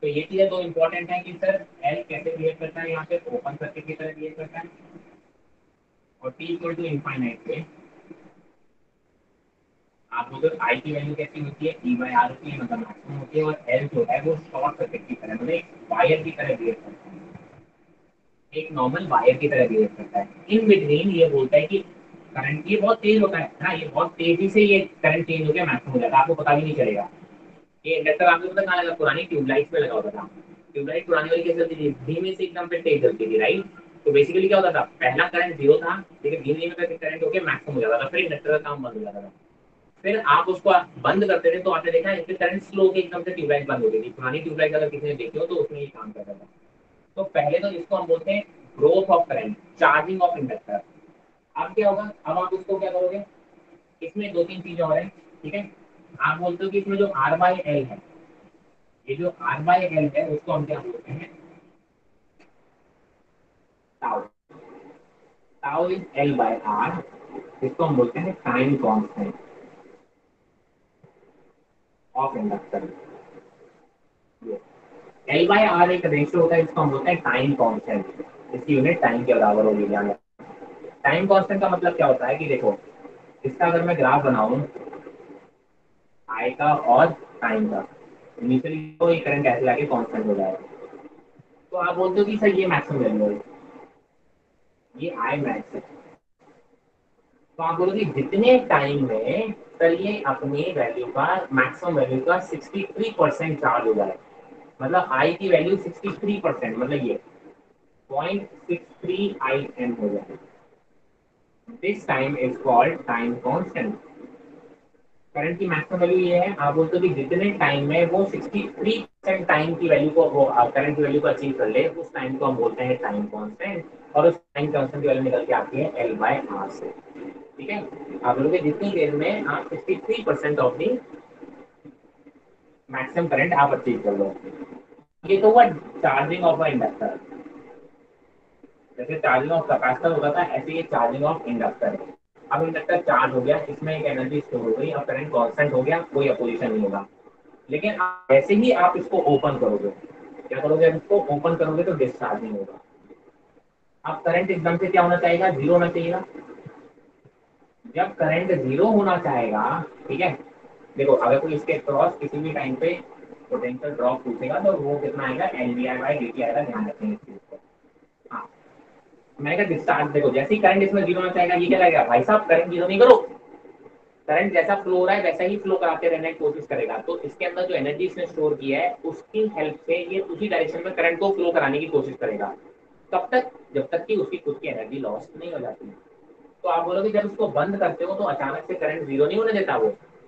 तो ये चीजें दो इंपॉर्टेंट है कि सर एल कैसे बिहेव करता है, यहाँ पे ओपन सर्किट की तरह बिहेव करता है, और टी इक्वल टू इनफाइनाइट पे आप लोग आई की वैल्यू कैसी होती है ई बाई आर की, मतलब मैक्सिमम होती है, और एल जो है वो शॉर्ट सर्किट की तरह, मतलब एक वायर की तरह बिहेव करता है, एक नॉर्मल वायर की तरह बिहेव करता है। इन बिटवीन ये बोलता है कि करंट ये बहुत तेज होता है ना, ये बहुत तेजी से ये करंट चेंज हो गया मैक्सिमम हो जाता है, आपको पता भी नहीं चलेगा। ये इंडक्टर आपको पता कहाँ लगा, पुरानी ट्यूबलाइट में लगा होता था। ट्यूबलाइट पुरानी वाली कैसे चलती थी, धीमे से एकदम पे तेज चलती थी, राइट। तो बेसिकली क्या होता था, पहला करंट 0 था, लेकिन धीमे धीमे करके करंट होकर मैक्सिमम हो जाता था, फिर इंडक्टर का काम बंद हो जाता था। फिर आप उसको बंद करते थे तो आपने देखा इसके करंट स्लो के एकदम से ट्यूबलाइट बंद हो गई थी। पुरानी ट्यूबलाइट अगर किसी ने देखी हो तो उसमें ये काम करता था। तो पहले तो इसको हम बोलते हैं growth of current, charging of inductor. अब क्या होगा, अब आप उसको क्या करोगे, इसमें दो तीन चीजें और हैं, ठीक है। आप बोलते हो कि इसमें जो आर बाई एल है, ये जो आर बाई एल है उसको हम क्या बोलते हैं, tau. Tau is L by R, इसको हम बोलते हैं time constant of inductor. L by R एक रेशियो होता है, इसको हम बोलते हैं टाइम कांस्टेंट, इसकी यूनिट टाइम के बराबर होगी। टाइम कांस्टेंट का मतलब क्या होता है कि देखो, इसका अगर मैं ग्राफ बनाऊं आई का और टाइम का, इनिशियली तो ये करंट ऐसे आके कांस्टेंट हो जाएगा। तो आप बोलते हो कि सर ये मैक्सिमम वैल्यू है, ये आई मैक्स है, तो आप बोलोगे जितने टाइम में सर ये अपनी वैल्यू का मैक्सिमम वैल्यू का 63% चार्ज हो जाए, मतलब आई की वैल्यू 63%, मतलब ये 0.63 आई एम हो जाए, this time is called time constant. Current की मैक्सिमम वैल्यू ये है, आप बोलते हो कि जितने टाइम में वो 63% टाइम की वैल्यू को, वो करंट की वैल्यू को अचीव कर ले, उस टाइम को हम बोलते हैं टाइम कांस्टेंट, और उस टाइम कांस्टेंट की वैल्यू निकल के आती है एल बाय आर से। ठीक है, आप बोलोगे जितनी देर में आप 63% ऑफ दी मैक्सिमम करंट आप अचीव कर लो। ये तो हुआ चार्जिंग ऑफ अ इंडक्टर। जैसे चार्जिंग ऑफ कैपेसिटर होता था, ऐसे ये चार्जिंग ऑफ इंडक्टर है। अब इंडक्टर चार्ज हो गया, इसमें एक एनर्जी स्टोर हो गई, अब करंट कांस्टेंट हो गया, कोई अपोजिशन नहीं होगा। लेकिन जैसे ही आप इसको ओपन करोगे, क्या करोगे, इसको ओपन करोगे तो डिस्चार्जिंग होगा। अब करंट एकदम से क्या होना चाहिए, 0 होना चाहिए। जब करंट 0 होना चाहेगा, ठीक है, देखो अगर कोई इसके क्रॉस किसी भी टाइम पे पोटेंशियल ड्रॉप पूछेगा तो वो कितना आएगा, L V I by D T आएगा, ध्यान रखेंगे इस चीज को। हाँ, मैंने कहा डिस्चार्ज, देखो जैसे ही करंट इसमें 0 होना चाहेगा, ये क्या लगेगा, भाई साहब करंट 0 नहीं करो, करंट जैसा फ्लो हो रहा है वैसा ही फ्लो कराते रहने की कोशिश करेगा। तो इसके अंदर जो एनर्जी इसने स्टोर की है उसकी हेल्प से ये उसी डायरेक्शन में करंट को फ्लो कराने की कोशिश करेगा। कब तक, जब तक कि उसकी खुद की एनर्जी लॉस नहीं हो जाती। तो आप बोलोगे जब उसको बंद करते हो तो अचानक से करंट 0 नहीं होने देता,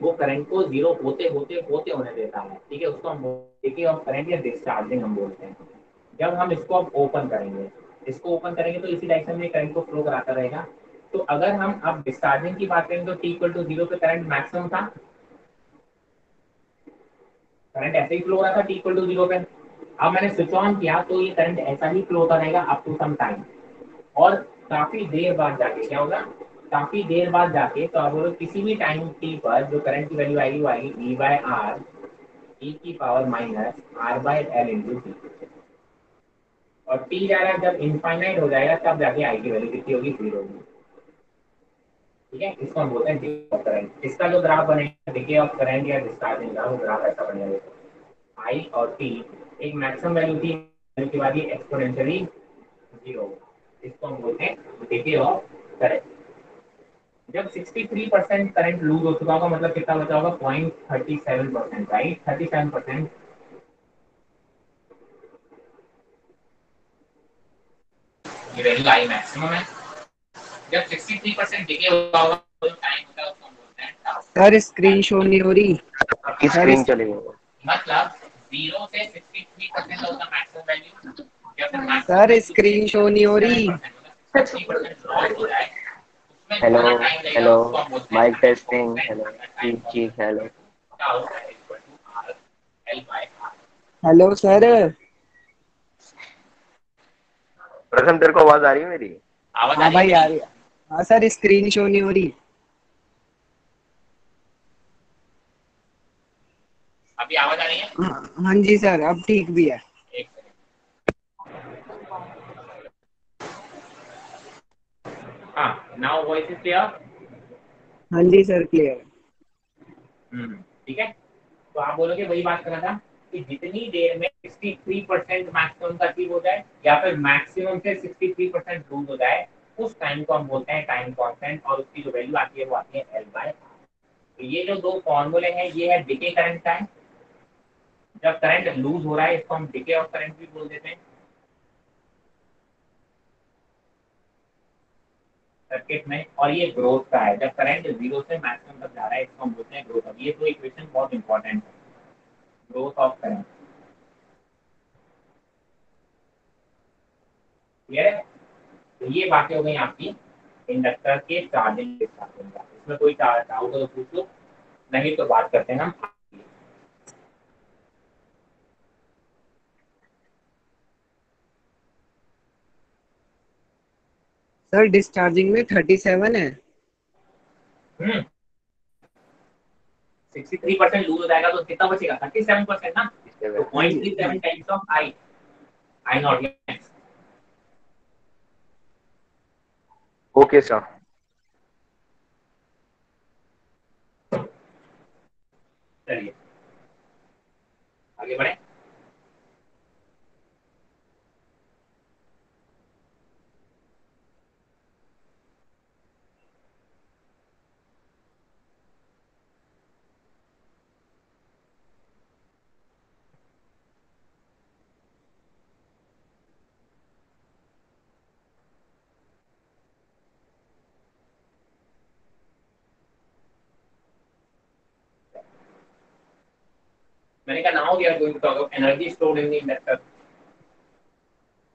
वो करंट को 0 होते होते होते होने देता है। ठीक है, उसको हम देखिए ऑफ करंट या डिस्चार्जिंग हम बोलते हैं। जब हम इसको अब ओपन करेंगे, इसको ओपन करेंगे तो इसी डायरेक्शन में करंट को फ्लो कराता रहेगा। तो अगर हम अब डिस्चार्जिंग की बात करें तो टी इक्वल टू 0 पे करंट मैक्सिमम था, करंट ऐसे ही फ्लो हो रहा था टी इक्वल टू 0 पे। अब मैंने स्विच ऑन किया तो ये करंट ऐसा ही फ्लो होता रहेगा अप टू सम टाइम, और काफी देर बाद जाके क्या होगा, काफी देर बाद जाके, तो आप बोलो किसी भी टाइम टी पर जो करंट की वैल्यू आएगी वो आएगी ई बाय आर, ई की power minus R by L into t. और टी जा रहा है जब इनफाइनाइट हो जाएगा तब जाके आई की वैल्यू कितनी होगी, 0 होगी। ठीक है, इसको हम बोलते हैं डिके ऑफ करंट। इसका जो ग्राफ बनेगा डिके ऑफ करंट या डिस्चार्जिंग का, वो ग्राफ ऐसा बनेगा, आई और टी एक मैक्सिमम वैल्यू थी, के बाद ये एक्सपोनेंशियली 0 होगा। इसको हम बोलते हैं डिके ऑफ करंट। जब 63% करंट लूज हो चुका होगा, मतलब कितना बचा होगा, 0.37%, राइट, 37%। ये वैल्यू आई मैक्सिमम है। जब 63% डिके हुआ होगा तो टाइम होता है उसको हम बोलते हैं टाउ। सर स्क्रीन शो नहीं हो रही। आपकी सर स्क्रीन चली गई। मतलब 0 से 63% होगा मैक्सिमम वैल्यू, या फिर मैक्सिमम सर वैल्यू से स्क्रीन शो नहीं हो रही। 67% मतलब 60% लॉस हो जाए, उसमें हेलो जितना टाइम लगेगा हेलो, उसको हम बोलते हैं mic time testing, hello constant. Check check, hello. Tau is equal to R L by R. Hello sir. प्रथम तेरे को आवाज आ रही है मेरी? आवाज आ हाँ रही है भाई आ मेरी? रही है। हाँ सर स्क्रीन शो नहीं हो रही। अभी आवाज आ रही है? हाँ जी सर अब ठीक भी है। एक सेकंड। हाँ, नाउ वॉइस इज क्लियर। हाँ जी सर क्लियर। ठीक है। तो आप बोलोगे वही बात कर रहा था कि जितनी देर में 63% मैक्सिमम का अचीव हो जाए या फिर मैक्सिमम से 63% लूज हो जाए, उस टाइम को हम बोलते हैं टाइम कांस्टेंट, और उसकी जो वैल्यू आती है वो आती है एल बाय आर। तो ये जो दो फॉर्मूले हैं ये है डिके करंट का है। जब करंट लूज हो रहा है इसको हम डिके ऑफ करंट भी बोल देते हैं सर्किट में, और ये ग्रोथ का है। जब करंट जीरो से मैक्सिमम तक जा रहा है इसको हम बोलते हैं ग्रोथ। अब ये दो इक्वेशन बहुत इंपॉर्टेंट है, ग्रोथ ऑफ करंट। क्लियर है? तो ये बातें हो गई आपकी इंडक्टर के चार्जिंग के साथ। इसमें कोई डाउट हो तो पूछ लो, नहीं तो बात करते हैं हम। सर डिस्चार्जिंग में 37 है। 63% लूज हो जाएगा तो कितना बचेगा? 37% ना। तो हाँ जी। 0.37 times of I, I nought. Okay sir. चलिए आगे बढ़े। मैंने कहा now we are going to talk about energy stored in the inductor.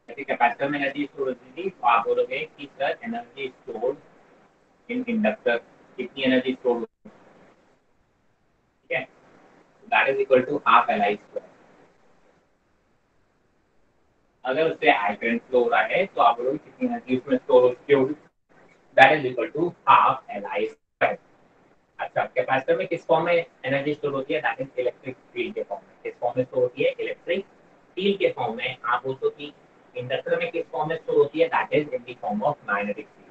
यदि कैपेसिटर में एनर्जी स्टोर होती थी तो आप बोलोगे कि sir energy stored in inductor, कितनी एनर्जी स्टोर होती है? ठीक है, that is equal to half L I square. अगर उससे आई करंट फ्लो हो रहा है तो आप बोलोगे कितनी एनर्जी उसमें स्टोर होगी? That is equal to half L I square. अच्छा, कैपेसिटर में किस फॉर्म में एनर्जी स्टोर होती है? दैट इज इलेक्ट्रिक फील्ड के फॉर्म में। किस फॉर्म में स्टोर होती है? इलेक्ट्रिक फील्ड के फॉर्म में। आप बोलते हो कि इंडक्टर में किस फॉर्म में स्टोर होती है? That is in the form of magnetic field.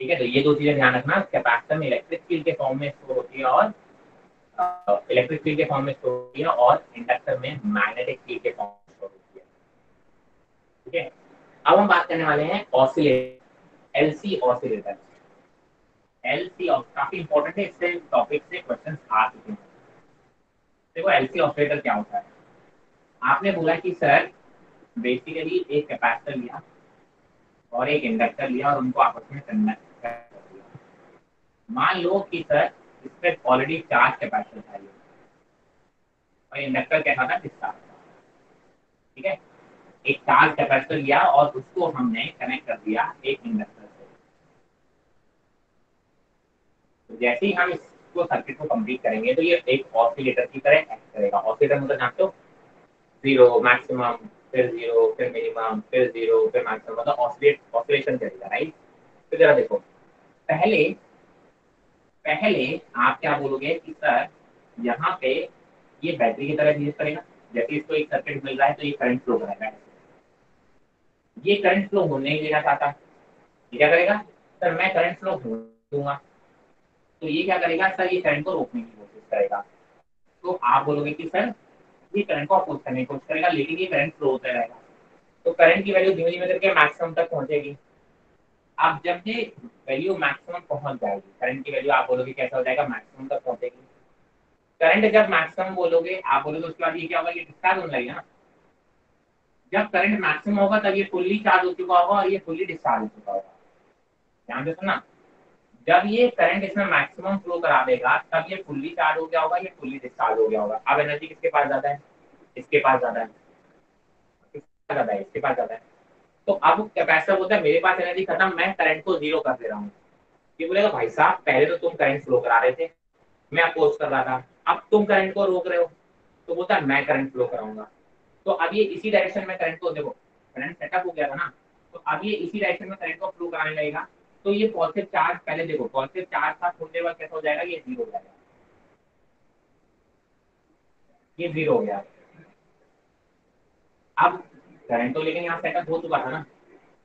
ठीक है, तो ये दो चीजें ध्यान रखना, कैपेसिटर में इलेक्ट्रिक फील्ड के फॉर्म में स्टोर होती है और इलेक्ट्रिक फील्ड के फॉर्म में स्टोर होती है, और इंडक्टर में मैग्नेटिक फील्ड के फॉर्म में स्टोर होती है। ठीक है, अब हम बात करने वाले हैं ऑसिलेटर, एलसी ऑसिलेटर। एलसी काफी इंपॉर्टेंट है, इससे टॉपिक से क्वेश्चन आ चुके हैं। देखो एलसी ऑसिलेटर क्या होता है। आपने बोला कि सर बेसिकली एक कैपेसिटर लिया और एक इंडक्टर लिया और उनको आपस में कनेक्ट कर दिया। मान लो कि सर इस पे ऑलरेडी चार्ज कैपेसिटर था ये, और इंडक्टर कैसा था? डिस्चार्ज था। ठीक है, एक चार्ज कैपेसिटर लिया और उसको हमने कनेक्ट कर दिया एक इंडक्टर से। तो जैसे ही हम इसको सर्किट को कंप्लीट करेंगे तो ये एक ऑसिलेटर की तरह एक्ट करेगा। ऑसिलेटर मतलब जानते हो? जीरो मैक्सिमम, फिर जीरो, फिर मिनिमम, फिर जीरो, फिर मैक्सिमम, मतलब ऑसिलेशन करेगा, राइट? तो जरा देखो, पहले पहले आप क्या बोलोगे कि सर यहाँ पे ये बैटरी की तरह बिहेव करेगा। जैसे इसको एक सर्किट मिल रहा है तो ये करंट फ्लो करेगा। ये करंट फ्लो होने नहीं देना चाहता, ये क्या करेगा? सर मैं करंट फ्लो होने दूंगा। तो ये क्या करेगा? सर ये करंट को रोकने की कोशिश करेगा। तो आप बोलोगे कि सर ये करंट को अपोज करने की कोशिश करेगा, लेकिन ये करंट फ्लो होता रहेगा। तो करंट की वैल्यू धीमे धीमे करके मैक्सिमम तक पहुंचेगी। अब जब ये वैल्यू मैक्सिमम पहुंच जाएगी, करंट की वैल्यू आप बोलोगे कैसा हो जाएगा? मैक्सिमम तक पहुंचेगी। करंट जब मैक्सिमम बोलोगे आप बोलोगे उसके बाद ये क्या होगा? ये डिस्चार्ज होने लगेगा ना। जब करंट मैक्सिमम होगा तब ये फुल्ली चार्ज हो चुका होगा और ये फुल्ली डिस्चार्ज हो चुका होगा। ध्यान से सुनना, जब ये करंट इसमें मैक्सिमम फ्लो करा देगा तब ये फुल्ली चार्ज हो गया होगा, ये फुल्ली डिस्चार्ज हो गया होगा। अब एनर्जी किसके पास ज्यादा है? इसके पास ज्यादा है। किसके पास ज्यादा है? इसके पास ज्यादा है। तो अब कैपेसिटर बोलता है मेरे पास एनर्जी खत्म, मैं करंट को जीरो कर दे रहा हूँ। ये बोलेगा भाई साहब पहले तो तुम करंट फ्लो करा रहे थे, मैं अपोज कर रहा था, अब तुम करंट को रोक रहे हो। तो बोलता है मैं करंट फ्लो कराऊंगा। तो अब ये इसी डायरेक्शन में करंट को, देखो करंट सेटअप हो गया था ना, तो अब ये इसी डायरेक्शन में करंट को फ्लो कराने लगेगा। तो ये पॉजिटिव चार्ज, पहले देखो पॉजिटिव चार्ज था, थोड़ी देर बाद कैसा हो जाएगा, ये जीरो हो जाएगा, ये जीरो हो गया। अब करंट तो लेकिन यहाँ सेटअप हो चुका था ना,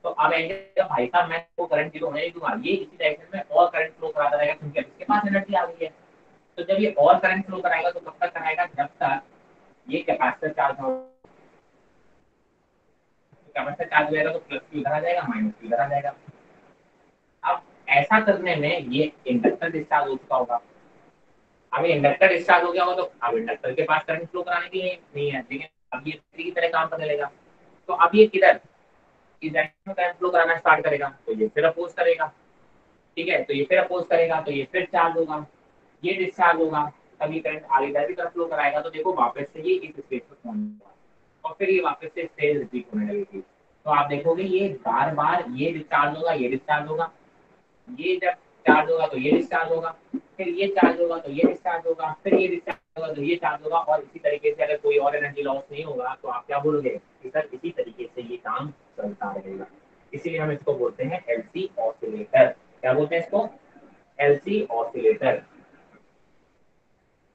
तो अब एंगल भाई साहब मैं वो करंट जीरो होने नहीं दूंगा, ये इसी डायरेक्शन में और करंट फ्लो कराता रहेगा क्योंकि अब इसके पास एनर्जी आ गई है। तो जब ये और करंट फ्लो कराएगा तो कब तक कराएगा? जब तक ये कैपेसिटर चार्ज हो। कैपेसिटर चार्ज हो जाएगा तो प्लस क्यू इधर आ जाएगा, माइनस क्यू इधर आ जाएगा। अब ऐसा करने में ये इंडक्टर डिस्चार्ज हो चुका होगा। अब ये इंडक्टर डिस्चार्ज हो गया होगा तो अब इंडक्टर के पास करंट फ्लो कराने की नहीं है, लेकिन अब ये इसी की तरह काम करने लगेगा। तो अब ये किधर, इस डायरेक्शन में करंट फ्लो कराना स्टार्ट करेगा, तो ये फिर अपोज करेगा। ठीक है, तो ये फिर अपोज करेगा, तो ये फिर चार्ज होगा, ये डिस्चार्ज होगा, तभी करंट आगे इधर की तरफ फ्लो कराएगा। तो देखो वापस से ये इस स्टेज पर पहुंचेगा और फिर ये वापस से स्टेज रिपीट होने लगेगी। तो आप देखोगे ये बार बार ये डिस्चार्ज होगा, ये डिस्चार्ज होगा, ये जब चार्ज होगा तो ये डिस्चार्ज होगा, फिर ये चार्ज होगा तो ये डिस्चार्ज होगा, फिर ये डिस्चार्ज होगा तो ये चार्ज होगा। और इसी तरीके से अगर कोई और एनर्जी लॉस नहीं होगा तो आप क्या बोलोगे कि सर इसी तरीके से ये काम चलता रहेगा। इसीलिए हम इसको बोलते हैं एलसी ऑसिलेटर। क्या बोलते हैं इसको? LC oscillator.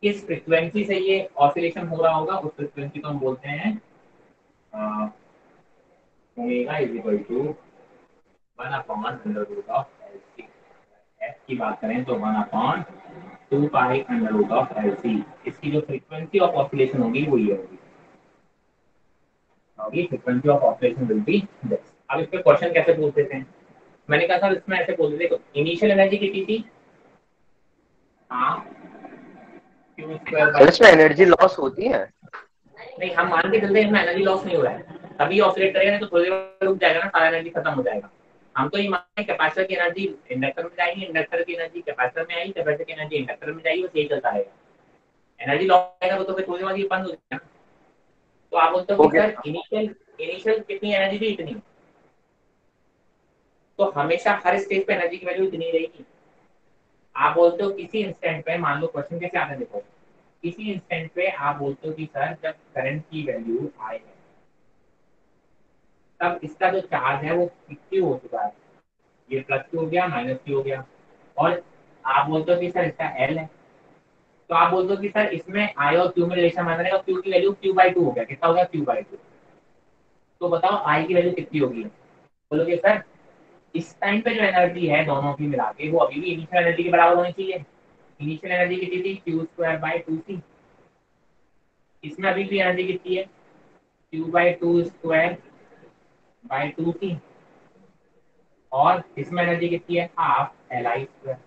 किस फ्रीक्वेंसी से ये ऑसिलेशन हो रहा होगा उस फ्रीक्वेंसी को हम बोलते हैं omega is equal to 1 upon under root of LC. F की बात करें तो 1 upon 2 pi under root of LC. इसकी जो फ्रीक्वेंसी ऑफ ऑसिलेशन होगी वो ये होगी frequency of oscillation will be this. अब इस पे क्वेश्चन कैसे पूछ देते हैं? मैंने कहा सर इसमें ऐसे बोल देते इनिशियल एनर्जी कितनी थी? हाँ, क्यू स्क्वायर सर बाई, इसमें एनर्जी लॉस होती है? नहीं हम मान के चलते हैं इसमें एनर्जी लॉस नहीं हो रहा है, तभी ऑसिलेट करेगा, नहीं तो थोड़ी देर रुक जाएगा ना, सारा एनर्जी खत्म हो जाएगा। हम तो ये मानते हैं कैपेसिटर की एनर्जी इंडक्टर में जाएगी, इंडक्टर की एनर्जी कैपेसिटर में आएगी, कैपेसिटर की एनर्जी इंडक्टर में जाएगी, बस यही चलता रहेगा। एनर्जी लॉस आएगा तो फिर थोड़ी देर बाद ये बंद हो जाएगा। तो आप बोलते हो कि ओके। सर इनिशियल इनिशियल कितनी एनर्जी थी? इतनी। तो हमेशा हर स्टेज पे एनर्जी की वैल्यू इतनी रहेगी। आप बोलते हो किसी इंस्टेंट पे, मान लो क्वेश्चन कैसे आता है देखो, किसी इंस्टेंट पे आप बोलते हो कि सर जब करंट की वैल्यू आए है तब इसका जो चार्ज है वो क्यू हो चुका है, ये प्लस क्यू हो गया, माइनस क्यू हो गया। और आप बोलते हो कि सर इसका एल है, तो आप बोलते हो कि सर इसमें आई और क्यू में रिलेशन बना रहेगा, क्यू की वैल्यू क्यू बाई टू हो गया, कितना हो गया? Q by to. तो बताओ आई की वैल्यू कितनी होगी? बोलोगे सर इस टाइम पे जो एनर्जी है दोनों की मिला के वो अभी भी इनिशियल एनर्जी के बराबर होनी चाहिए। इनिशियल एनर्जी कितनी थी? Q square by two C. इसमें अभी भी एनर्जी कितनी है? Q by two square by two C. और इसमें एनर्जी कितनी है? Half L I square.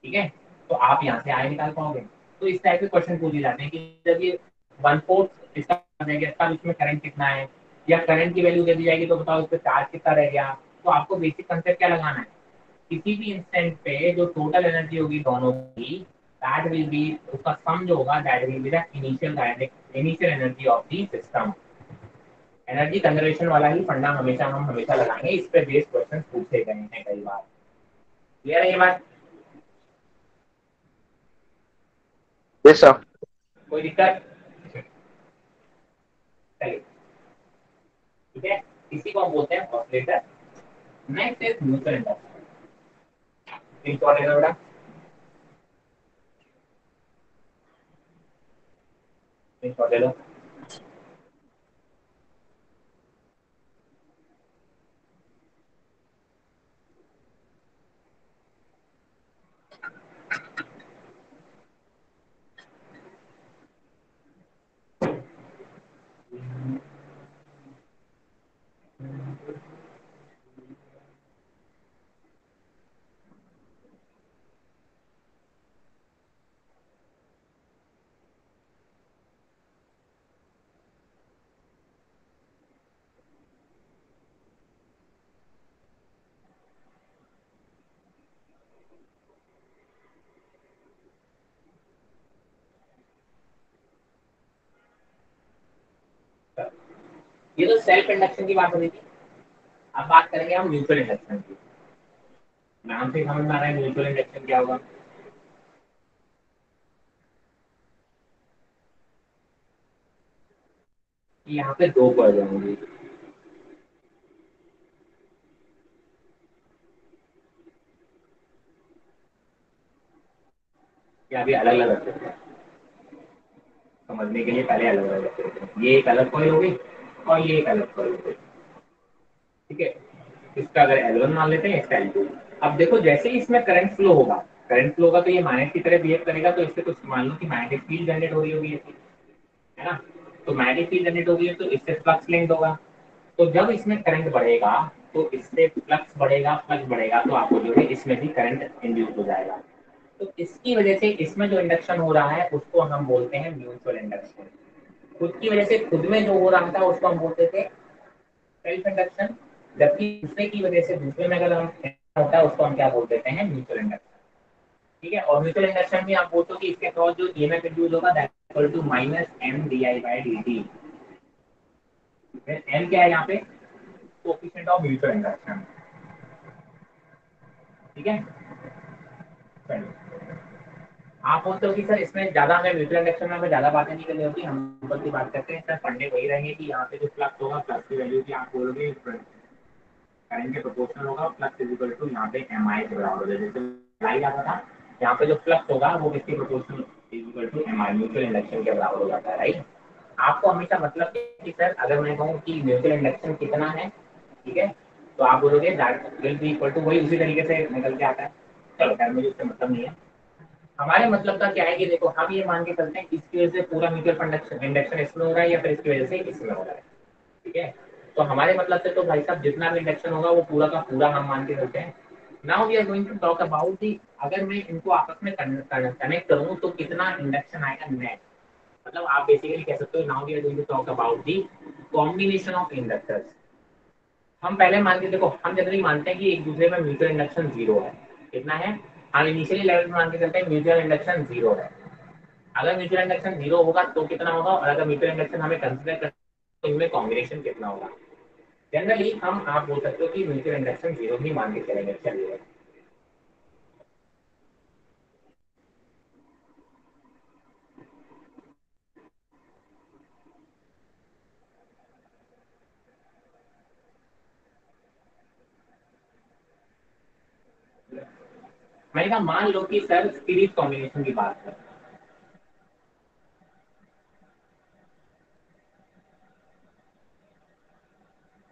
ठीक है, तो आप यहाँ से आई निकाल पाओगे। तो इस टाइप के क्वेश्चन पूछे जाते हैं कि जब ये 1/4 इसका रह गया तब इसमें करंट कितना है, या करंट की वैल्यू दे दी जाएगी तो बताओ इस पर चार्ज कितना रह गया। तो आपको बेसिक कंसेप्ट क्या लगाना है, किसी भी इंस्टेंट पे जो टोटल एनर्जी होगी दोनों की, दैट विल बी, उसका सम जो होगा that will be the initial energy of the system. Energy conservation वाला ही फंडा हमेशा हम हमेशा लगाएंगे, इस पे बेस्ड क्वेश्चन पूछे गए हैं कई बार। क्लियर है ये बात? Yes sir. कोई दिक्कत? चलिए ठीक है, इसी को हम बोलते हैं oscillator. Next is mutual induction. Important है बेटा, इंपॉर्टेंट है। ये तो सेल्फ इंडक्शन की बात हो रही थी। अब बात करेंगे हम म्यूचुअल इंडक्शन की। नाम से समझ में आ रहा है म्यूचुअल इंडक्शन क्या होगा। यहाँ पे दो कॉइल होंगी, या अभी अलग अलग रखते हैं समझने के लिए, पहले अलग अलग रखते हैं। ये एक अलग कॉइल होगी और ये एक अलग कॉइल होगी, ठीक है। इसका अगर L1 मान लेते हैं, इसका L2। अब देखो जैसे ही इसमें करंट फ्लो होगा, करंट फ्लो होगा तो ये मैग्नेट की तरह बिहेव करेगा, तो इससे कुछ मान लो कि मैग्नेटिक फील्ड जनरेट हो रही होगी ऐसी, है ना। तो मैग्नेटिक फील्ड जनरेट होगी तो इससे फ्लक्स लिंक होगा। तो जब इसमें करंट बढ़ेगा तो इससे फ्लक्स बढ़ेगा, फ्लक्स बढ़ेगा तो आपको जो है इसमें भी करंट इंड्यूस हो जाएगा। तो इसकी वजह से इसमें जो इंडक्शन हो रहा है उसको हम बोलते हैं म्यूचुअल इंडक्शन। खुद की वजह से खुद में जो हो रहा था उसको हम बोलते थे सेल्फ इंडक्शन, जबकि दूसरे की वजह से दूसरे में अगर हम होता है उसको हम क्या बोल देते हैं, म्यूचुअल इंडक्शन। ठीक है। और म्यूचुअल इंडक्शन में आप बोलते हो कि इसके अक्रॉस जो ईएमएफ इंड्यूस होगा that equal to minus M d I by D t. M क्या है यहाँ पे, कोएफिशिएंट ऑफ म्यूचुअल इंडक्शन। ठीक है। चलिए, आप बोलते हो कि सर इसमें ज्यादा हमें म्यूचुअल इंडक्शन में हमें ज्यादा बातें नहीं करनी होती, हम ऊपर की बात करते हैं। सर पढ़ने वही रहेंगे कि यहाँ पे जो फ्लक्स होगा, फ्लक्स की वैल्यू की आप बोलोगे करंट के प्रोपोर्शनल होगा, फ्लक्स इज इक्वल टू यहाँ पे एम आई के बराबर होगा। जैसे लाई आता था, यहाँ पे जो फ्लक्स होगा वो किसके proportional, is equal to M I, mutual induction के बराबर हो जाता है, राइट। आपको हमेशा मतलब कि सर अगर मैं कहूँ कि म्यूचुअल इंडक्शन कितना है, ठीक है, तो आप बोलोगे that will be equal to, वही उसी तरीके से निकल के आता है। चलो खैर मुझे उससे मतलब नहीं है। हमारे मतलब का क्या है कि देखो हम ये मान के चलते हैं इसकी वजह से पूरा म्यूचुअल इंडक्शन इंडक्शन इसमें हो रहा है या फिर इसकी वजह से इसमें हो रहा है, ठीक है। तो हमारे मतलब से तो भाई साहब जितना भी इंडक्शन होगा वो पूरा का पूरा हम मान के चलते हैं। Now we are going to talk about the, अगर मैं इनको आपस में कनेक्ट करूं तो कितना इंडक्शन आएगा नेट। मतलब आप बेसिकली कह सकते हो now we are going to talk about the combination of inductors. हम पहले मान के देखो, हम जनरली मानते हैं कि एक दूसरे में म्यूचुअल इंडक्शन जीरो है। कितना है, हम इनिशियली लेवल में मान के चलते हैं म्यूचुअल इंडक्शन जीरो है। अगर म्यूचुअल इंडक्शन जीरो होगा तो कितना होगा, और अगर म्यूचुअल इंडक्शन हमें कंसिडर करें तो इनमें कॉम्बिनेशन कितना होगा। जनरली हम आप बोल सकते हो कि म्यूचुअल इंडक्शन जीरो ही मान के चलेंगे। चलिए मैंने कहा मान लो कि सर सीरीज कॉम्बिनेशन की बात करें,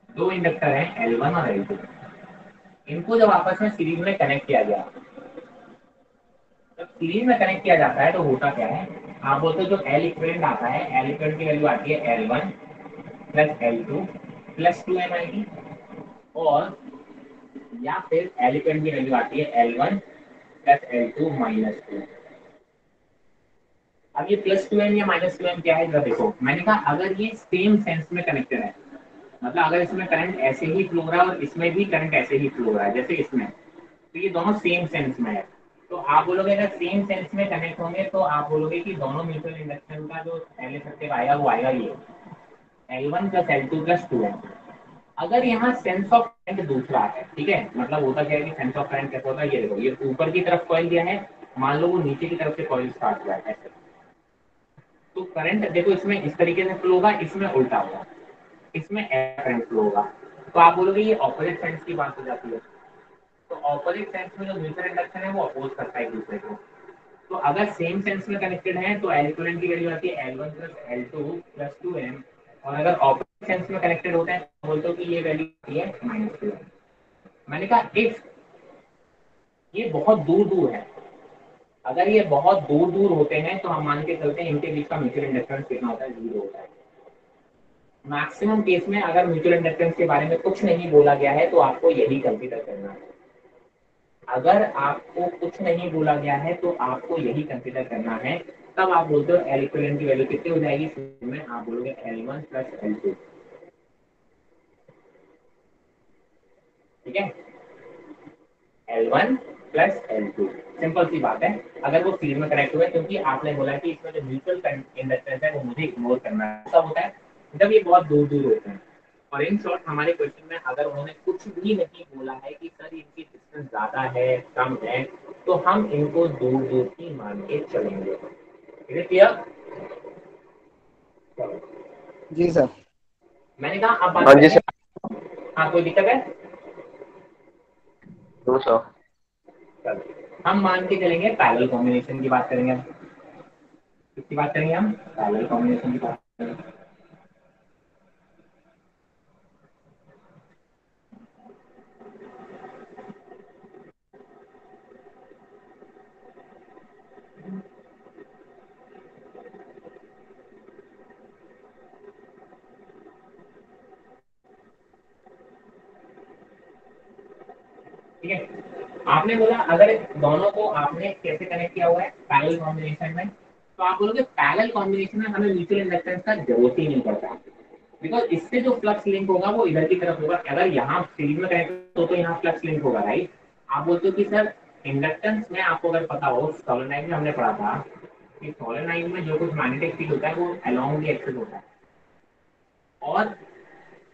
दो इंडक्टर हैं L1 और L2, इनको जब आपस में सीरीज में कनेक्ट किया गया, जब सीरीज में कनेक्ट किया जाता है तो होता क्या है, आप बोलते हो जो L इक्विवेलेंट आता है, L इक्विवेलेंट की वैल्यू आती है L1 plus L2 plus 2m आएगी, और या फिर L इक्विवेलेंट की वैल्यू आती है L1 प्लस L2 माइनस 2। अब ये प्लस 2m या माइनस 2m क्या है जरा देखो, मैंने कहा अगर ये सेम सेंस में कनेक्टेड है, मतलब अगर इसमें करंट ऐसे ही फ्लो हो रहा है और इसमें भी करंट ऐसे ही फ्लो हो रहा है जैसे इसमें, तो ये दोनों सेम सेंस में है। तो आप बोलोगे अगर सेम सेंस में कनेक्ट होंगे तो आप बोलोगे कि दोनों म्यूचुअल इंडक्शन का जो पहले इफेक्टिव आएगा वो आएगा ये L1 plus L2 plus 2m। अगर यहाँ सेंस ऑफ करंट दूसरा है, ठीक है, मतलब होता क्या है कि सेंस ऑफ करंट कैसा होता है, ये देखो ये ऊपर की तरफ कॉइल दिया है, मान लो वो नीचे की तरफ से कॉइल स्टार्ट हुआ है ऐसे, तो करंट देखो इसमें इस तरीके से फ्लो होगा, इसमें उल्टा होगा, इसमें करंट फ्लो होगा। तो आप बोलोगे ये ऑपोजिट सेंस की बात हो जाती है। तो ऑपोजिट सेंस में जो म्यूचुअल इंडक्शन है वो अपोज करता है एक दूसरे को। तो अगर सेम सेंस में कनेक्टेड है तो L इक्विवेलेंट की वैल्यू आती है L1 plus L2 plus 2m, और अगर ऑपोजिट सेंस में कनेक्टेड होते हैं तो बोलते हो कि ये वैल्यू आती है माइनस 2m। मैंने कहा इफ ये बहुत दूर दूर है, अगर ये बहुत दूर दूर होते हैं तो हम मान के चलते हैं इनके बीच का म्यूचुअल इंडक्टेंस कितना होता है, जीरो होता है। मैक्सिमम केस में अगर म्यूचुअल इंडक्टेंस के बारे में कुछ नहीं बोला गया है तो आपको यही कंसीडर करना है। अगर आपको कुछ नहीं बोला गया है तो आपको यही कंसीडर करना है। तब आप बोलते हो L इक्विवेलेंट की वैल्यू कितनी हो जाएगी, में आप बोलोगे L1 प्लस L2, ठीक है, L1 प्लस L2, सिंपल सी बात है। अगर वो सीरीज में कनेक्ट हुए, क्योंकि आपने बोला कि इसमें जो म्यूचुअल इंडक्टेंस है वो मुझे इग्नोर करना है, सब होता है जब ये बहुत दूर दूर होते हैं। और इन शॉर्ट हमारे क्वेश्चन में अगर उन्होंने कुछ भी नहीं बोला है कि सर इनकी डिस्टेंस ज्यादा है कम है, तो हम इनको दूर दूर ही मान के चलेंगे। क्लियर? जी सर। मैंने कहा आप बात हाँ जी करेंगे। सर। हाँ, कोई दिक्कत है? No sir. चलो, हम मान के चलेंगे पैरेलल कॉम्बिनेशन की बात करेंगे। किसकी बात करेंगे हम? पैरेलल कॉम्बिनेशन की बात करेंगे। ठीक है, आपने बोला अगर दोनों को आपने कैसे कनेक्ट किया हुआ है पैरेलल कॉम्बिनेशन में, तो आप बोलोगे पैरेलल कॉम्बिनेशन में हमें म्यूचुअल इंडक्टेंस का जरूरत ही नहीं पड़ता, बिकॉज इससे जो फ्लक्स लिंक होगा वो इधर की तरफ होगा। अगर यहाँ सीरीज में कनेक्ट हो तो यहाँ फ्लक्स लिंक होगा, राइट? आप बोलते हो कि सर इंडक्टेंस में आपको अगर पता हो, सोलेनोइड में हमने पढ़ा था कि सोलेनोइड में जो कुछ मैग्नेटिक फील्ड होता है वो अलोंग द एक्सिस होता है, और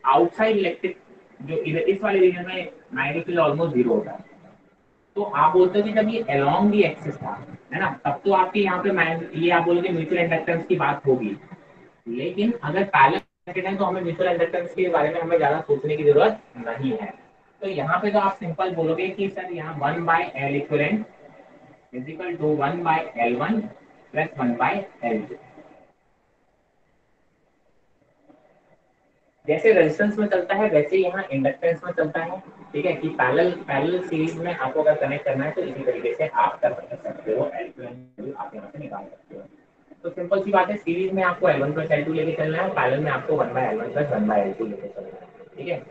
आउटसाइड इलेक्ट्रिक जो इधर इस वाले रीजन में मैग्नेटिक फील्ड ऑलमोस्ट जीरो होता है। तो आप बोलते हो कि जब ये अलोंग दी एक्सिस था, है ना, तब तो आपके यहाँ पे ये आप बोलोगे म्यूचुअल इंडक्टेंस की बात होगी। लेकिन अगर पैरेलल सर्किट है तो हमें म्यूचुअल इंडक्टेंस के बारे में हमें ज्यादा सोचने की जरूरत नहीं है। तो यहाँ पे तो आप सिंपल बोलोगे कि सर यहाँ 1/L equivalent is equal to 1/L1 plus 1/L2। जैसे रेजिस्टेंस में चलता है वैसे यहाँ इंडक्टेंस में चलता है। ठीक है कि पैरेलल पैरेलल सीरीज में आपको अगर कनेक्ट करना है तो इसी तरीके से आप कर सकते हो, L2 आप यहाँ से निकाल सकते हो। तो सिंपल सी बात है, सीरीज में आपको L1 प्लस L2 लेके चलना है, पैरेलल में आपको 1/L1 प्लस 1/L2 लेके चलना है। ठीक है,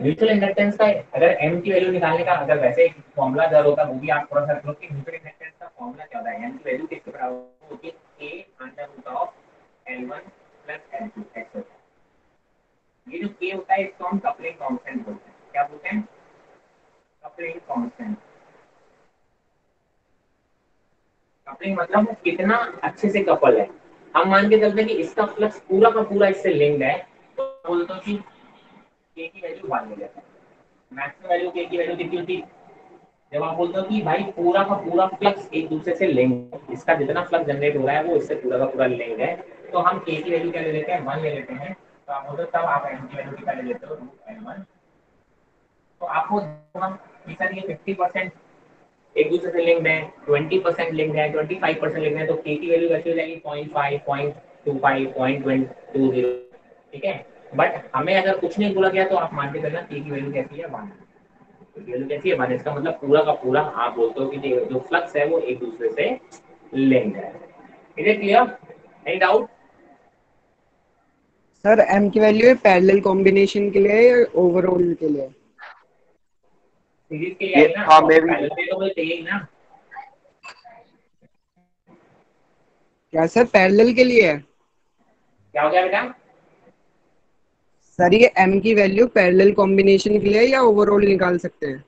म्यूचुअल इंडक्टेंस का अगर M की वैल्यू निकालने का अगर वैसे फॉर्मूला दर होता है वो भी आप थोड़ा सा रखो कि म्यूचुअल इंडक्टेंस का फॉर्मूला क्या होता है। M की वैल्यू किसके बराबर होती है? A under root of L1 plus L2 etcetera. ये जो K होता है इसको हम कपलिंग कांस्टेंट बोलते हैं। क्या बोलते हैं? Coupling constant. कपलिंग मतलब वो कितना अच्छे से कपल है। हम मान के चलते हैं कि इसका फ्लक्स पूरा का पूरा इससे लिंक्ड है, तो बोलते हो कि K की वैल्यू 1 ले लेते हैं। मैक्सिमम वैल्यू K की वैल्यू कितनी होती है? जब आप बोलते हो कि भाई पूरा का पूरा फ्लक्स एक दूसरे से लिंक है, इसका जितना फ्लक्स जनरेट हो रहा है वो इससे पूरा का पूरा लिंक है, तो हम K की वैल्यू क्या ले लेते हैं? 1 ले लेते हैं। तो आप बोलते हो तब आप M की वैल्यू कितना ले लेते हो? √L1। तो आपको हम सर ये 50% एक दूसरे से लिंक्ड है, 20% लिंक्ड है, 25% लिंक्ड है, तो K की वैल्यू कैसे हो जाएगी? 0.5, 0.25, 0.20। ठीक है, बट हमें अगर कुछ नहीं बोला गया तो आप मान के चलना K की वैल्यू कैसी है? 1। तो वैल्यू कैसी है? 1। इसका मतलब पूरा का पूरा आप बोलते हो कि जो फ्लक्स है वो एक दूसरे से लिंक्ड है। Is it clear? Any doubt? Sir M की वैल्यू है पैरेलल कॉम्बिनेशन के लिए या ओवरऑल के लिए? सीरीज के लिए ये आएगी ना, हाँ तो मैं भी। पहले से तो मुझे चाहिए ही ना। क्या सर पैरेलल के लिए है? क्या हो गया बेटा? सर ये M की वैल्यू पैरेलल कॉम्बिनेशन के लिए या ओवरऑल निकाल सकते हैं?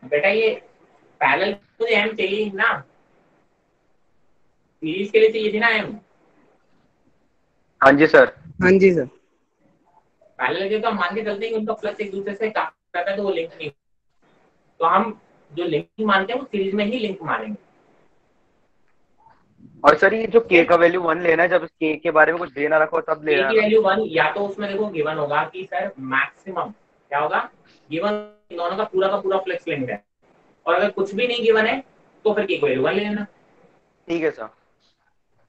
बेटा ये पैरेलल मुझे एम चाहिए ही ना, सीरीज के लिए चाहिए थी ना एम। हाँ जी सर। हाँ जी सर। पैरेलल के तो हम मान के चलते हैं कि उनका फ्लक्स एक दूसरे से काफी ज्यादा है, तो वो लिंक नहीं। तो हम जो लिंक मानते हैं वो सीरीज में ही लिंक मानेंगे। और सर ये जो ठीक K है, का वैल्यू 1 लेना है, जब K के बारे में कुछ देना रखो तब K लेना है की ना? वैल्यू 1 या तो उसमें देखो गिवन होगा कि सर मैक्सिमम क्या होगा, गिवन दोनों का पूरा फ्लक्स लिंक्ड है, और अगर कुछ भी नहीं गिवन है तो फिर K की वैल्यू 1 ले लेना। ठीक है सर।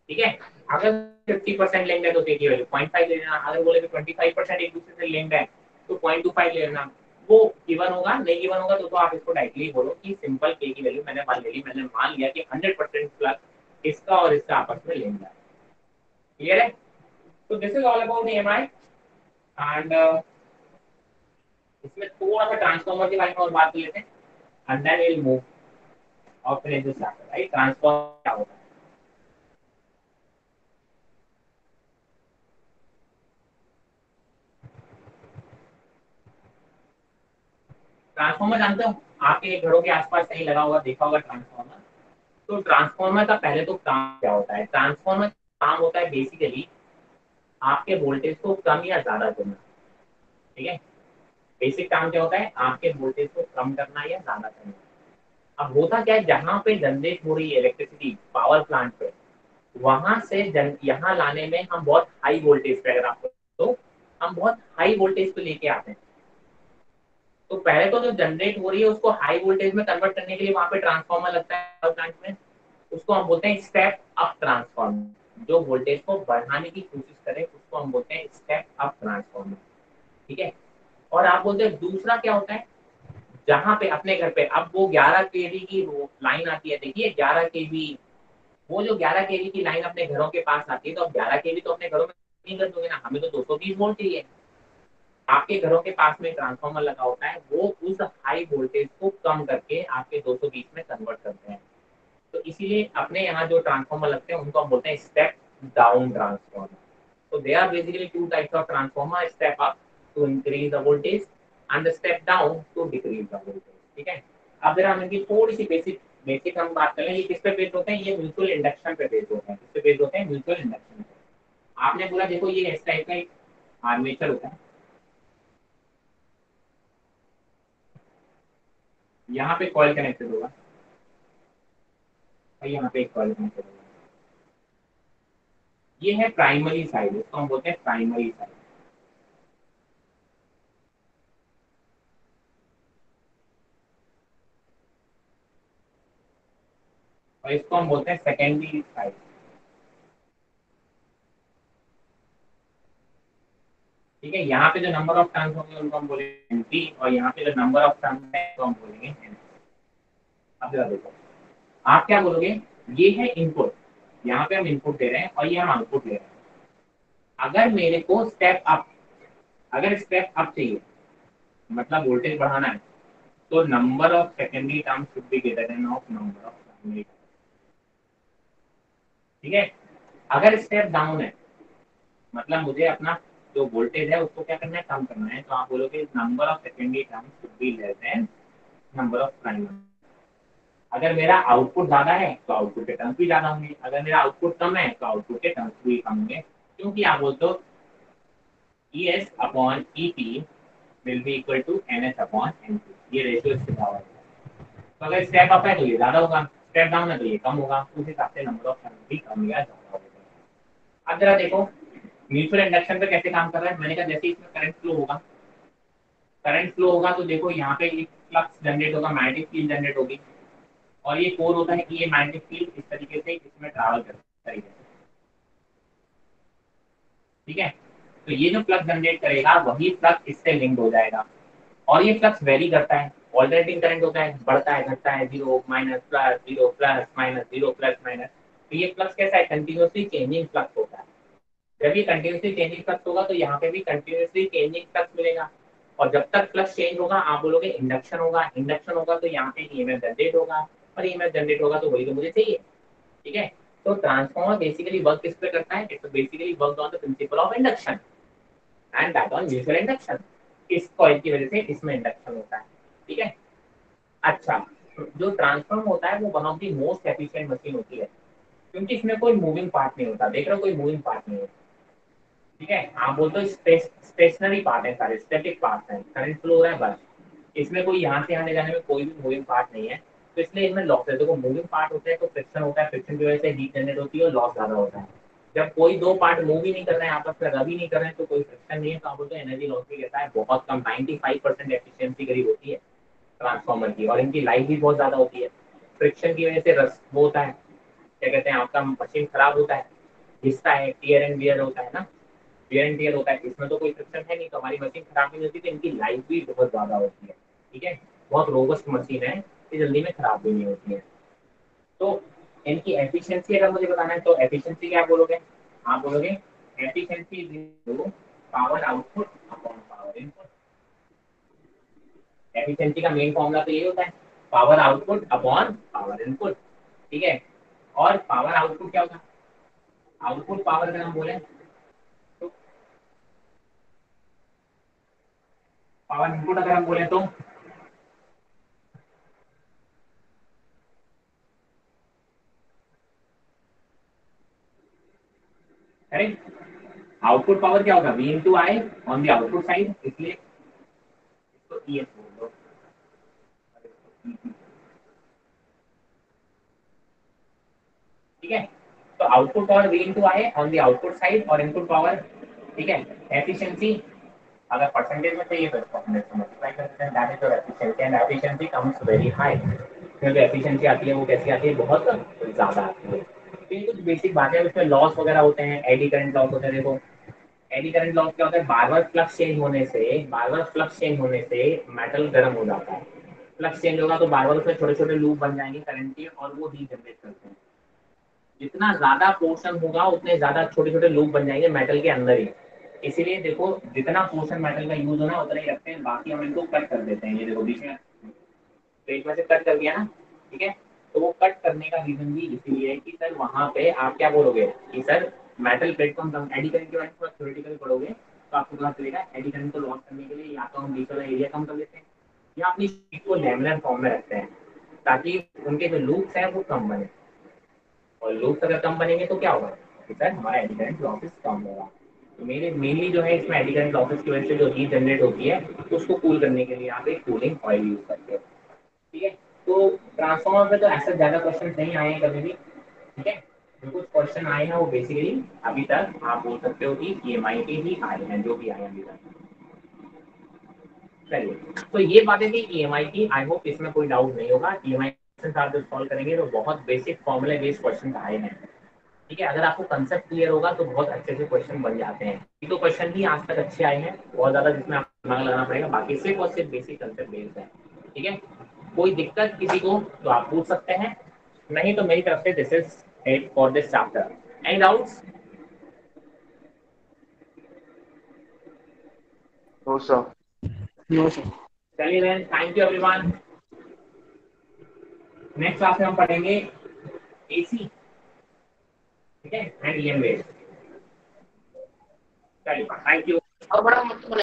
ठीक है, अगर 50% लिंक्ड है तो K की वैल्यू 0.5 ले लेना। अगर बोले कि 25% एक दूसरे से लिंक्ड है तो 0.25 ले लेना। वो गिवन होगा, नहीं गिवन होगा तो आप इसको डायरेक्टली बोलो कि सिंपल K की वैल्यू मैंने 1 ले ली, मैंने मान लिया कि 100% फ्लक्स इसका और इसका आपस में लिंक्ड है। क्लियर है? तो this is all about EMI। And इसमें थोड़ा सा ट्रांसफार्मर के बारे में और बात कर लेते हैं, एंड देन विल मूव और finish this chapter. Right, transformer क्या होता है? ट्रांसफार्मर जानते हो? आपके घरों के आसपास कहीं लगा होगा, देखा होगा ट्रांसफार्मर। तो ट्रांसफार्मर का पहले तो काम क्या होता है? ट्रांसफार्मर काम होता है बेसिकली आपके वोल्टेज को कम या ज्यादा करना। ठीक है, बेसिक काम क्या होता है, आपके वोल्टेज को कम करना या ज्यादा करना। अब होता क्या है, जहां पे जनरेट हो रही है इलेक्ट्रिसिटी पावर प्लांट पे, वहां से यहाँ लाने में हम बहुत हाई वोल्टेज पे, अगर आपको तो हम बहुत हाई वोल्टेज पे लेके आते हैं। तो पहले तो जो जनरेट हो रही है उसको हाई वोल्टेज में कन्वर्ट करने के लिए वहां पे ट्रांसफार्मर लगता है पावर प्लांट में, उसको हम बोलते हैं स्टेप अप ट्रांसफार्मर। जो वोल्टेज को बढ़ाने की कोशिश करे उसको हम बोलते हैं स्टेप अप ट्रांसफार्मर। ठीक है, और आप बोलते हैं दूसरा क्या होता है, जहां पे अपने घर पे अब वो 11 केवी की वो लाइन आती है, देखिए 11 केवी, वो जो 11 केवी की लाइन अपने घरों के पास आती है, तो अब 11 केवी तो अपने घरों में नहीं कर दोगे ना, हमें तो 220 वोल्ट चाहिए। आपके घरों के पास में ट्रांसफार्मर लगा होता है, वो उस हाई वोल्टेज को कम करके आपके 220 में कन्वर्ट करते हैं। तो इसीलिए अपने यहाँ जो ट्रांसफार्मर लगते हैं उनको हम बोलते हैं step down transformer. So there are basically two types of transformer: step up to increase the voltage and the step down to decrease the voltage. ठीक है, अब जरा हम इनकी थोड़ी सी बेसिक बेसिक हम बात करें, ये किस पे बेस्ड होते हैं, ये म्यूचुअल इंडक्शन पे बेस्ड होते हैं। किस पे बेस्ड होते हैं, म्यूचुअल इंडक्शन पे। आपने बोला देखो ये इस टाइप का एक आर्मेचर होता है, यहाँ पे कॉइल कनेक्टेड होगा और यहाँ पे एक कॉइल कनेक्टेड होगा। ये है प्राइमरी साइड, इसको हम बोलते हैं प्राइमरी साइड। और इसको हम बोलते हैं सेकेंडरी साइड। ठीक है, यहाँ पे जो नंबर ऑफ टर्न्स होंगे उनको हम बोलेंगे एनटी, और यहाँ पे जो नंबर ऑफ टर्न्स है तो हम बोलेंगे एन। अब जरा देखो, आप क्या बोलोगे, ये है इनपुट, यहाँ पे हम इनपुट दे रहे हैं और ये हम आउटपुट ले रहे हैं। अगर मेरे को स्टेप अप, अगर स्टेप अप चाहिए मतलब वोल्टेज बढ़ाना है, तो number of secondary terms should be greater than of number of primary. ठीक है, अगर स्टेप डाउन है मतलब मुझे अपना जो वोल्टेज है उसको क्या करना है, कम करना है, तो आप बोलोगे number of secondary terms should be less than number of primary. अगर मेरा आउटपुट ज्यादा है तो आउटपुट के टर्म्स भी ज्यादा होंगे, अगर मेरा आउटपुट कम है तो आउटपुट के टर्म्स भी कम होंगे, क्योंकि आप बोलते हो ES upon EP will be equal to NS upon NP, ये रेशियो इसके बराबर है। तो अगर स्टेप अप है तो ये ज्यादा होगा, स्टेप डाउन है तो ये कम होगा, उस हिसाब से नंबर ऑफ टर्म्स भी कम या ज्यादा होगा। अब जरा देखो म्यूचुअल इंडक्शन पे कैसे काम कर रहा है। मैंने कहा जैसे इसमें करंट फ्लो होगा, करंट फ्लो होगा तो देखो यहाँ पे एक फ्लक्स जनरेट होगा, मैग्नेटिक फील्ड जनरेट होगी, और ये कोर होता है कि ये मैग्नेटिक फील्ड इस तरीके से इसमें ट्रैवल करता है। ठीक है, तो ये जो फ्लक्स जनरेट करेगा वही फ्लक्स इससे लिंक हो जाएगा, और ये फ्लक्स वेरी करता है, ऑल्टरनेटिंग करंट होता है, बढ़ता है घटता है, zero minus plus zero plus minus zero plus minus. तो ये फ्लक्स कैसा है, कंटिन्यूसली चेंजिंग फ्लक्स होता है। जब ये कंटिन्यूसली चेंजिंग फ्लक्स होगा तो यहाँ पे भी कंटिन्यूसली चेंजिंग फ्लक्स मिलेगा, और जब तक फ्लक्स चेंज होगा आप बोलोगे इंडक्शन होगा, इंडक्शन होगा तो यहाँ पे ईएमएफ जनरेट होगा, और ईएमएफ जनरेट होगा तो वही तो मुझे चाहिए। ठीक है, तो ट्रांसफॉर्मर बेसिकली वर्क किस पे करता है, it's basically work on the principle of induction and that on mutual induction. इस कॉइल की वजह से इसमें इंडक्शन होता है। ठीक है, अच्छा, जो ट्रांसफॉर्मर होता है वो one of the most efficient machine होती है, क्योंकि इसमें कोई मूविंग पार्ट नहीं होता, देख रहे हो कोई मूविंग पार्ट नहीं है। ठीक है, आप बोलते हो स्टेशनरी पार्ट है, सारे स्टैटिक पार्ट है, करंट फ्लो हो रहा है बस, इसमें कोई यहाँ से आने जाने में कोई भी मूविंग पार्ट नहीं है, तो इसलिए इनमें लॉस है। देखो मूविंग पार्ट होते हैं तो फ्रिक्शन होता है, फ्रिक्शन की वजह से हीट जनरेट होती है और लॉस ज्यादा होता है। जब कोई दो पार्ट मूव ही नहीं कर रहे हैं, आपस में रब ही नहीं कर रहे हैं, तो कोई फ्रिक्शन नहीं है, तो आप बोलते हैं एनर्जी लॉस भी कहता है बहुत कम, 95% एफिशिएंसी करीब होती है ट्रांसफार्मर की, और इनकी लाइफ भी बहुत ज्यादा होती है। फ्रिक्शन की वजह से रस वो होता है, क्या कहते हैं, आपका मशीन खराब होता है, घिसता है, टीयर एंड वियर होता है ना, वेयर एंड टियर होता है। इसमें तो कोई फ्रिक्शन है नहीं, तो हमारी मशीन खराब नहीं होती, तो इनकी लाइफ भी बहुत ज्यादा होती है। ठीक है, बहुत रोबस्ट मशीन है, ये जल्दी में खराब भी नहीं होती है। तो इनकी एफिशिएंसी अगर मुझे बताना है तो एफिशिएंसी क्या बोलोगे, आप बोलोगे efficiency is power output upon power input. Efficiency का मेन फॉर्मूला तो ये होता है, power output upon power input. ठीक है, और पावर आउटपुट क्या होता है, आउटपुट पावर अगर हम बोले तो, पावर इनपुट अगर हम बोले तो करेक्ट, आउटपुट पावर क्या होगा, V into I on the output side, इसलिए इसको ES बोल दो। ठीक है, तो output power V into I on the output side और इनपुट पावर, ठीक है। एफिशिएंसी अगर परसेंटेज में चाहिए तो इसको 100 से मल्टीप्लाई कर देते हैं, that is your efficiency, and efficiency comes very high. क्योंकि एफिशिएंसी आती है वो कैसी आती है, बहुत ज़्यादा आती है। तो ये कुछ बेसिक बातें हैं, उसमें लॉस वगैरह होते हैं, एडी करंट लॉस होते हैं। देखो एडी करंट लॉस क्या होता है, बार बार फ्लक्स चेंज होने से मेटल गर्म हो जाता है। फ्लक्स चेंज होगा तो बार बार उसमें छोटे छोटे लूप बन जाएंगे करंट के, और वो हीट जनरेट करते हैं। जितना ज्यादा पोर्शन होगा उतने ज्यादा छोटे छोटे लूप बन जाएंगे मेटल के अंदर ही। इसीलिए देखो जितना पोर्शन मेटल का यूज होना उतना ही रखते हैं, बाकी हम इनको कट कर देते हैं। ये देखो बीच में पेज में से कट कर दिया ना, ठीक है। तो वो कट करने का रीजन भी इसीलिए है कि सर वहां पे आप क्या बोलोगे कि सर मेटल प्लेट को हम एडी करंट के बारे में थ्योरेटिकली पढ़ोगे तो आपको पता चलेगा एडी करंट को लॉस करने के लिए या तो हम बीच वाला एरिया कम कर देते हैं या अपनी शीट को लैमिनर फॉर्म में रखते हैं, ताकि उनके जो लूप्स हैं वो कम बने। और लूप्स अगर कम बनेंगे तो क्या होगा कि सर हमारा एडी करंट लॉसेस कम होगा। तो मेरे मेनली जो है इसमें एडी करंट लॉसेस की वजह से जो हीट जनरेट होती है उसको कूल करने के लिए आप एक कूलिंग ऑयल यूज करते हो। ठीक है, तो ट्रांसफार्मर पे तो ऐसा ज्यादा क्वेश्चन नहीं आए हैं कभी भी। ठीक है, जो कुछ क्वेश्चन आए हैं वो बेसिकली अभी तक आप बोल सकते हो कि EMI के ही आए हैं, जो भी आए हैं अभी तक। चलिए, तो ये बातें थी EMI की। आई होप इसमें कोई डाउट नहीं होगा। EMI क्वेश्चन आप जब सॉल्व करेंगे तो बहुत बेसिक फॉर्मूला बेस्ड क्वेश्चन आए हैं। ठीक है, अगर आपको कंसेप्ट क्लियर होगा तो बहुत अच्छे से क्वेश्चन बन जाते हैं। ये तो क्वेश्चन भी आज तक अच्छे आए हैं, बहुत ज्यादा जिसमें आपको दिमाग लगाना पड़ेगा, बाकी सिर्फ और सिर्फ बेसिक कंसेप्ट बेस्ड है। ठीक है, कोई दिक्कत किसी को तो आप पूछ सकते हैं, नहीं तो मेरी तरफ से this is it for this chapter. Any doubts? No sir. No sir. चलिए then, thank you everyone. Next class में हम पढ़ेंगे AC, ठीक है, एंड EM वेव। चलिए, थैंक यू।